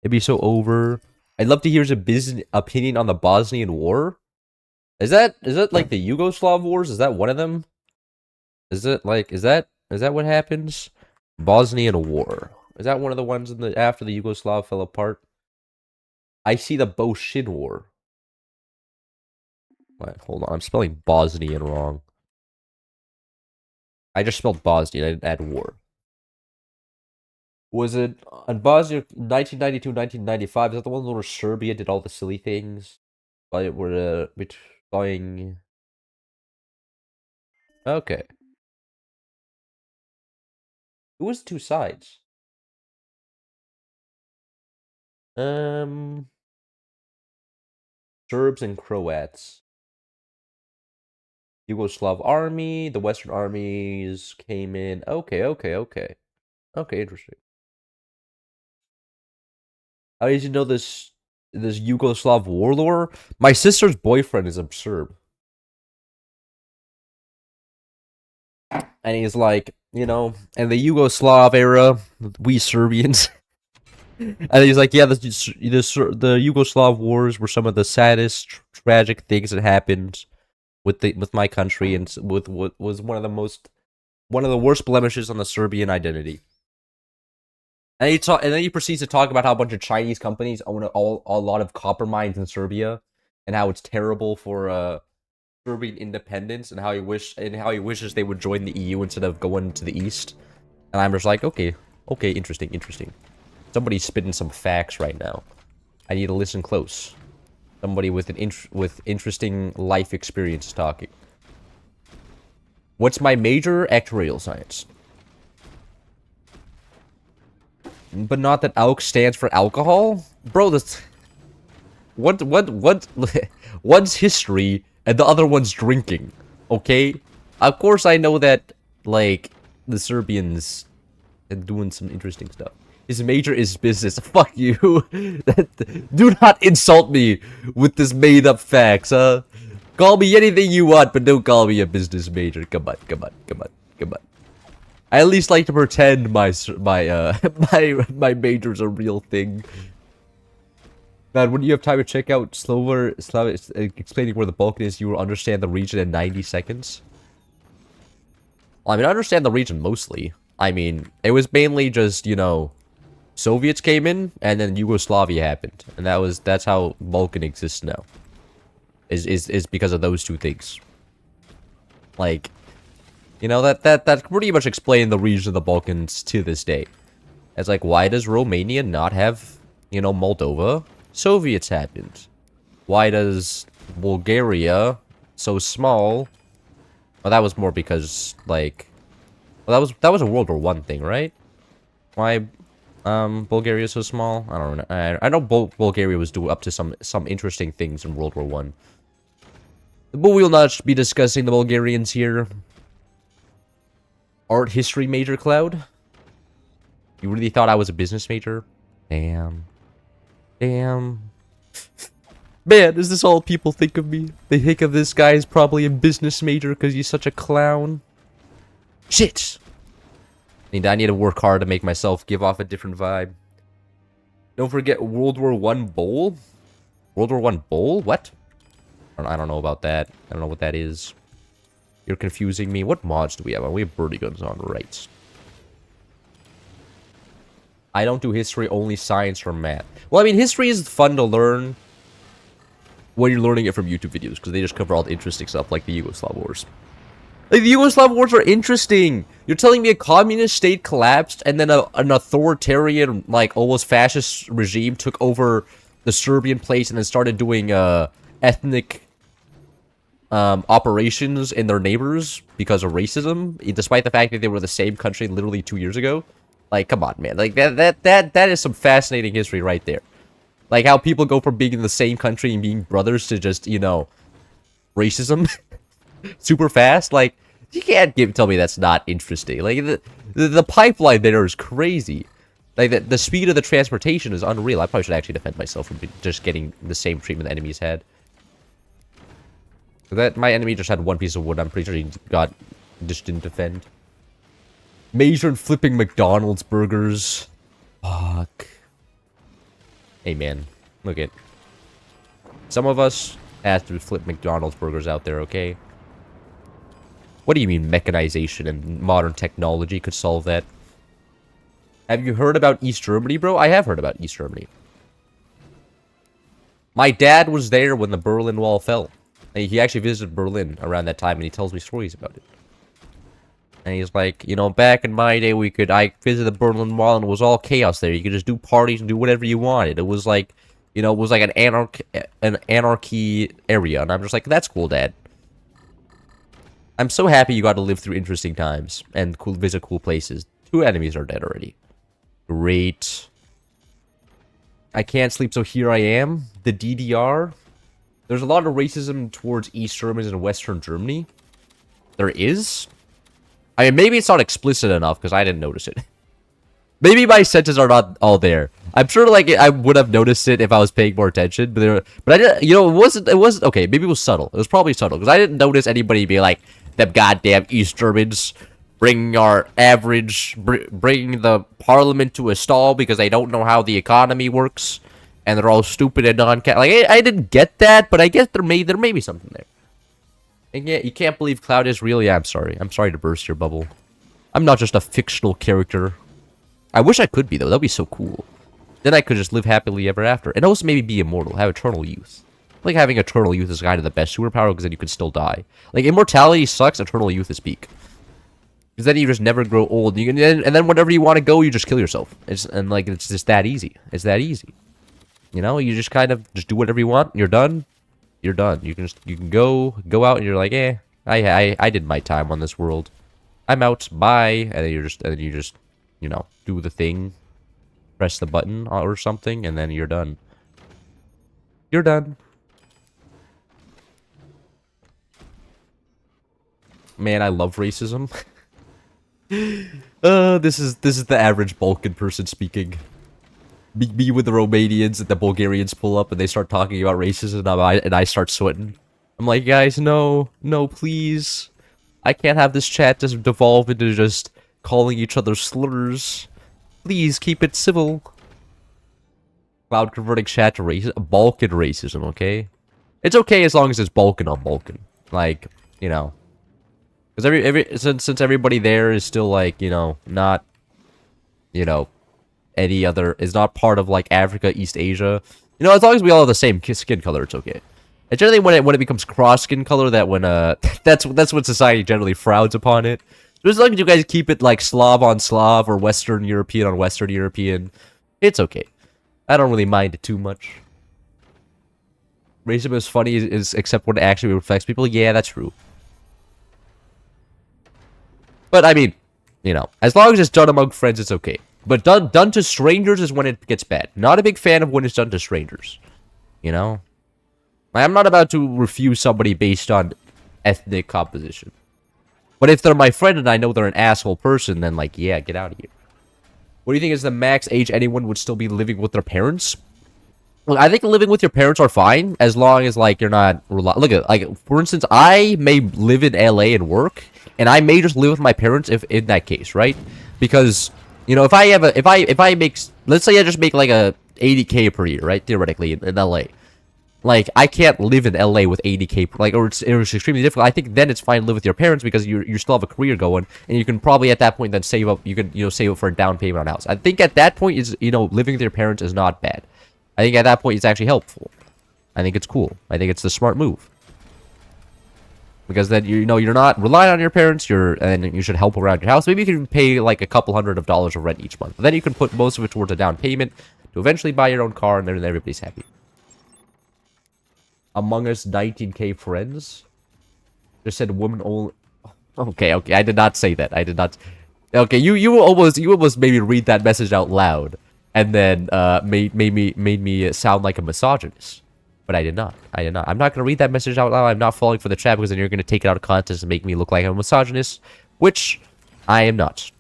It'd be so over. I'd love to hear his business opinion on the Bosnian War. Is that like the Yugoslav wars? Is that one of them? Is that what happens? Bosnian War. Is that one of the ones after the Yugoslav fell apart? I see the Boshin War. Wait, hold on, I'm spelling Bosnian wrong. I just spelled Bosnian, I didn't add war. Was it on Bosnia 1992, 1995? Is that the one where Serbia did all the silly things? But we're going. Okay. Who was the two sides? Serbs and Croats. Yugoslav army, the Western armies came in. Okay. Okay, interesting. How did you know this Yugoslav warlord? My sister's boyfriend is a Serb. And he's like, you know, in the Yugoslav era, we Serbians. And he's like, yeah, the Yugoslav wars were some of the saddest, tragic things that happened with my country, and with what was one of the worst blemishes on the Serbian identity. And then he proceeds to talk about how a bunch of Chinese companies own a lot of copper mines in Serbia, and how it's terrible for Serbian independence, and how he wishes they would join the EU instead of going to the East. And I'm just like, okay, interesting. Somebody's spitting some facts right now. I need to listen close. Somebody with interesting life experience talking. What's my major? Actuarial science. But not that ALK stands for alcohol? Bro, that's... One's history, and the other one's drinking. Okay? Of course I know that, like, the Serbians are doing some interesting stuff. His major is business. Fuck you. Do not insult me with this made-up facts, huh? Call me anything you want, but don't call me a business major. Come on. I at least like to pretend my major's a real thing. Man, when you have time to check out slower explaining where the Balkan is, you will understand the region in 90 seconds. Well, I mean, I understand the region mostly. I mean, it was mainly just, you know, Soviets came in, and then Yugoslavia happened, and that's how Balkan exists now. Is because of those two things. Like, you know, that pretty much explained the region of the Balkans to this day. It's like, why does Romania not have, you know, Moldova? Soviets happened. Why does Bulgaria so small? Well, that was more because, like, well, that was a World War I thing, right? Why Bulgaria is so small? I don't know. I know Bulgaria was up to some interesting things in World War I. But we will not be discussing the Bulgarians here. Art history major, Cloud? You really thought I was a business major? Damn. Damn. Man, is this all people think of me? They think of this guy as probably a business major because he's such a clown. Shit! I need to work hard to make myself give off a different vibe. Don't forget World War I Bowl? World War I Bowl? What? I don't know about that. I don't know what that is. You're confusing me. What mods do we have on? We have birdie guns on, right? I don't do history, only science or math. Well, I mean, history is fun to learn when you're learning it from YouTube videos, because they just cover all the interesting stuff, like the Yugoslav Wars. Like, the Yugoslav Wars are interesting! You're telling me a communist state collapsed, and then an authoritarian, like, almost fascist regime took over the Serbian place and then started doing, ethnic, operations in their neighbors because of racism, despite the fact that they were the same country literally 2 years ago? Like, come on, man. Like, that is some fascinating history right there. Like, how people go from being in the same country and being brothers to just, you know, racism super fast. Like, you can't tell me that's not interesting. Like, the pipeline there is crazy. Like, the speed of the transportation is unreal. I probably should actually defend myself from just getting the same treatment the enemies had. My enemy just had one piece of wood. I'm pretty sure he just didn't defend. Major in flipping McDonald's burgers. Fuck. Hey, man. Look at. Some of us have to flip McDonald's burgers out there, okay? What do you mean mechanization and modern technology could solve that? Have you heard about East Germany, bro? I have heard about East Germany. My dad was there when the Berlin Wall fell. He actually visited Berlin around that time, and he tells me stories about it. And he's like, you know, back in my day, I visited the Berlin Wall and it was all chaos there. You could just do parties and do whatever you wanted. It was like, you know, it was like an anarchy area. And I'm just like, that's cool, Dad. I'm so happy you got to live through interesting times and visit cool places. 2 enemies are dead already. Great. I can't sleep, so here I am. The DDR. There's a lot of racism towards East Germans and Western Germany. There is. I mean, maybe it's not explicit enough because I didn't notice it. Maybe my senses are not all there. I'm sure, like, I would have noticed it if I was paying more attention, but I didn't. You know, it wasn't okay. Maybe it was subtle. It was probably subtle because I didn't notice anybody be like, "Them goddamn East Germans bring our average, bring the parliament to a stall because they don't know how the economy works, and they're all stupid and like I didn't get that, but I guess there may be something there." And yeah, you can't believe Cloud is real? Yeah, I'm sorry. I'm sorry to burst your bubble. I'm not just a fictional character. I wish I could be, though. That'd be so cool. Then I could just live happily ever after. And also maybe be immortal. Have eternal youth. Like, having eternal youth is kind of the best superpower, because then you can still die. Like, immortality sucks. Eternal youth is peak. Because then you just never grow old. And then whenever you want to go, you just kill yourself. It's just that easy. It's that easy. You know? You just kind of just do whatever you want. You're done. You're done. You can go out and you're like, I did my time on this world. I'm out. Bye. And then you just, you know, do the thing, press the button or something, and then you're done. You're done. Man, I love racism. This is the average Balkan person speaking. Me with the Romanians and the Bulgarians pull up and they start talking about racism and I start sweating. I'm like, guys, no, please. I can't have this chat just devolve into just calling each other slurs. Please keep it civil. Cloud converting chat to Balkan racism, okay? It's okay as long as it's Balkan on Balkan. Like, you know. Because since everybody there is still like, you know, not, you know, any other, is not part of like Africa, East Asia. You know, as long as we all have the same skin color, it's okay. And generally when it becomes cross skin color, that when that's what society generally frowns upon it. So as long as you guys keep it like Slav on Slav or Western European on Western European, it's okay. I don't really mind it too much. Racism is funny except when it actually reflects people. Yeah, that's true. But I mean, you know, as long as it's done among friends, it's okay. But done to strangers is when it gets bad. Not a big fan of when it's done to strangers. You know? I'm not about to refuse somebody based on ethnic composition. But if they're my friend and I know they're an asshole person, then like, yeah, get out of here. What do you think is the max age anyone would still be living with their parents? Look, I think living with your parents are fine as long as like you're not look at like for instance, I may live in LA and work, and I may just live with my parents if in that case, right? Because you know if I have a if I make let's say I just make like a 80K per year, right? Theoretically in LA. Like I can't live in LA with 80K like or it's extremely difficult. I think then it's fine to live with your parents because you still have a career going and you can probably at that point then save up you can save up for a down payment on a house. I think at that point is living with your parents is not bad. I think at that point it's actually helpful. I think it's cool. I think it's the smart move. Because then you're not relying on your parents, and you should help around your house. Maybe you can pay like a couple $100 of rent each month. But then you can put most of it towards a down payment to eventually buy your own car and then everybody's happy. Among Us 19K friends. Just said woman only. Okay, I did not say that. I did not. Okay, you almost maybe read that message out loud. And then made me sound like a misogynist. But I did not. I'm not going to read that message out loud. I'm not falling for the trap because then you're going to take it out of context and make me look like I'm a misogynist. Which I am not.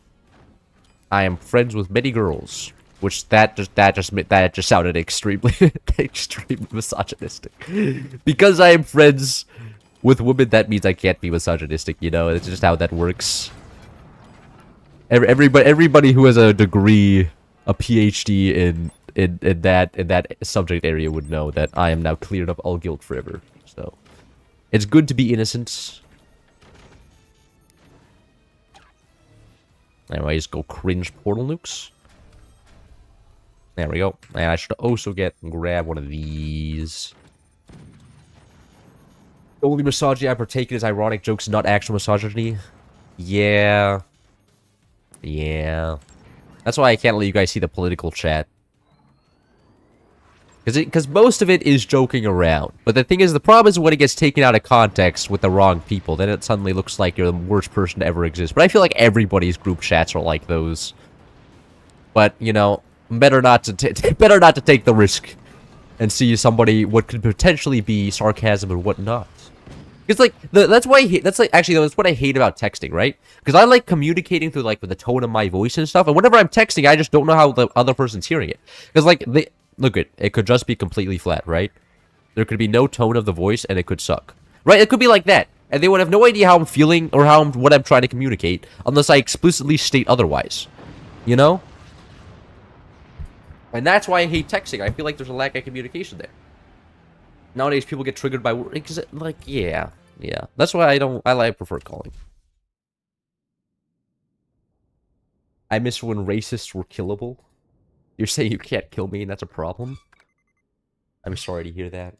I am friends with many girls. Which that just sounded extremely misogynistic. Because I am friends with women, that means I can't be misogynistic, It's just how that works. Everybody who has a degree, a PhD in that subject area would know that I am now cleared of all guilt forever. So it's good to be innocent. Anyways, go cringe portal nukes. There we go. And I should also grab one of these. The only misogyny I partake in is ironic jokes, not actual misogyny. Yeah. That's why I can't let you guys see the political chat. Because most of it is joking around. But the thing is, the problem is when it gets taken out of context with the wrong people, then it suddenly looks like you're the worst person to ever exist. But I feel like everybody's group chats are like those. But, better not to take the risk and see somebody what could potentially be sarcasm and whatnot. Because that's what I hate about texting, right? Because I like communicating through with the tone of my voice and stuff. And whenever I'm texting, I just don't know how the other person's hearing it. Because look, it could just be completely flat, right? There could be no tone of the voice, and it could suck, right? It could be like that, and they would have no idea how I'm feeling or what I'm trying to communicate unless I explicitly state otherwise, And that's why I hate texting. I feel like there's a lack of communication there. Nowadays, people get triggered by words. Yeah. That's why I prefer calling. I miss when racists were killable. You're saying you can't kill me and that's a problem? I'm sorry to hear that.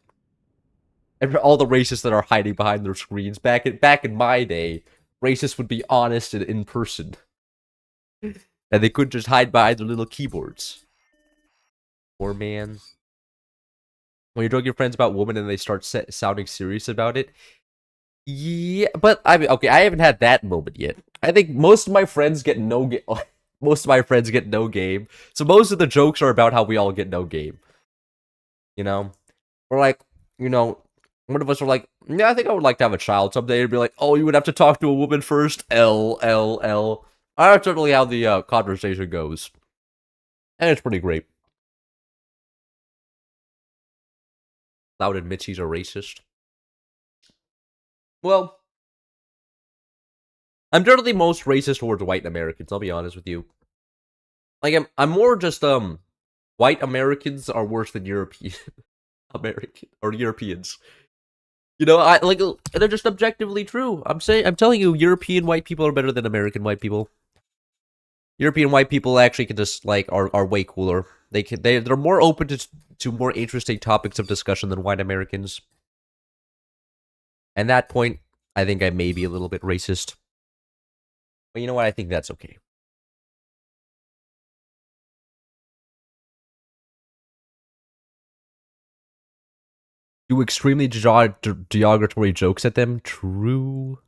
And for all the racists that are hiding behind their screens, back in my day, racists would be honest and in person. And they couldn't just hide behind their little keyboards. Poor man. When you're joking your friends about women and they start sounding serious about it. Yeah, but I haven't had that moment yet. I think most of my friends get no game. Most of my friends get no game. So most of the jokes are about how we all get no game. Or one of us are like, yeah, I think I would like to have a child someday. And be like, oh, you would have to talk to a woman first? L. That's certainly how the conversation goes. And it's pretty great. Loud admits he's a racist. Well, I'm generally most racist towards white Americans, I'll be honest with you. I'm more just, white Americans are worse than European Europeans. They're just objectively true. I'm telling you, European white people are better than American white people. European white people actually can just, are way cooler. They're more open to more interesting topics of discussion than white Americans. And that point, I think I may be a little bit racist. But you know what? I think that's okay. Do extremely derogatory jokes at them? True.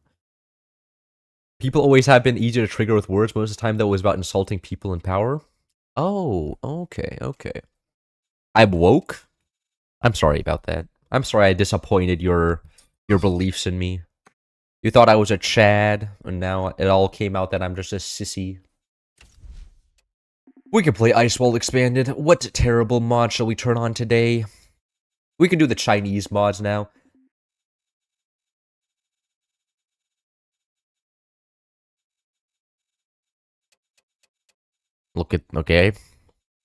People always have been easier to trigger with words. Most of the time, though, it was about insulting people in power. Oh, okay. I'm woke? I'm sorry about that. I'm sorry I disappointed your beliefs in me. You thought I was a Chad, and now it all came out that I'm just a sissy. We can play Ice Wall Expanded. What terrible mod shall we turn on today? We can do the Chinese mods now. Look at, okay.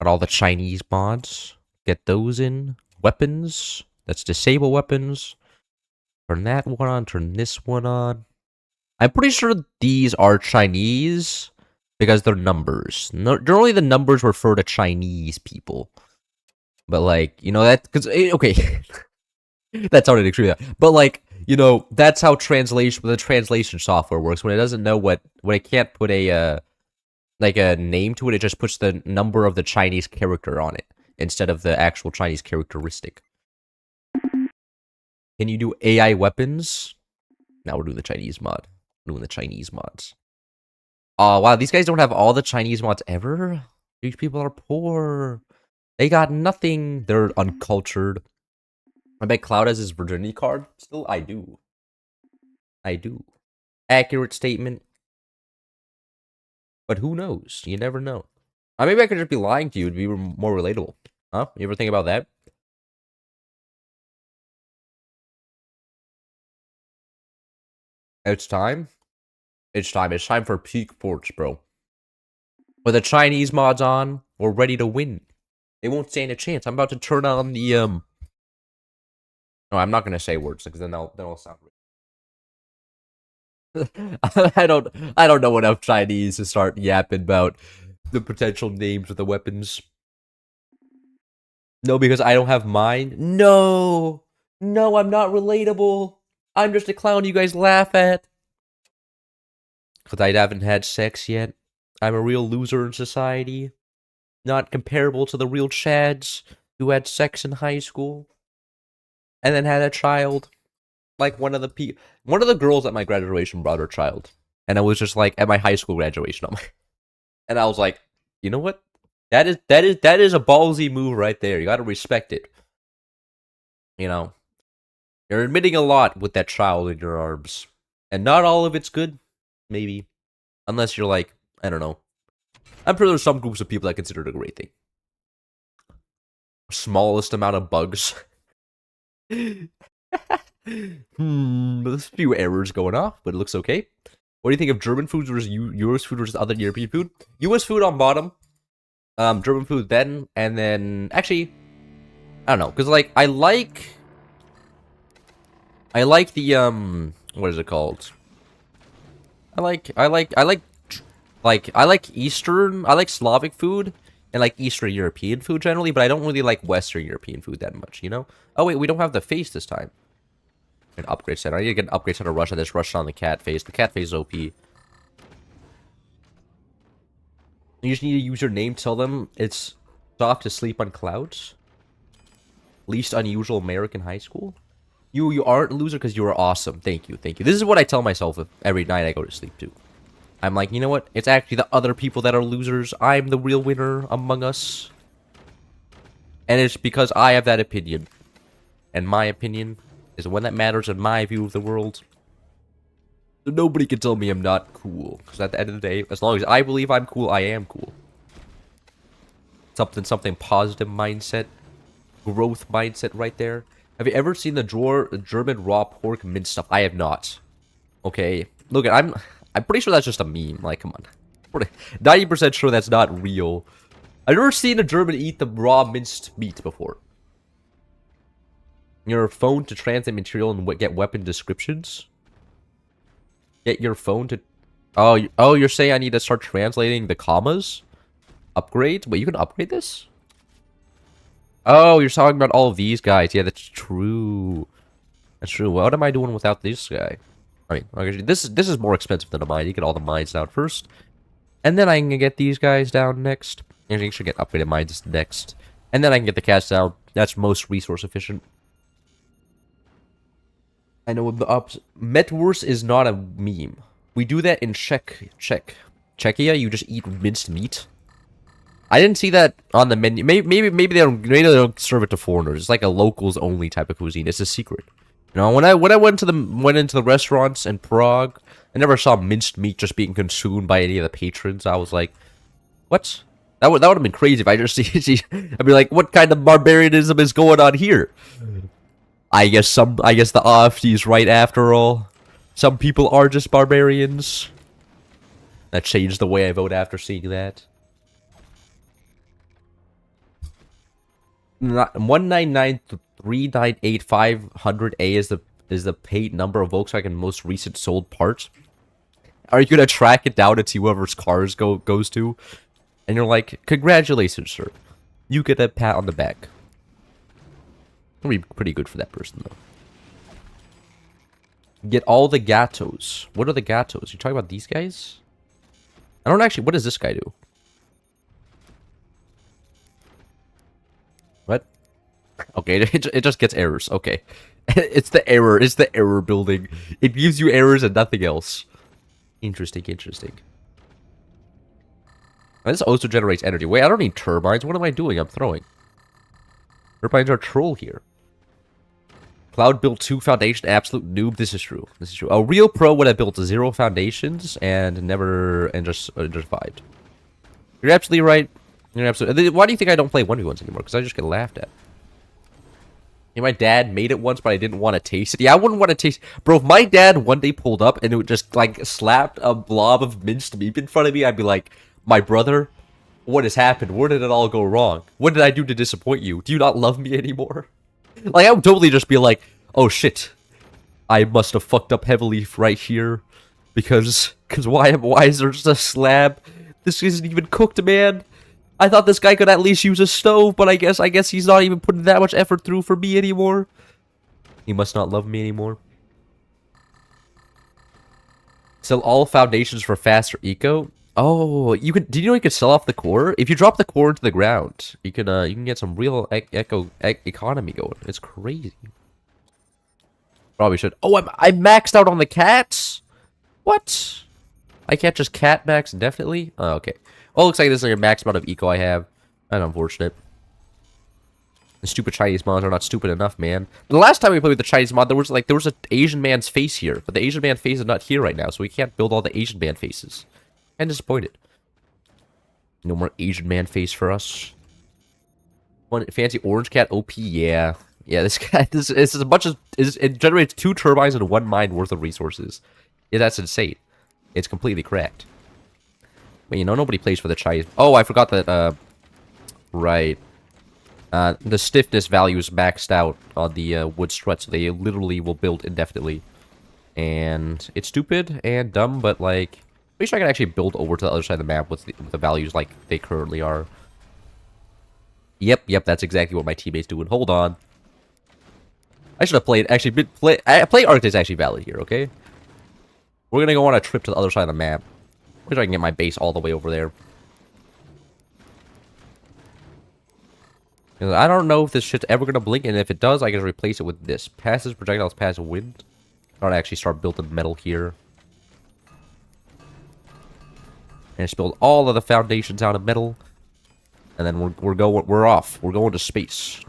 Got all the Chinese mods. Get those in. Weapons. Let's disable weapons. Turn that one on. Turn this one on. I'm pretty sure these are Chinese because they're numbers. No, generally, the numbers refer to Chinese people. But, like, you know, that... Because, okay. That sounded extreme. But, like, you know, that's how the translation software works. When it doesn't know when it can't put a, like, a name to it, it just puts the number of the Chinese character on it instead of the actual Chinese characteristic. Can you do AI weapons? Now we're doing the Chinese mod. We're doing the Chinese mods. Oh, wow, these guys don't have all the Chinese mods ever? These people are poor. They got nothing. They're uncultured. I bet Cloud has his virginity card. Still, I do. I do. Accurate statement. But who knows? You never know. Maybe I could just be lying to you. It'd be more relatable. Huh? You ever think about that? It's time. It's time. It's time for peak ports, bro. With the Chinese mods on, we're ready to win. They won't stand a chance. I'm about to turn on the, No, I'm not gonna say words, because then they'll sound I don't know enough Chinese to start yapping about the potential names of the weapons. No, because I don't have mine. No! No, I'm not relatable. I'm just a clown you guys laugh at. Because I haven't had sex yet. I'm a real loser in society. Not comparable to the real Chads who had sex in high school. And then had a child. Like one of the girls at my graduation brought her child. And I was just like, at my high school graduation. And I was like, you know what? That is a ballsy move right there. You gotta respect it. You know. You're admitting a lot with that child in your arms. And not all of it's good. Maybe. Unless you're like, I don't know. I'm sure there's some groups of people that consider it a great thing. Smallest amount of bugs. There's a few errors going off, but it looks okay. What do you think of German food versus US food versus other European food? US food on bottom. German food then, and then actually, I don't know, because like I like the what is it called? I like Eastern, I like Slavic food and like Eastern European food generally, but I don't really like Western European food that much, you know? Oh wait, we don't have the face this time. An upgrade center. I need to get an upgrade center rush. I just rushed on the cat face. The cat face is OP. You just need to use your name. Tell them it's soft to sleep on clouds. Least unusual American high school. You aren't a loser because you are awesome. Thank you, thank you. This is what I tell myself every night I go to sleep too. I'm like, you know what? It's actually the other people that are losers. I'm the real winner among us. And it's because I have that opinion. And my opinion is the one that matters in my view of the world. So nobody can tell me I'm not cool. Because at the end of the day, as long as I believe I'm cool, I am cool. Something positive mindset. Growth mindset right there. Have you ever seen the German raw pork minced stuff? I have not. Okay. Look, I'm pretty sure that's just a meme. Like, come on. 90% sure that's not real. I've never seen a German eat the raw minced meat before. Your phone to translate material and get weapon descriptions? Get your phone to... Oh, you're saying I need to start translating the commas? Upgrade? Wait, you can upgrade this? Oh, you're talking about all of these guys. Yeah, that's true. That's true. What am I doing without this guy? I mean, okay, this is more expensive than a mine. You get all the mines down first. And then I can get these guys down next. And you should get upgraded mines next. And then I can get the cats down. That's most resource efficient. I know Metwurst is not a meme. We do that in Czechia. You just eat minced meat. I didn't see that on the menu. Maybe they don't serve it to foreigners. It's like a locals only type of cuisine. It's a secret. You know, when I went into the restaurants in Prague, I never saw minced meat just being consumed by any of the patrons. I was like, what? That would have been crazy if I just see. I'd be like, what kind of barbarianism is going on here? I guess the AfD is right after all. Some people are just barbarians. That changed the way I vote after seeing that. 199398500A is the paid number of Volkswagen most recent sold parts. Are you gonna track it down and see whoever's cars goes to? And you're like, congratulations, sir. You get a pat on the back. It'll be pretty good for that person, though. Get all the gatos. What are the gatos? You talking about these guys? I don't actually... What does this guy do? What? Okay, it just gets errors. Okay. It's the error. It's the error building. It gives you errors and nothing else. Interesting, interesting. And this also generates energy. Wait, I don't need turbines. What am I doing? I'm throwing. Turbines are troll here. Cloud built 2 foundation. Absolute noob. This is true. This is true. A real pro would have built 0 foundations and just survived. You're absolutely right. You're absolutely. Why do you think I don't play 1v1s anymore? Because I just get laughed at. Yeah, my dad made it once, but I didn't want to taste it. Yeah, I wouldn't want to taste... Bro, if my dad one day pulled up and it would just, like, slapped a blob of minced meat in front of me, I'd be like, my brother, what has happened? Where did it all go wrong? What did I do to disappoint you? Do you not love me anymore? Like, I would totally just be like, oh, shit. I must have fucked up heavily right here. Because why is there just a slab? This isn't even cooked, man. I thought this guy could at least use a stove, but I guess he's not even putting that much effort through for me anymore. He must not love me anymore. Sell all foundations for faster eco. Oh, you could. Did you know you could sell off the core? If you drop the core into the ground, you can get some real economy going. It's crazy. Probably should. Oh, I maxed out on the cats. What? I can't just cat max indefinitely? Oh, okay. Well, looks like this is like a max amount of eco I have. That's unfortunate. The stupid Chinese mods are not stupid enough, man. The last time we played with the Chinese mod, there was an Asian man's face here, but the Asian man face is not here right now, so we can't build all the Asian man faces. I'm disappointed. No more Asian man face for us. One fancy orange cat OP, yeah. Yeah, this guy, this is a bunch of, it generates 2 turbines and 1 mine worth of resources. Yeah, that's insane. It's completely cracked. But, you know, nobody plays for the Chinese. Oh, I forgot that, right. The stiffness value is maxed out on the wood strut, so they literally will build indefinitely. And it's stupid and dumb, but, like, pretty sure I can actually build over to the other side of the map with the values like they currently are. Yep, that's exactly what my teammate's doing. Hold on. I should have played, play Arctic is actually valid here, okay? We're gonna go on a trip to the other side of the map. Wish I can get my base all the way over there. I don't know if this shit's ever gonna blink, and if it does, I can replace it with this. Passes projectiles pass wind. I want to actually start building metal here. And just build all of the foundations out of metal. And then we're off. We're going to space.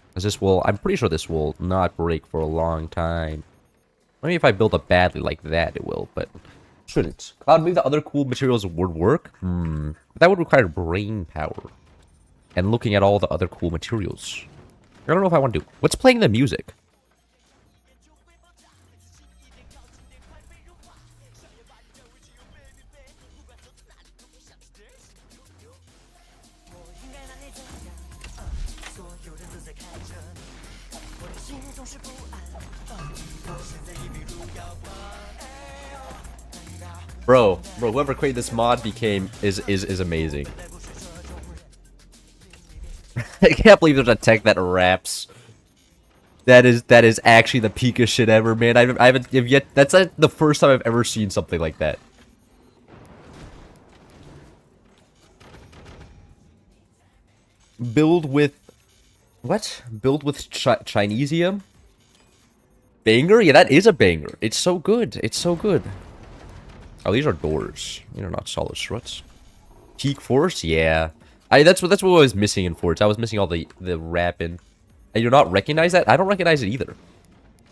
Because this will, I'm pretty sure this will not break for a long time. Maybe if I build it badly like that, it will, but shouldn't. Cloud, maybe the other cool materials would work? But that would require brain power. And looking at all the other cool materials. I don't know if I want to do. What's playing the music? Bro, whoever created this mod is amazing. I can't believe there's a tech that raps. That is actually the peakest shit ever, man. I haven't yet. That's the first time I've ever seen something like that. Build with what? Build with Chinesium? Banger? Yeah, that is a banger. It's so good. It's so good. Oh, these are doors. These are not solid struts. Peak force? Yeah. That's what I was missing in forts. I was missing all the rapping. And you not recognize that? I don't recognize it either.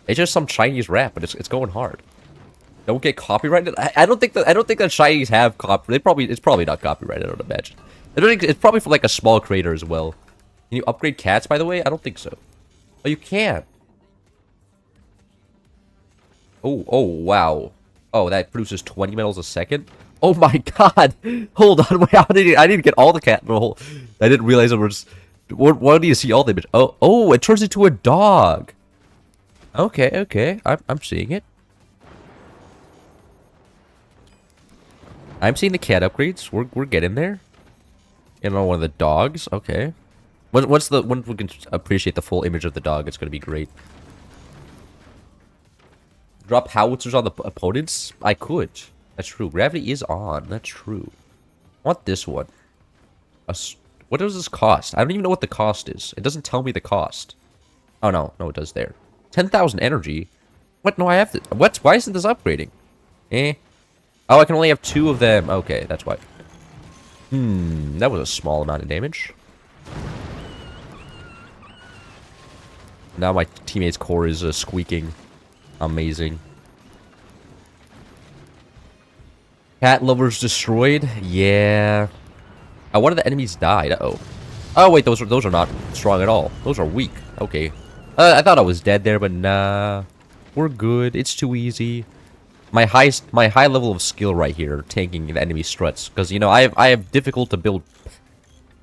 It's just some Chinese rap, but it's going hard. Don't get copyrighted. I don't think that Chinese have copy. It's probably not copyrighted, I don't imagine. It's probably for like a small crater as well. Can you upgrade cats, by the way? I don't think so. Oh, you can't. Oh, wow. Oh, that produces 20 metals a second? Oh my god! Hold on, wait, I didn't get all the cat roll. I didn't realize it was... Why do you see all the image? Oh, it turns into a dog! Okay, I'm seeing it. I'm seeing the cat upgrades. We're getting there. You know, one of the dogs. Okay. Once we can appreciate the full image of the dog, it's gonna be great. Drop howitzers on the opponents? I could. That's true. Gravity is on. That's true. I want this one. What does this cost? I don't even know what the cost is. It doesn't tell me the cost. Oh, no. No, it does there. 10,000 energy? What? No, I have to... What? Why isn't this upgrading? Eh? Oh, I can only have 2 of them. Okay, that's why. That was a small amount of damage. Now my teammate's core is squeaking. Amazing. Cat lovers destroyed? Yeah. One of the enemies died. Uh-oh. Oh, wait, those are not strong at all. Those are weak. Okay. I thought I was dead there, but nah. We're good. It's too easy. My high level of skill right here, tanking the enemy struts. Because, you know, I have difficult to build...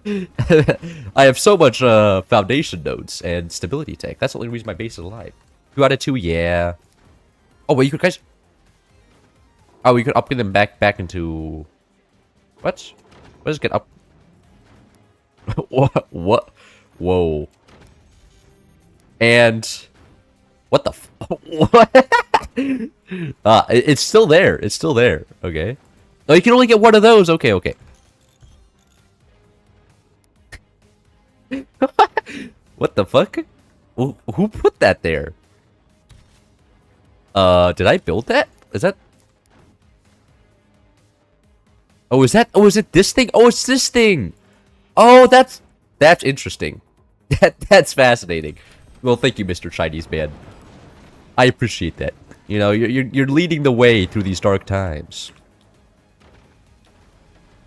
I have so much foundation nodes and stability tech. That's the only reason my base is alive. 2 out of 2, yeah. Oh, wait, you could guys... Oh, you could upgrade them back into... What? Let's get up... What? Whoa. And... What the f... What? It's still there. It's still there. Okay. Oh, you can only get one of those. Okay. What the fuck? Who put that there? Did I build that? Is that... Oh, is that... Oh, is it this thing? Oh, it's this thing! Oh, that's interesting. That's fascinating. Well, thank you, Mr. Chinese man. I appreciate that. You know, you're leading the way through these dark times.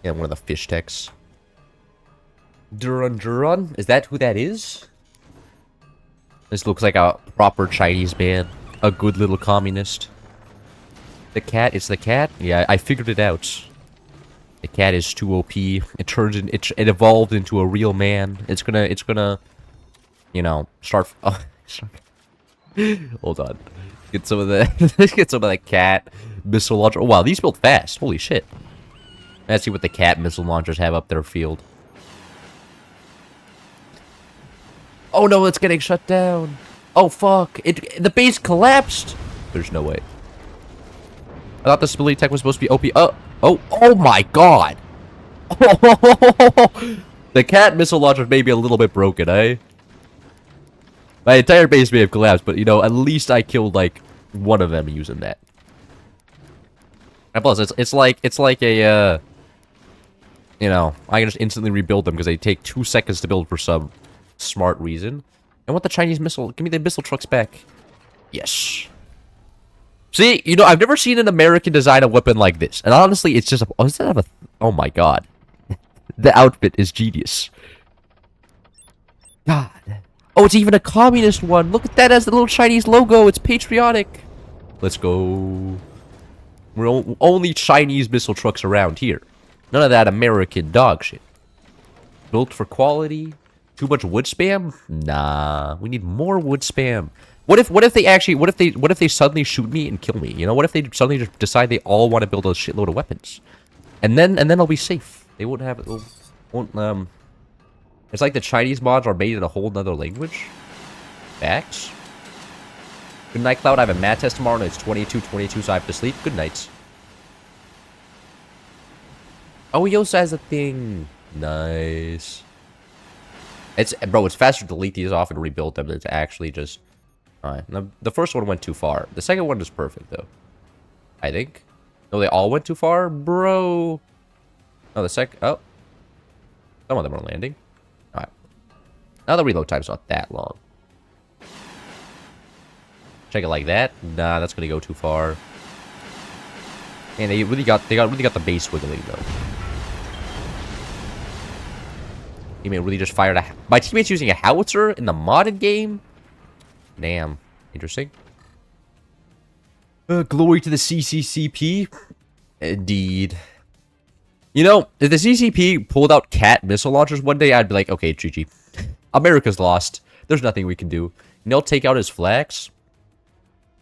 Yeah, one of the fish techs. Duran? Is that who that is? This looks like a proper Chinese man. A good little communist. The cat? It's the cat? Yeah, I figured it out. The cat is too OP. It evolved into a real man. It's gonna, you know, start. Oh, hold on. Get some of the. Let's get some of that cat missile launcher. Oh wow, these build fast. Holy shit. Let's see what the cat missile launchers have up their field. Oh no, it's getting shut down. Oh fuck! The base collapsed. There's no way. I thought the stability tech was supposed to be OP. Oh my god! The cat missile launcher may be a little bit broken, eh? My entire base may have collapsed, but you know, at least I killed like one of them using that. And plus, it's like a you know, I can just instantly rebuild them because they take 2 seconds to build for some smart reason. And what the Chinese missile? Give me the missile trucks back. Yes. See, you know, I've never seen an American design a weapon like this. And honestly, it's just a... Oh, does that have a... Oh my god. The outfit is genius. God. Oh, it's even a communist one. Look at that as the little Chinese logo. It's patriotic. Let's go. We're only Chinese missile trucks around here. None of that American dog shit. Built for quality. Too much wood spam? Nah. We need more wood spam. What if they suddenly shoot me and kill me? You know, what if they suddenly just decide they all want to build a shitload of weapons? And then I'll be safe. They won't have it's like the Chinese mods are made in a whole nother language. Facts. Good night, Cloud. I have a math test tomorrow and it's 22:22, so I have to sleep. Good night. Oh, he also has a thing. Nice. Bro, it's faster to delete these off and rebuild them than to actually just... Alright, the first one went too far. The second one is perfect, though. I think. No, they all went too far? Bro. Oh, the second... Oh. Some of them are landing. Alright. Now the reload time's not that long. Check it like that. Nah, that's gonna go too far. And they really got the base wiggling, though. Teammate really just fired a... My teammate's using a howitzer in the modded game? Damn. Interesting. Glory to the CCCP. Indeed. You know, if the CCP pulled out cat missile launchers one day, I'd be like, okay, GG. America's lost. There's nothing we can do. And they'll take out his flags.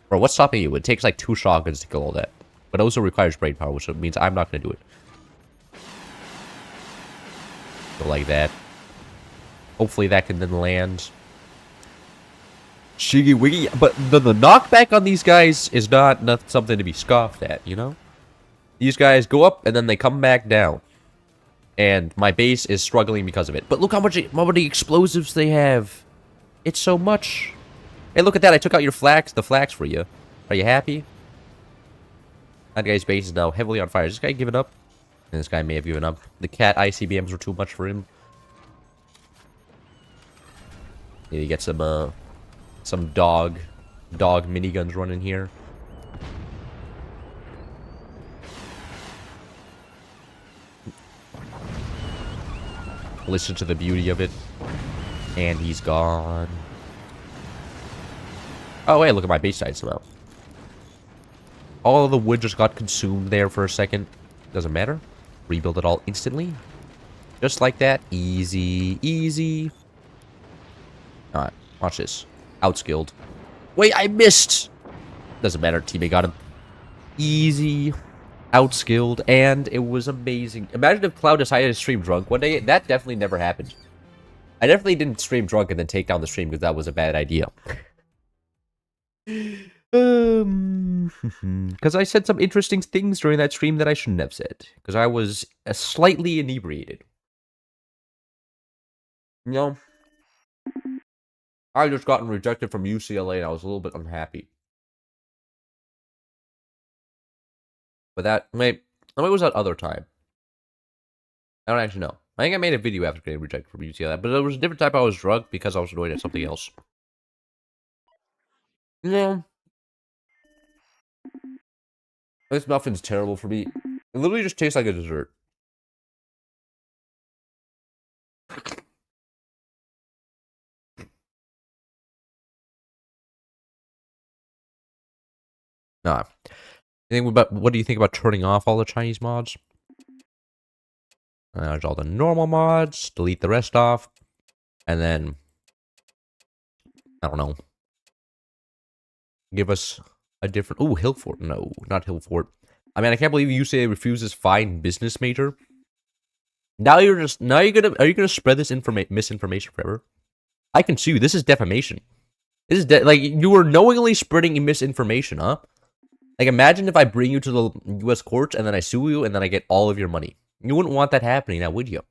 Bro, what's stopping you? It takes like 2 shotguns to kill all that. But it also requires Brainpower, which means I'm not going to do it. So like that. Hopefully that can then land. Shiggy wiggy. But the knockback on these guys is not something to be scoffed at, you know? These guys go up and then they come back down. And my base is struggling because of it. But look how many explosives they have. It's so much. Hey, look at that. I took out your flags, the flags for you. Are you happy? That guy's base is now heavily on fire. Is this guy giving up? And this guy may have given up. The cat ICBMs were too much for him. Maybe get some dog miniguns running here. Listen to the beauty of it. And he's gone. Oh, wait, look at my base side somehow. All of the wood just got consumed there for a second. Doesn't matter. Rebuild it all instantly. Just like that. Easy, easy. Alright, watch this. Outskilled. Wait, I missed! Doesn't matter, teammate got him. Easy. Outskilled, and it was amazing. Imagine if Cloud decided to stream drunk one day. That definitely never happened. I definitely didn't stream drunk and then take down the stream because that was a bad idea. Because I said some interesting things during that stream that I shouldn't have said. Because I was slightly inebriated. You know? I just gotten rejected from UCLA and I was a little bit unhappy. But that, wait, what was that other time? I don't actually know. I think I made a video after getting rejected from UCLA, but it was a different type I was drunk because I was annoyed at something else. You know, this muffin's terrible for me. It literally just tastes like a dessert. Nah. What do you think about turning off all the Chinese mods? There's all the normal mods. Delete the rest off. And then, I don't know. Give us a different... Ooh, Hillfort. No, not Hillfort. I mean, I can't believe UCLA refuses fine business major. Are you gonna spread this misinformation forever? I can sue you. This is defamation. This is like you were knowingly spreading misinformation, huh? Like, imagine if I bring you to the U.S. courts and then I sue you and then I get all of your money. You wouldn't want that happening now, would you?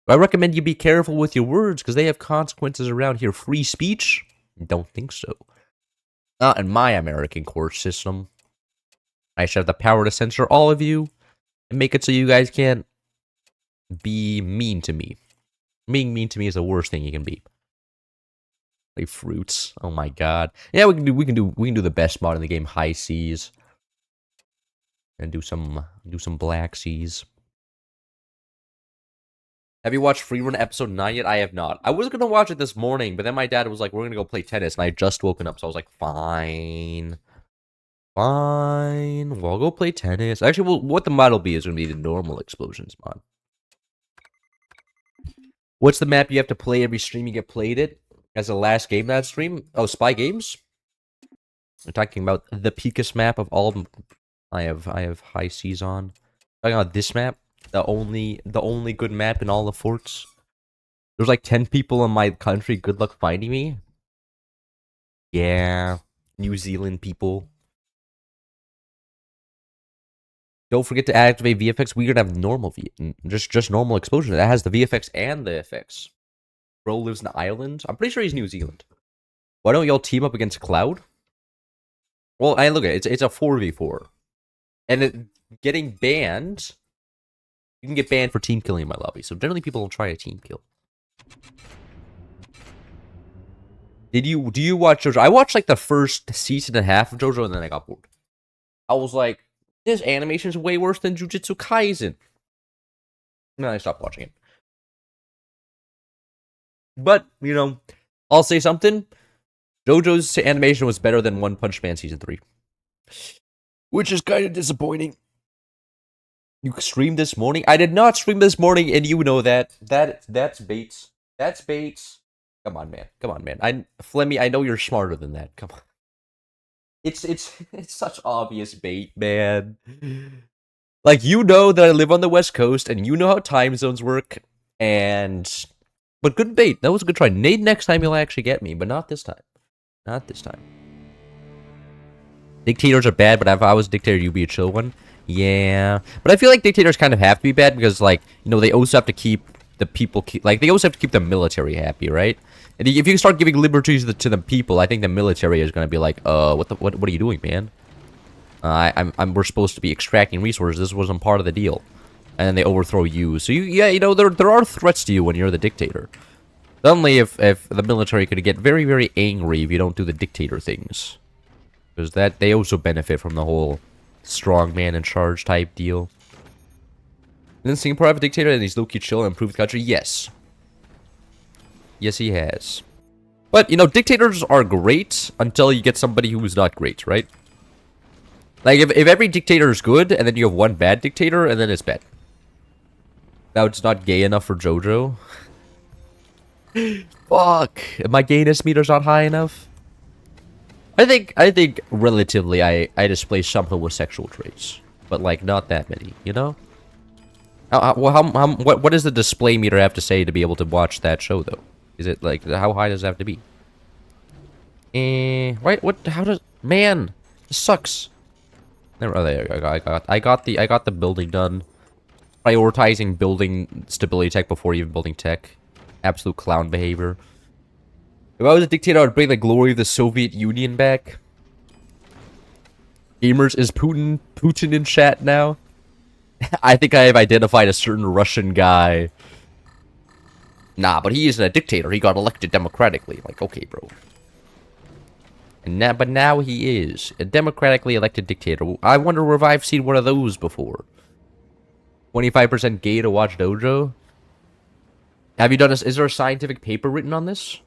I recommend you be careful with your words because they have consequences around here. Free speech? Don't think so. Not in my American court system. I should have the power to censor all of you and make it so you guys can't be mean to me. Being mean to me is the worst thing you can be. Like fruits. Oh my god. Yeah, we can do the best mod in the game, high seas. And do some black seas. Have you watched Freerun episode 9 yet? I have not. I was gonna watch it this morning, but then my dad was like, we're gonna go play tennis, and I had just woken up, so I was like, fine. Fine. We'll go play tennis. Actually, well, what the mod will be is gonna be the normal explosions mod. What's the map you have to play every stream you get played it? As the last game that stream? Oh, Spy Games? We're talking about the peakest map of all of them. I have high seas on. Talking about this map, the only good map in all the forts. There's like 10 people in my country. Good luck finding me. Yeah, New Zealand people. Don't forget to activate VFX. We're gonna have normal just normal explosion. That has the VFX and the FX. Bro lives in Ireland. I'm pretty sure he's New Zealand. Why don't y'all team up against Cloud? Well, I look at it. It's a 4v4. And getting banned, you can get banned for team killing in my lobby. So generally people will try a team kill. Do you watch JoJo? I watched like the first season and a half of JoJo and then I got bored. I was like, this animation is way worse than Jujutsu Kaisen. And then I stopped watching it. But, you know, I'll say something. JoJo's animation was better than One Punch Man Season 3. Which is kind of disappointing. You streamed this morning? I did not stream this morning, and you know that. That's Bates. That's Bates. Come on, man. Come on, man. Flemmy, I know you're smarter than that. Come on. It's such obvious bait, man. Like, you know that I live on the West Coast, and you know how time zones work, and... But good bait. That was a good try. Maybe next time you'll actually get me, but not this time. Not this time. Dictators are bad, but if I was a dictator, you'd be a chill one. Yeah. But I feel like dictators kind of have to be bad, because, like, you know, they also have to keep the people... Like, they also have to keep the military happy, right? And if you start giving liberties to the people, I think the military is going to be like, what are you doing, man? We're supposed to be extracting resources. This wasn't part of the deal. And then they overthrow you. So you know, there are threats to you when you're the dictator. Suddenly, if the military could get very, very angry if you don't do the dictator things. Because they also benefit from the whole strong man in charge type deal. And then Singapore have a dictator and he's low-key chill and improved the country? Yes. Yes, he has. But, you know, dictators are great until you get somebody who's not great, right? Like, if every dictator is good, and then you have one bad dictator, and then it's bad. Now it's not gay enough for JoJo. Fuck. My gayness meter's not high enough. I think relatively I display some homosexual traits. But, like, not that many, you know? What does the display meter have to say to be able to watch that show, though? Is it, like, how high does it have to be? Right, how does... Man! This sucks. There, I got the building done. Prioritizing building stability tech before even building tech. Absolute clown behavior. If I was a dictator, I would bring the glory of the Soviet Union back. Gamers, is Putin in chat now? I think I have identified a certain Russian guy. Nah, but he isn't a dictator. He got elected democratically. Like, okay, bro. But now he is a democratically elected dictator. I wonder if I've seen one of those before. 25% gay to watch Dojo. Have you done this? Is there a scientific paper written on this?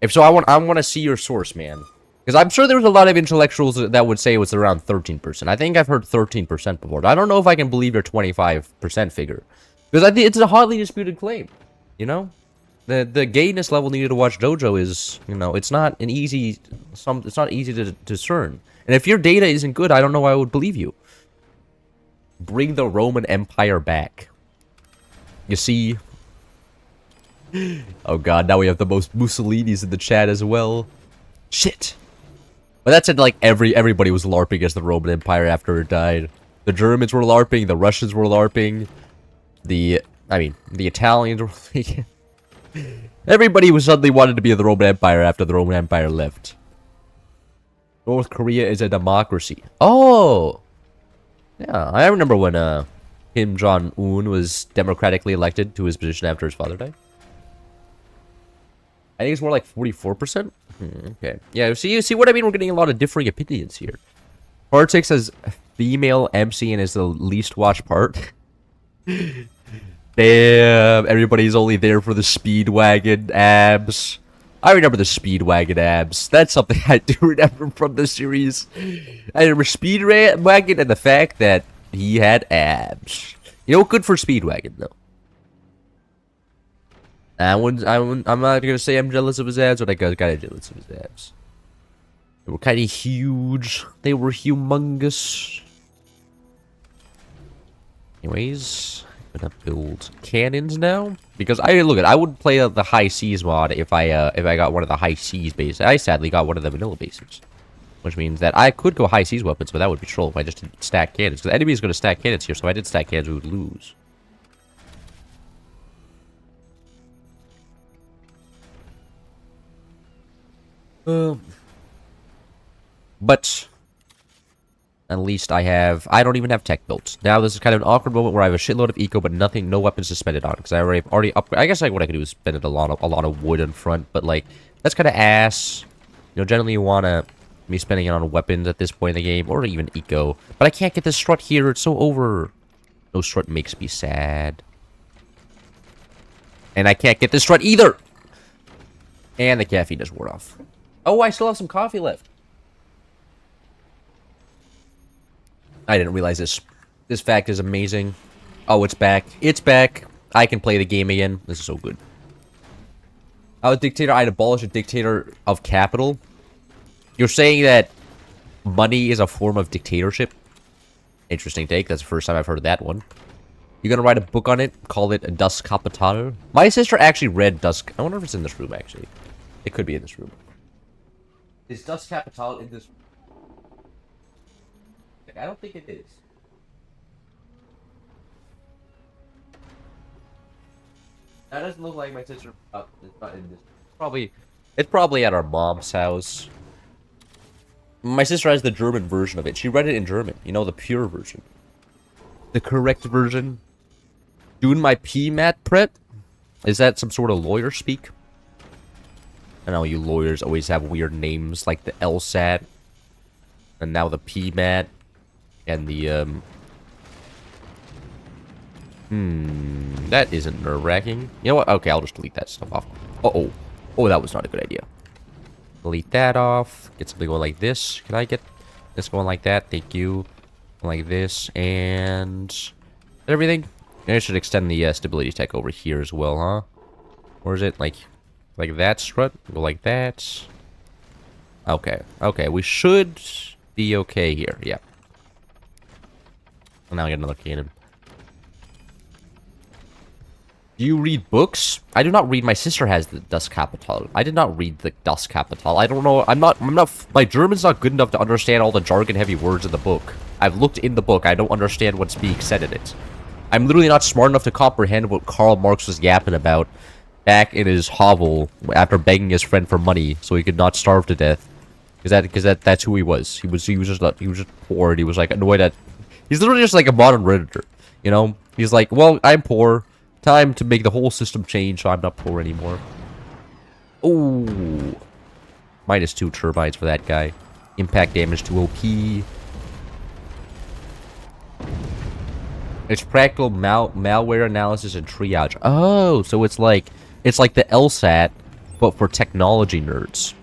If so, I want to see your source, man. Because I'm sure there's a lot of intellectuals that would say it was around 13%. I think I've heard 13% before. I don't know if I can believe your 25% figure. Because I think it's a hotly disputed claim. You know? The gayness level needed to watch Dojo is, you know, it's not an easy... It's not easy to discern. And if your data isn't good, I don't know why I would believe you. Bring the Roman Empire back. You see... Oh god, now we have the most Mussolinis in the chat as well. Shit. But that said, like, everybody was LARPing as the Roman Empire after it died. The Germans were LARPing, the Russians were LARPing, the Italians were... Everybody was suddenly wanted to be the Roman Empire after the Roman Empire left. North Korea is a democracy. Oh! Yeah, I remember when, Kim Jong-un was democratically elected to his position after his father died. I think it's more like 44%. Okay. Yeah, you see what I mean? We're getting a lot of differing opinions here. Partix says female MC and is the least watched part. Damn, everybody's only there for the Speedwagon abs. I remember the Speedwagon abs. That's something I do remember from the series. I remember Speedwagon and the fact that he had abs. You know, good for Speedwagon, though. I'm not gonna say I'm jealous of his abs, but I got kinda jealous of his abs. They were kinda huge. They were humongous. Anyways, I'm gonna build cannons now. Because I would play the high seas mod if I got one of the high seas bases. I sadly got one of the vanilla bases. Which means that I could go high seas weapons, but that would be troll if I just didn't stack cannons. Because the enemy is gonna stack cannons here, so if I did stack cannons, we would lose. But at least I don't even have tech built. Now this is kind of an awkward moment where I have a shitload of eco, but no weapons to spend it on. Because I already I guess like what I could do is spend it a lot of wood in front, but like that's kind of ass. You know, generally you wanna be spending it on weapons at this point in the game, or even eco. But I can't get this strut here, it's so over. No strut makes me sad. And I can't get this strut either! And the caffeine just wore off. Oh, I still have some coffee left. I didn't realize this. This fact is amazing. Oh, it's back. It's back. I can play the game again. This is so good. I was a dictator. I'd abolish a dictator of capital. You're saying that money is a form of dictatorship? Interesting take. That's the first time I've heard that one. You're gonna write a book on it? Call it Das Kapital? My sister actually read Das... I wonder if it's in this room, actually. It could be in this room. Is Das Kapital in this room? I don't think it is. That doesn't look like my sister... Oh, it's not in this. It's probably at our mom's house. My sister has the German version of it. She read it in German. You know, the pure version. The correct version. Doing my PMAT prep? Is that some sort of lawyer speak? I know you lawyers always have weird names like the LSAT. And now the PMAT. And the, that isn't nerve-wracking. You know what? Okay, I'll just delete that stuff off. Uh-oh. Oh, that was not a good idea. Delete that off. Get something going like this. Can I get this going like that? Thank you. Like this. And everything. I should extend the stability tech over here as well, huh? Or is it like that strut? Go like that. Okay. Okay, we should be okay here. Yeah. And now I get another cannon. Do you read books? I do not read. My sister has the Das Kapital. I did not read the Das Kapital. I don't know. I'm not, my German's not good enough to understand all the jargon-heavy words in the book. I've looked in the book. I don't understand what's being said in it. I'm literally not smart enough to comprehend what Karl Marx was yapping about back in his hovel after begging his friend for money so he could not starve to death. Because that's who he was. He was just poor, and he was like annoyed at. He's literally just like a modern Redditor, you know. He's like, well, I'm poor. Time to make the whole system change, so I'm not poor anymore. Ooh. -2 turbines for that guy. Impact damage to OP. It's practical malware analysis and triage. Oh, so it's like the LSAT, but for technology nerds.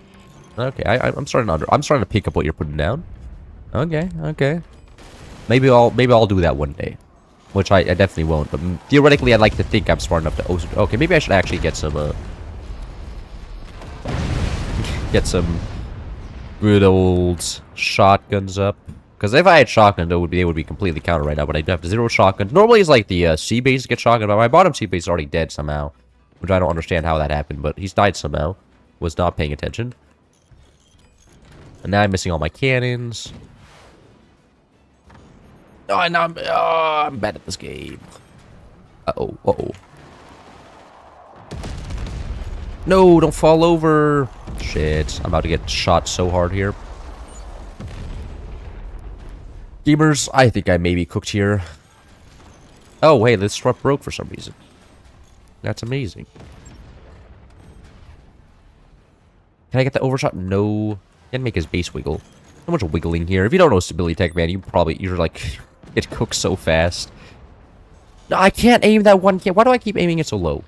Okay, I'm starting to pick up what you're putting down. Okay, okay. Maybe I'll do that one day. Which I definitely won't, but theoretically I'd like to think I'm smart enough to also... Okay, maybe I should actually get some, good old shotguns up. Because if I had shotgun, they would be completely countered right now, but I do have 0 shotguns. Normally it's like the C-base get shotgun, but my bottom C-base is already dead somehow. Which I don't understand how that happened, but he's died somehow. Was not paying attention. And now I'm missing all my cannons. Oh, I'm bad at this game. Uh-oh, uh-oh. No, don't fall over. Shit, I'm about to get shot so hard here. Gamers, I think I may be cooked here. Oh, hey, this strut broke for some reason. That's amazing. Can I get the overshot? No. Can't make his base wiggle. So much wiggling here. If you don't know stability tech, man, you're like... get cooked so fast. No, I can't aim that one. Why do I keep aiming it so low?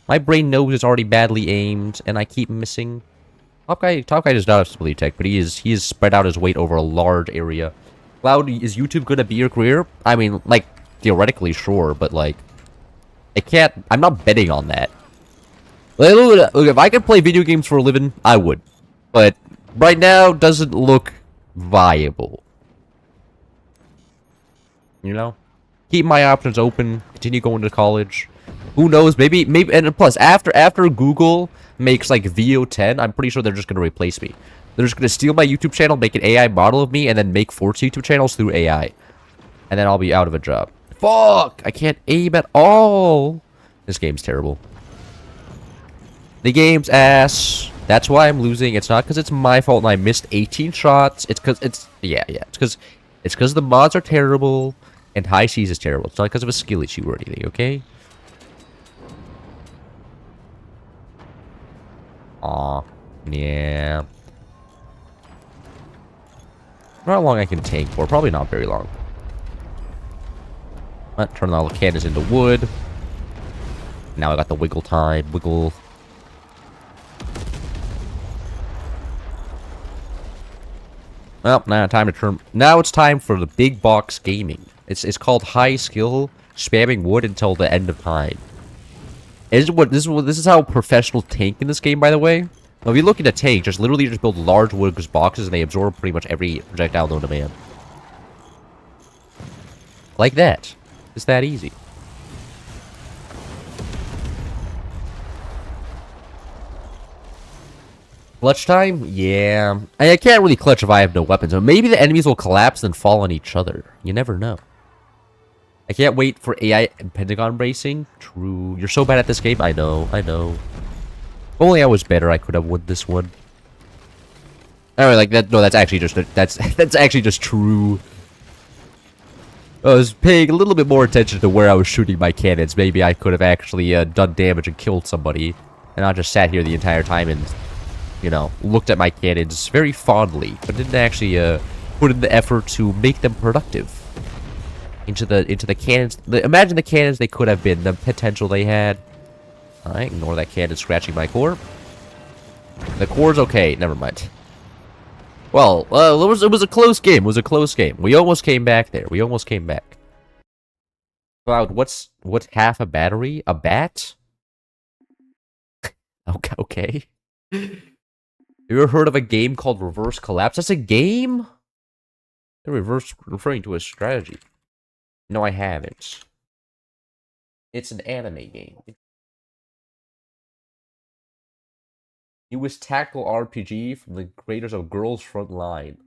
My brain knows it's already badly aimed, and I keep missing. Top guy does not have stability tech, but he is spread out his weight over a large area. Cloud, is YouTube gonna be your career? I mean, like, theoretically, sure, but like, I'm not betting on that. Look, if I could play video games for a living, I would. But right now, doesn't look viable. You know, keep my options open. Continue going to college. Who knows? Maybe, and plus after Google makes like VO10, I'm pretty sure they're just gonna replace me. They're just gonna steal my YouTube channel, make an AI model of me, and then make 4 YouTube channels through AI, and then I'll be out of a job. Fuck! I can't aim at all. This game's terrible. The game's ass. That's why I'm losing. It's not because it's my fault and I missed 18 shots. It's because it's because the mods are terrible. And High Seas is terrible. It's not because of a skill issue or anything, okay? Aw. Yeah. Not how long I can tank for. Probably not very long. Turn all the cannons into wood. Now I got the wiggle time. Wiggle. Well, now it's time for the big box gaming. It's called high skill spamming wood until the end of time. This is how professionals tank in this game, by the way. Now, if you look at a tank, just literally just build large wood boxes and they absorb pretty much every projectile known to man. Like that. It's that easy. Clutch time? Yeah. I can't really clutch if I have no weapons. But maybe the enemies will collapse and fall on each other. You never know. I can't wait for AI and Pentagon racing. True. You're so bad at this game. I know. I know. If only I was better, I could have won this one. Alright, like that. No, that's actually just that's actually just true. I was paying a little bit more attention to where I was shooting my cannons. Maybe I could have actually done damage and killed somebody, and I just sat here the entire time and, you know, looked at my cannons very fondly, but didn't actually put in the effort to make them productive. Into the cannons. Imagine the cannons they could have been, the potential they had. Alright, ignore that cannon scratching my core. The core's okay. Never mind. Well, it was a close game. It was a close game. We almost came back there. We almost came back. Cloud, what's half a battery? A bat? Okay. Have you ever heard of a game called Reverse Collapse? That's a game? Referring to a strategy. No, I haven't. It's an anime game. Newest tactical RPG from the creators of Girls Front Line.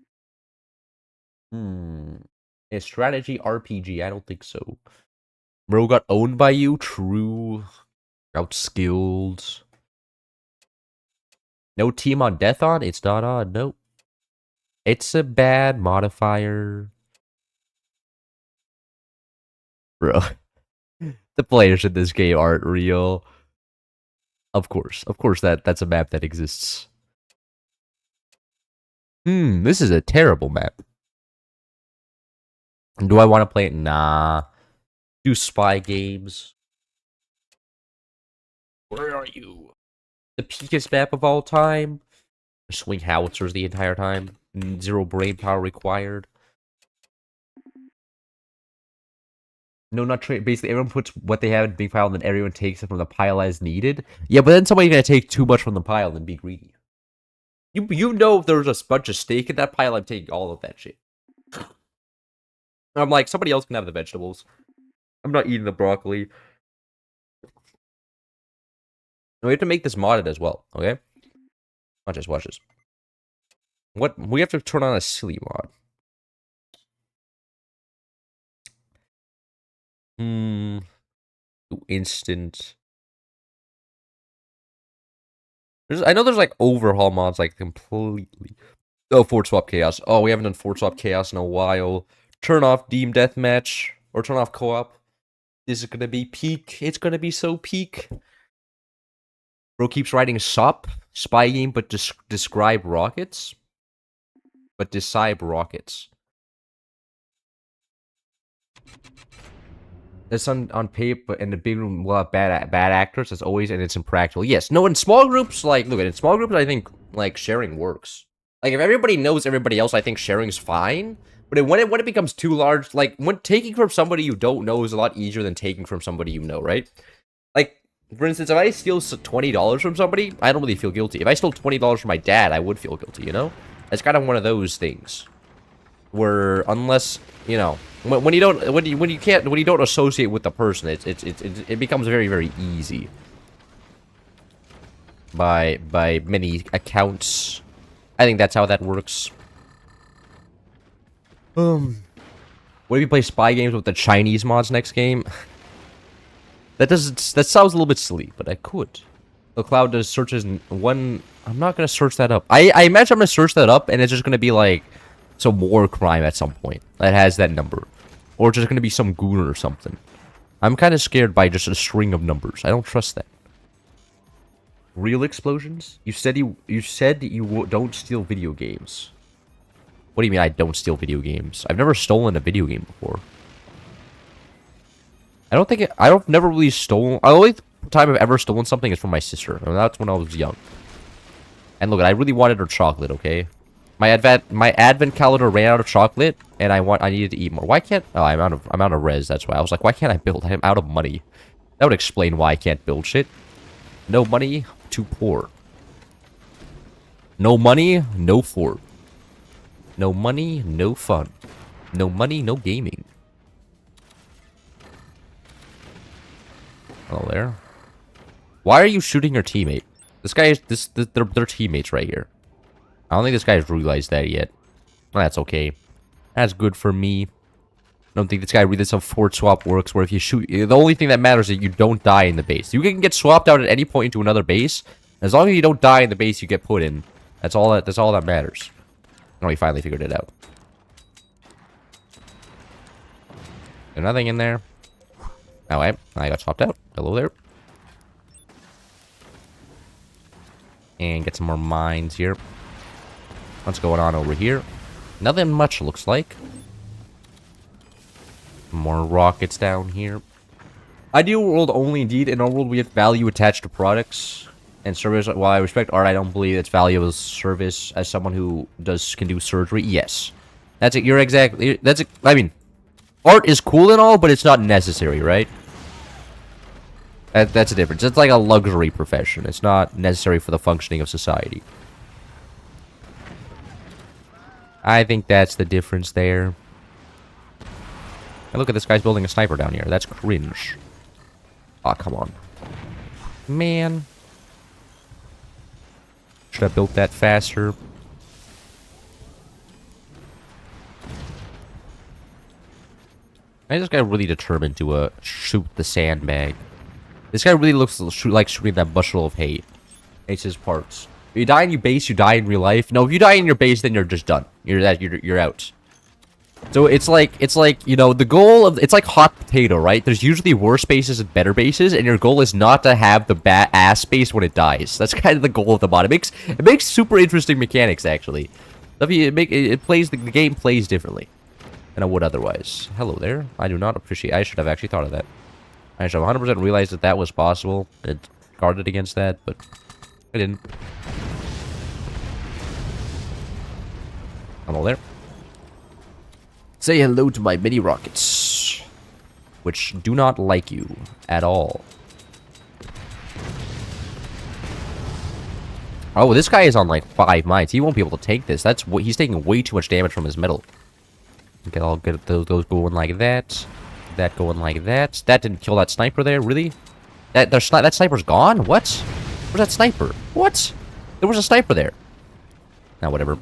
A strategy RPG? I don't think so. Bro got owned by you? True. Outskilled. No team on death on? It's not on. Nope. It's a bad modifier. Bro. The players in this game aren't real. Of course that's a map that exists. This is a terrible map. Do I want to play it? Nah. Do spy games. Where are you? The peakest map of all time. Swing howitzers the entire time. 0 brain power required. No, not trade. Basically, everyone puts what they have in big pile, and then everyone takes it from the pile as needed. Yeah, but then somebody's gonna take too much from the pile and be greedy. You know, if there's a bunch of steak in that pile, I'm taking all of that shit. I'm like, somebody else can have the vegetables. I'm not eating the broccoli. We have to make this modded as well, okay? Watch this. What? We have to turn on a silly mod. Instant. I know there's like overhaul mods like completely. Oh, Fort Swap Chaos. Oh, we haven't done Fort Swap Chaos in a while. Turn off Team Deathmatch or turn off co-op. This is gonna be peak. It's gonna be so peak. Bro keeps writing SOP, spy game, but describe rockets. But decide rockets. That's on paper, and the big room will have bad actors as always, and it's impractical. Yes, no, in small groups, like, look, in small groups, I think, like, sharing works. Like, if everybody knows everybody else, I think sharing's fine. But when it becomes too large, like, when taking from somebody you don't know is a lot easier than taking from somebody you know, right? Like, for instance, if I steal $20 from somebody, I don't really feel guilty. If I stole $20 from my dad, I would feel guilty, you know? It's kind of one of those things. Where, unless, you know... When you don't associate with the person, it becomes very, very easy. By many accounts. I think that's how that works. What if you play spy games with the Chinese mods next game? That sounds a little bit silly, but I could. The cloud does searches in one. I'm not gonna search that up. I imagine I'm gonna search that up, and it's just gonna be like some war crime at some point that has that number, or just gonna be some goon or something. I'm kind of scared by just a string of numbers. I don't trust that. Real explosions? You said you don't steal video games. What do you mean I don't steal video games? I've never stolen a video game before. I've never really stolen. The only time I've ever stolen something is from my sister, and that's when I was young. And look, I really wanted her chocolate, okay? My advent calendar ran out of chocolate, and I needed to eat more. Why can't... Oh, I'm out of res, that's why. I was like, why can't I build? I'm out of money. That would explain why I can't build shit. No money, too poor. No money, no fort. No money, no fun. No money, no gaming. Hello there. Why are you shooting your teammate? This guy is... They're teammates right here. I don't think this guy has realized that yet. That's okay. That's good for me. I don't think this guy realizes how fort swap works, where if you shoot... The only thing that matters is that you don't die in the base. You can get swapped out at any point into another base. As long as you don't die in the base you get put in. That's all that matters. Oh, we finally figured it out. There's nothing in there. Oh, I got swapped out. Hello there. And get some more mines here. What's going on over here? Nothing much, looks like. More rockets down here. Ideal world only, indeed. In our world, we have value attached to products and service. While I respect art, I don't believe its value as service. As someone who can do surgery, yes, that's it. You're exactly. That's it. I mean, art is cool and all, but it's not necessary, right? That's a difference. It's like a luxury profession. It's not necessary for the functioning of society. I think that's the difference there. And look at this guy's building a sniper down here. That's cringe. Aw, come on. Man. Should have built that faster. This guy really determined to shoot the sandbag. This guy really looks like shooting that bushel of hay. Hates his parts. If you die in your base, you die in real life. No, if you die in your base, then you're just done. You're out. So it's like, you know, the goal of... It's like hot potato, right? There's usually worse bases and better bases, and your goal is not to have the ass base when it dies. That's kind of the goal of the mod. It makes super interesting mechanics, actually. The game plays differently than it would otherwise. Hello there. I do not appreciate... I should have actually thought of that. I should have 100% realized that was possible. It guarded against that, but I didn't. Hello there. Say hello to my mini rockets, which do not like you at all. Oh, this guy is on like 5 mines. He won't be able to take this. That's what he's taking way too much damage from his metal. Okay, I'll get those going like that. That going like that. That didn't kill that sniper there, really? That sniper's gone? What? Where's that sniper? What? There was a sniper there. Now, whatever.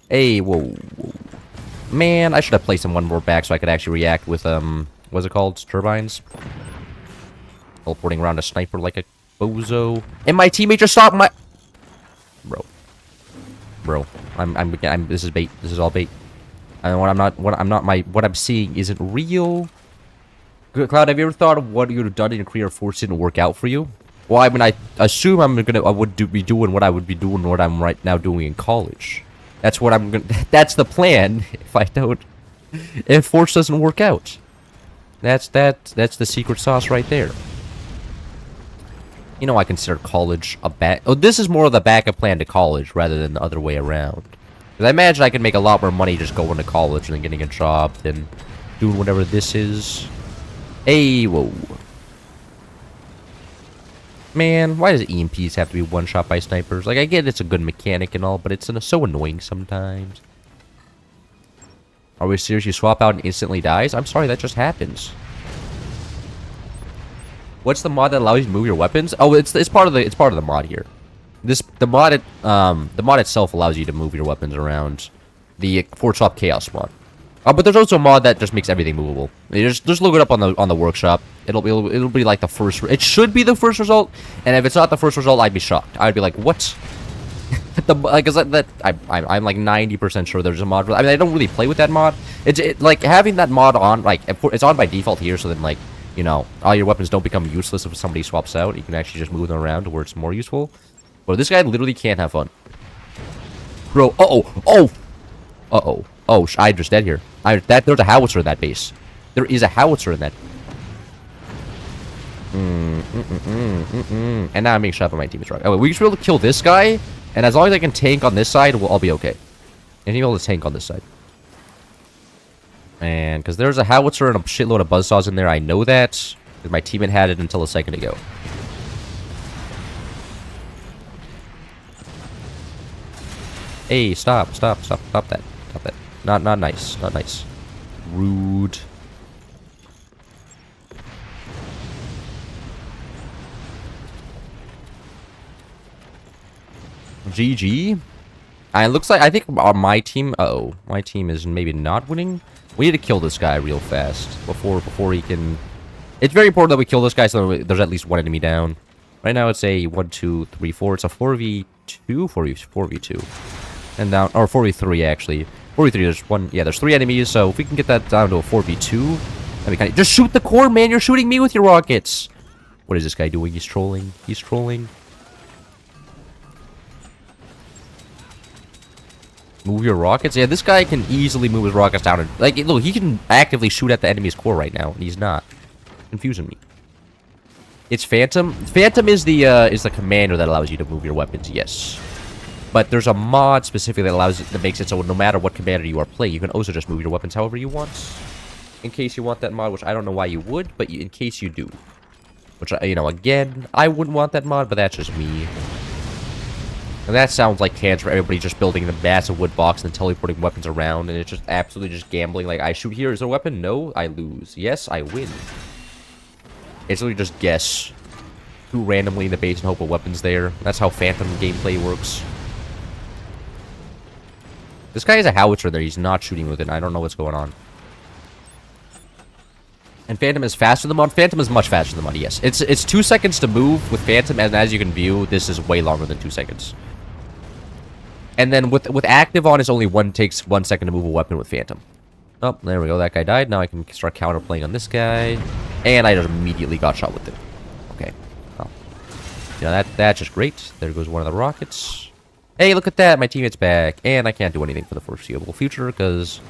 Hey, whoa. Man, I should have placed him one more back so I could actually react with, what's it called? Turbines? Teleporting around a sniper like a bozo. And my teammate just stopped my... Bro. This is bait. This is all bait. And what I'm seeing isn't real. Cloud, have you ever thought of what you would have done in your career if force didn't work out for you? Well, I mean, I assume I would be doing what I would be doing what I'm right now doing in college. That's what I'm gonna... That's the plan if force doesn't work out. That's the secret sauce right there. You know, I consider college this is more of the backup plan to college rather than the other way around. Because I imagine I could make a lot more money just going to college and then getting a job than doing whatever this is. Hey, whoa. Man, why does EMPs have to be one-shot by snipers? Like, I get it's a good mechanic and all, but it's so annoying sometimes. Are we serious? You swap out and instantly dies? I'm sorry, that just happens. What's the mod that allows you to move your weapons? Oh, it's part of the mod here. The mod itself allows you to move your weapons around. The Fort Swap Chaos mod. But there's also a mod that just makes everything movable. You just look it up on the workshop. It'll be like the first. It should be the first result. And if it's not the first result, I'd be shocked. I'd be like, what? I'm like 90% sure there's a mod. I mean, I don't really play with that mod. It's like having that mod on. Like it's on by default here. So then like, you know, all your weapons don't become useless if somebody swaps out. You can actually just move them around to where it's more useful. But this guy literally can't have fun. Bro, oh, I just dead here. There's a howitzer in that base. There is a howitzer in that. And now I'm being shot by my teammates. Right? Oh, we should be able to kill this guy. And as long as I can tank on this side, I'll be okay. And you'll be able to tank on this side. And because there's a howitzer and a shitload of buzzsaws in there, I know that. Because my teammate had it until a second ago. Hey, stop that. Stop that. Not nice. Not nice. Rude. GG. It looks like, I think my team, my team is maybe not winning. We need to kill this guy real fast before he can. It's very important that we kill this guy so there's at least one enemy down. Right now it's a 1, 2, 3, 4. It's a 4v2, 4v2, and down, or 4v3 actually. 4v3. There's one. Yeah, there's 3 enemies. So if we can get that down to a 4v2, that'd be kind of. Just shoot the core, man. You're shooting me with your rockets. What is this guy doing? He's trolling. He's trolling. Move your rockets? Yeah, this guy can easily move his rockets down. And, like, look, he can actively shoot at the enemy's core right now, and he's not. Confusing me. It's Phantom. Phantom is the commander that allows you to move your weapons, yes. But there's a mod specifically that makes it so no matter what commander you are playing, you can also just move your weapons however you want. In case you want that mod, which I don't know why you would, but in case you do. Which, you know, again, I wouldn't want that mod, but that's just me. And that sounds like cans for everybody just building the massive wood box and then teleporting weapons around, and it's just absolutely just gambling. Like, I shoot here, is there a weapon? No, I lose. Yes, I win. It's literally just guess who randomly in the base and hope a weapon's there. That's how Phantom gameplay works. This guy has a howitzer there. He's not shooting with it. I don't know what's going on. And Phantom is faster than Mod. Phantom is much faster than Mod, yes. It's 2 seconds to move with Phantom, and as you can view, this is way longer than 2 seconds. And then with active on, it's only takes 1 second to move a weapon with Phantom. Oh, there we go. That guy died. Now I can start counterplaying on this guy. And I just immediately got shot with it. Okay. Well, you know, that's just great. There goes one of the rockets. Hey, look at that. My teammate's back. And I can't do anything for the foreseeable future because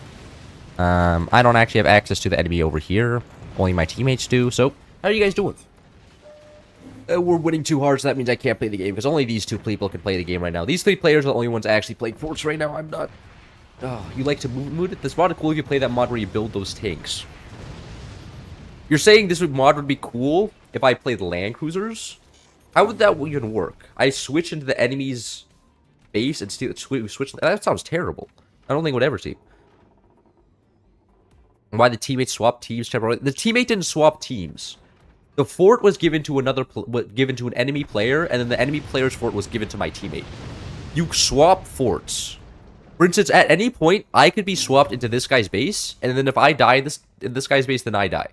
I don't actually have access to the enemy over here. Only my teammates do. So, how are you guys doing? We're winning 2 hearts. So that means I can't play the game because only these 2 people can play the game right now. These 3 players are the only ones actually playing Forts right now. I'm not. Oh, you like to move it? This mod is cool if you play that mod where you build those tanks. You're saying this mod would be cool if I played Land Cruisers? How would that even work? I switch into the enemy's base and switch. That sounds terrible. I don't think it would ever see. Why the teammates swap teams temporarily? The teammate didn't swap teams. The fort was given to an enemy player, and then the enemy player's fort was given to my teammate. You swap forts. For instance, at any point, I could be swapped into this guy's base, and then if I die in this guy's base, then I die.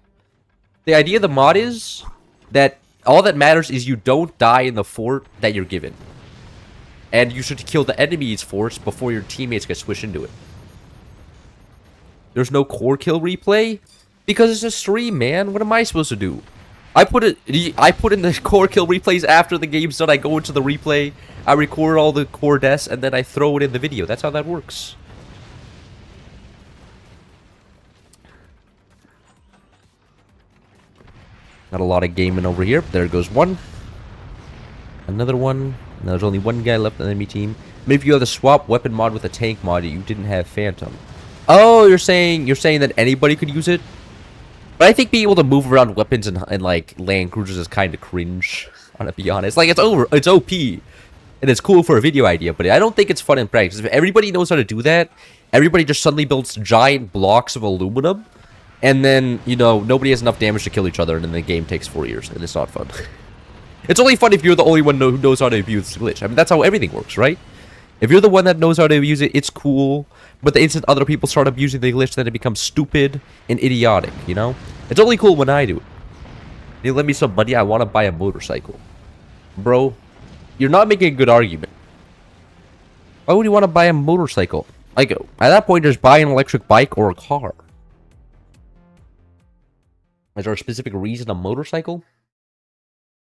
The idea of the mod is that all that matters is you don't die in the fort that you're given. And you should kill the enemy's forts before your teammates get switched into it. There's no core kill replay? Because it's a stream, man. What am I supposed to do? I put in the core kill replays after the game's done. I go into the replay, I record all the core deaths, and then I throw it in the video. That's how that works. Not a lot of gaming over here. There goes one. Another one. Now there's only one guy left on the enemy team. Maybe you have the swap weapon mod with a tank mod. You didn't have Phantom. Oh, you're saying that anybody could use it? But I think being able to move around weapons and like Land Cruisers is kind of cringe. I'm gonna be honest. Like it's OP, and it's cool for a video idea, but I don't think it's fun in practice. If everybody knows how to do that, everybody just suddenly builds giant blocks of aluminum, and then you know nobody has enough damage to kill each other, and then the game takes 4 years, and it's not fun. It's only fun if you're the only one who knows how to abuse the glitch. I mean, that's how everything works, right? If you're the one that knows how to abuse it, it's cool. But the instant other people start abusing the glitch, then it becomes stupid and idiotic, you know? It's only cool when I do it. You lend me some money, I want to buy a motorcycle. Bro, you're not making a good argument. Why would you want to buy a motorcycle? Like, at that point, just buy an electric bike or a car. Is there a specific reason a motorcycle?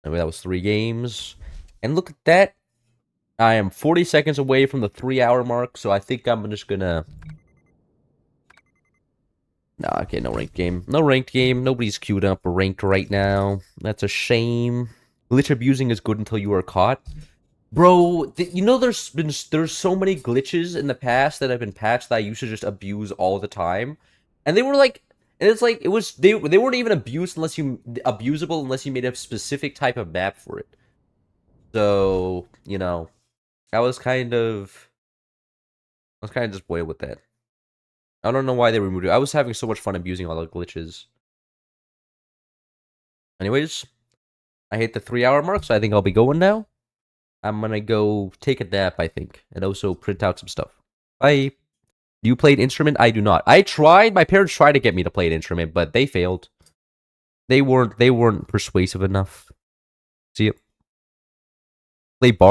I mean, that was 3 games. And look at that. I am 40 seconds away from the 3-hour mark, so I think I'm just gonna... Nah, okay, no ranked game. No ranked game. Nobody's queued up or ranked right now. That's a shame. Glitch abusing is good until you are caught. Bro, you know there's so many glitches in the past that have been patched that I used to just abuse all the time, and they were like, and it's like it was they weren't even abusable unless you made a specific type of map for it. So I was kind of just boiled with that. I don't know why they removed it. I was having so much fun abusing all the glitches. Anyways, I hit the 3 hour mark, so I think I'll be going now. I'm gonna go take a nap, I think, and also print out some stuff. Bye. Do you play an instrument? I do not. I tried. My parents tried to get me to play an instrument, but they failed. They weren't persuasive enough. See you. Play bar.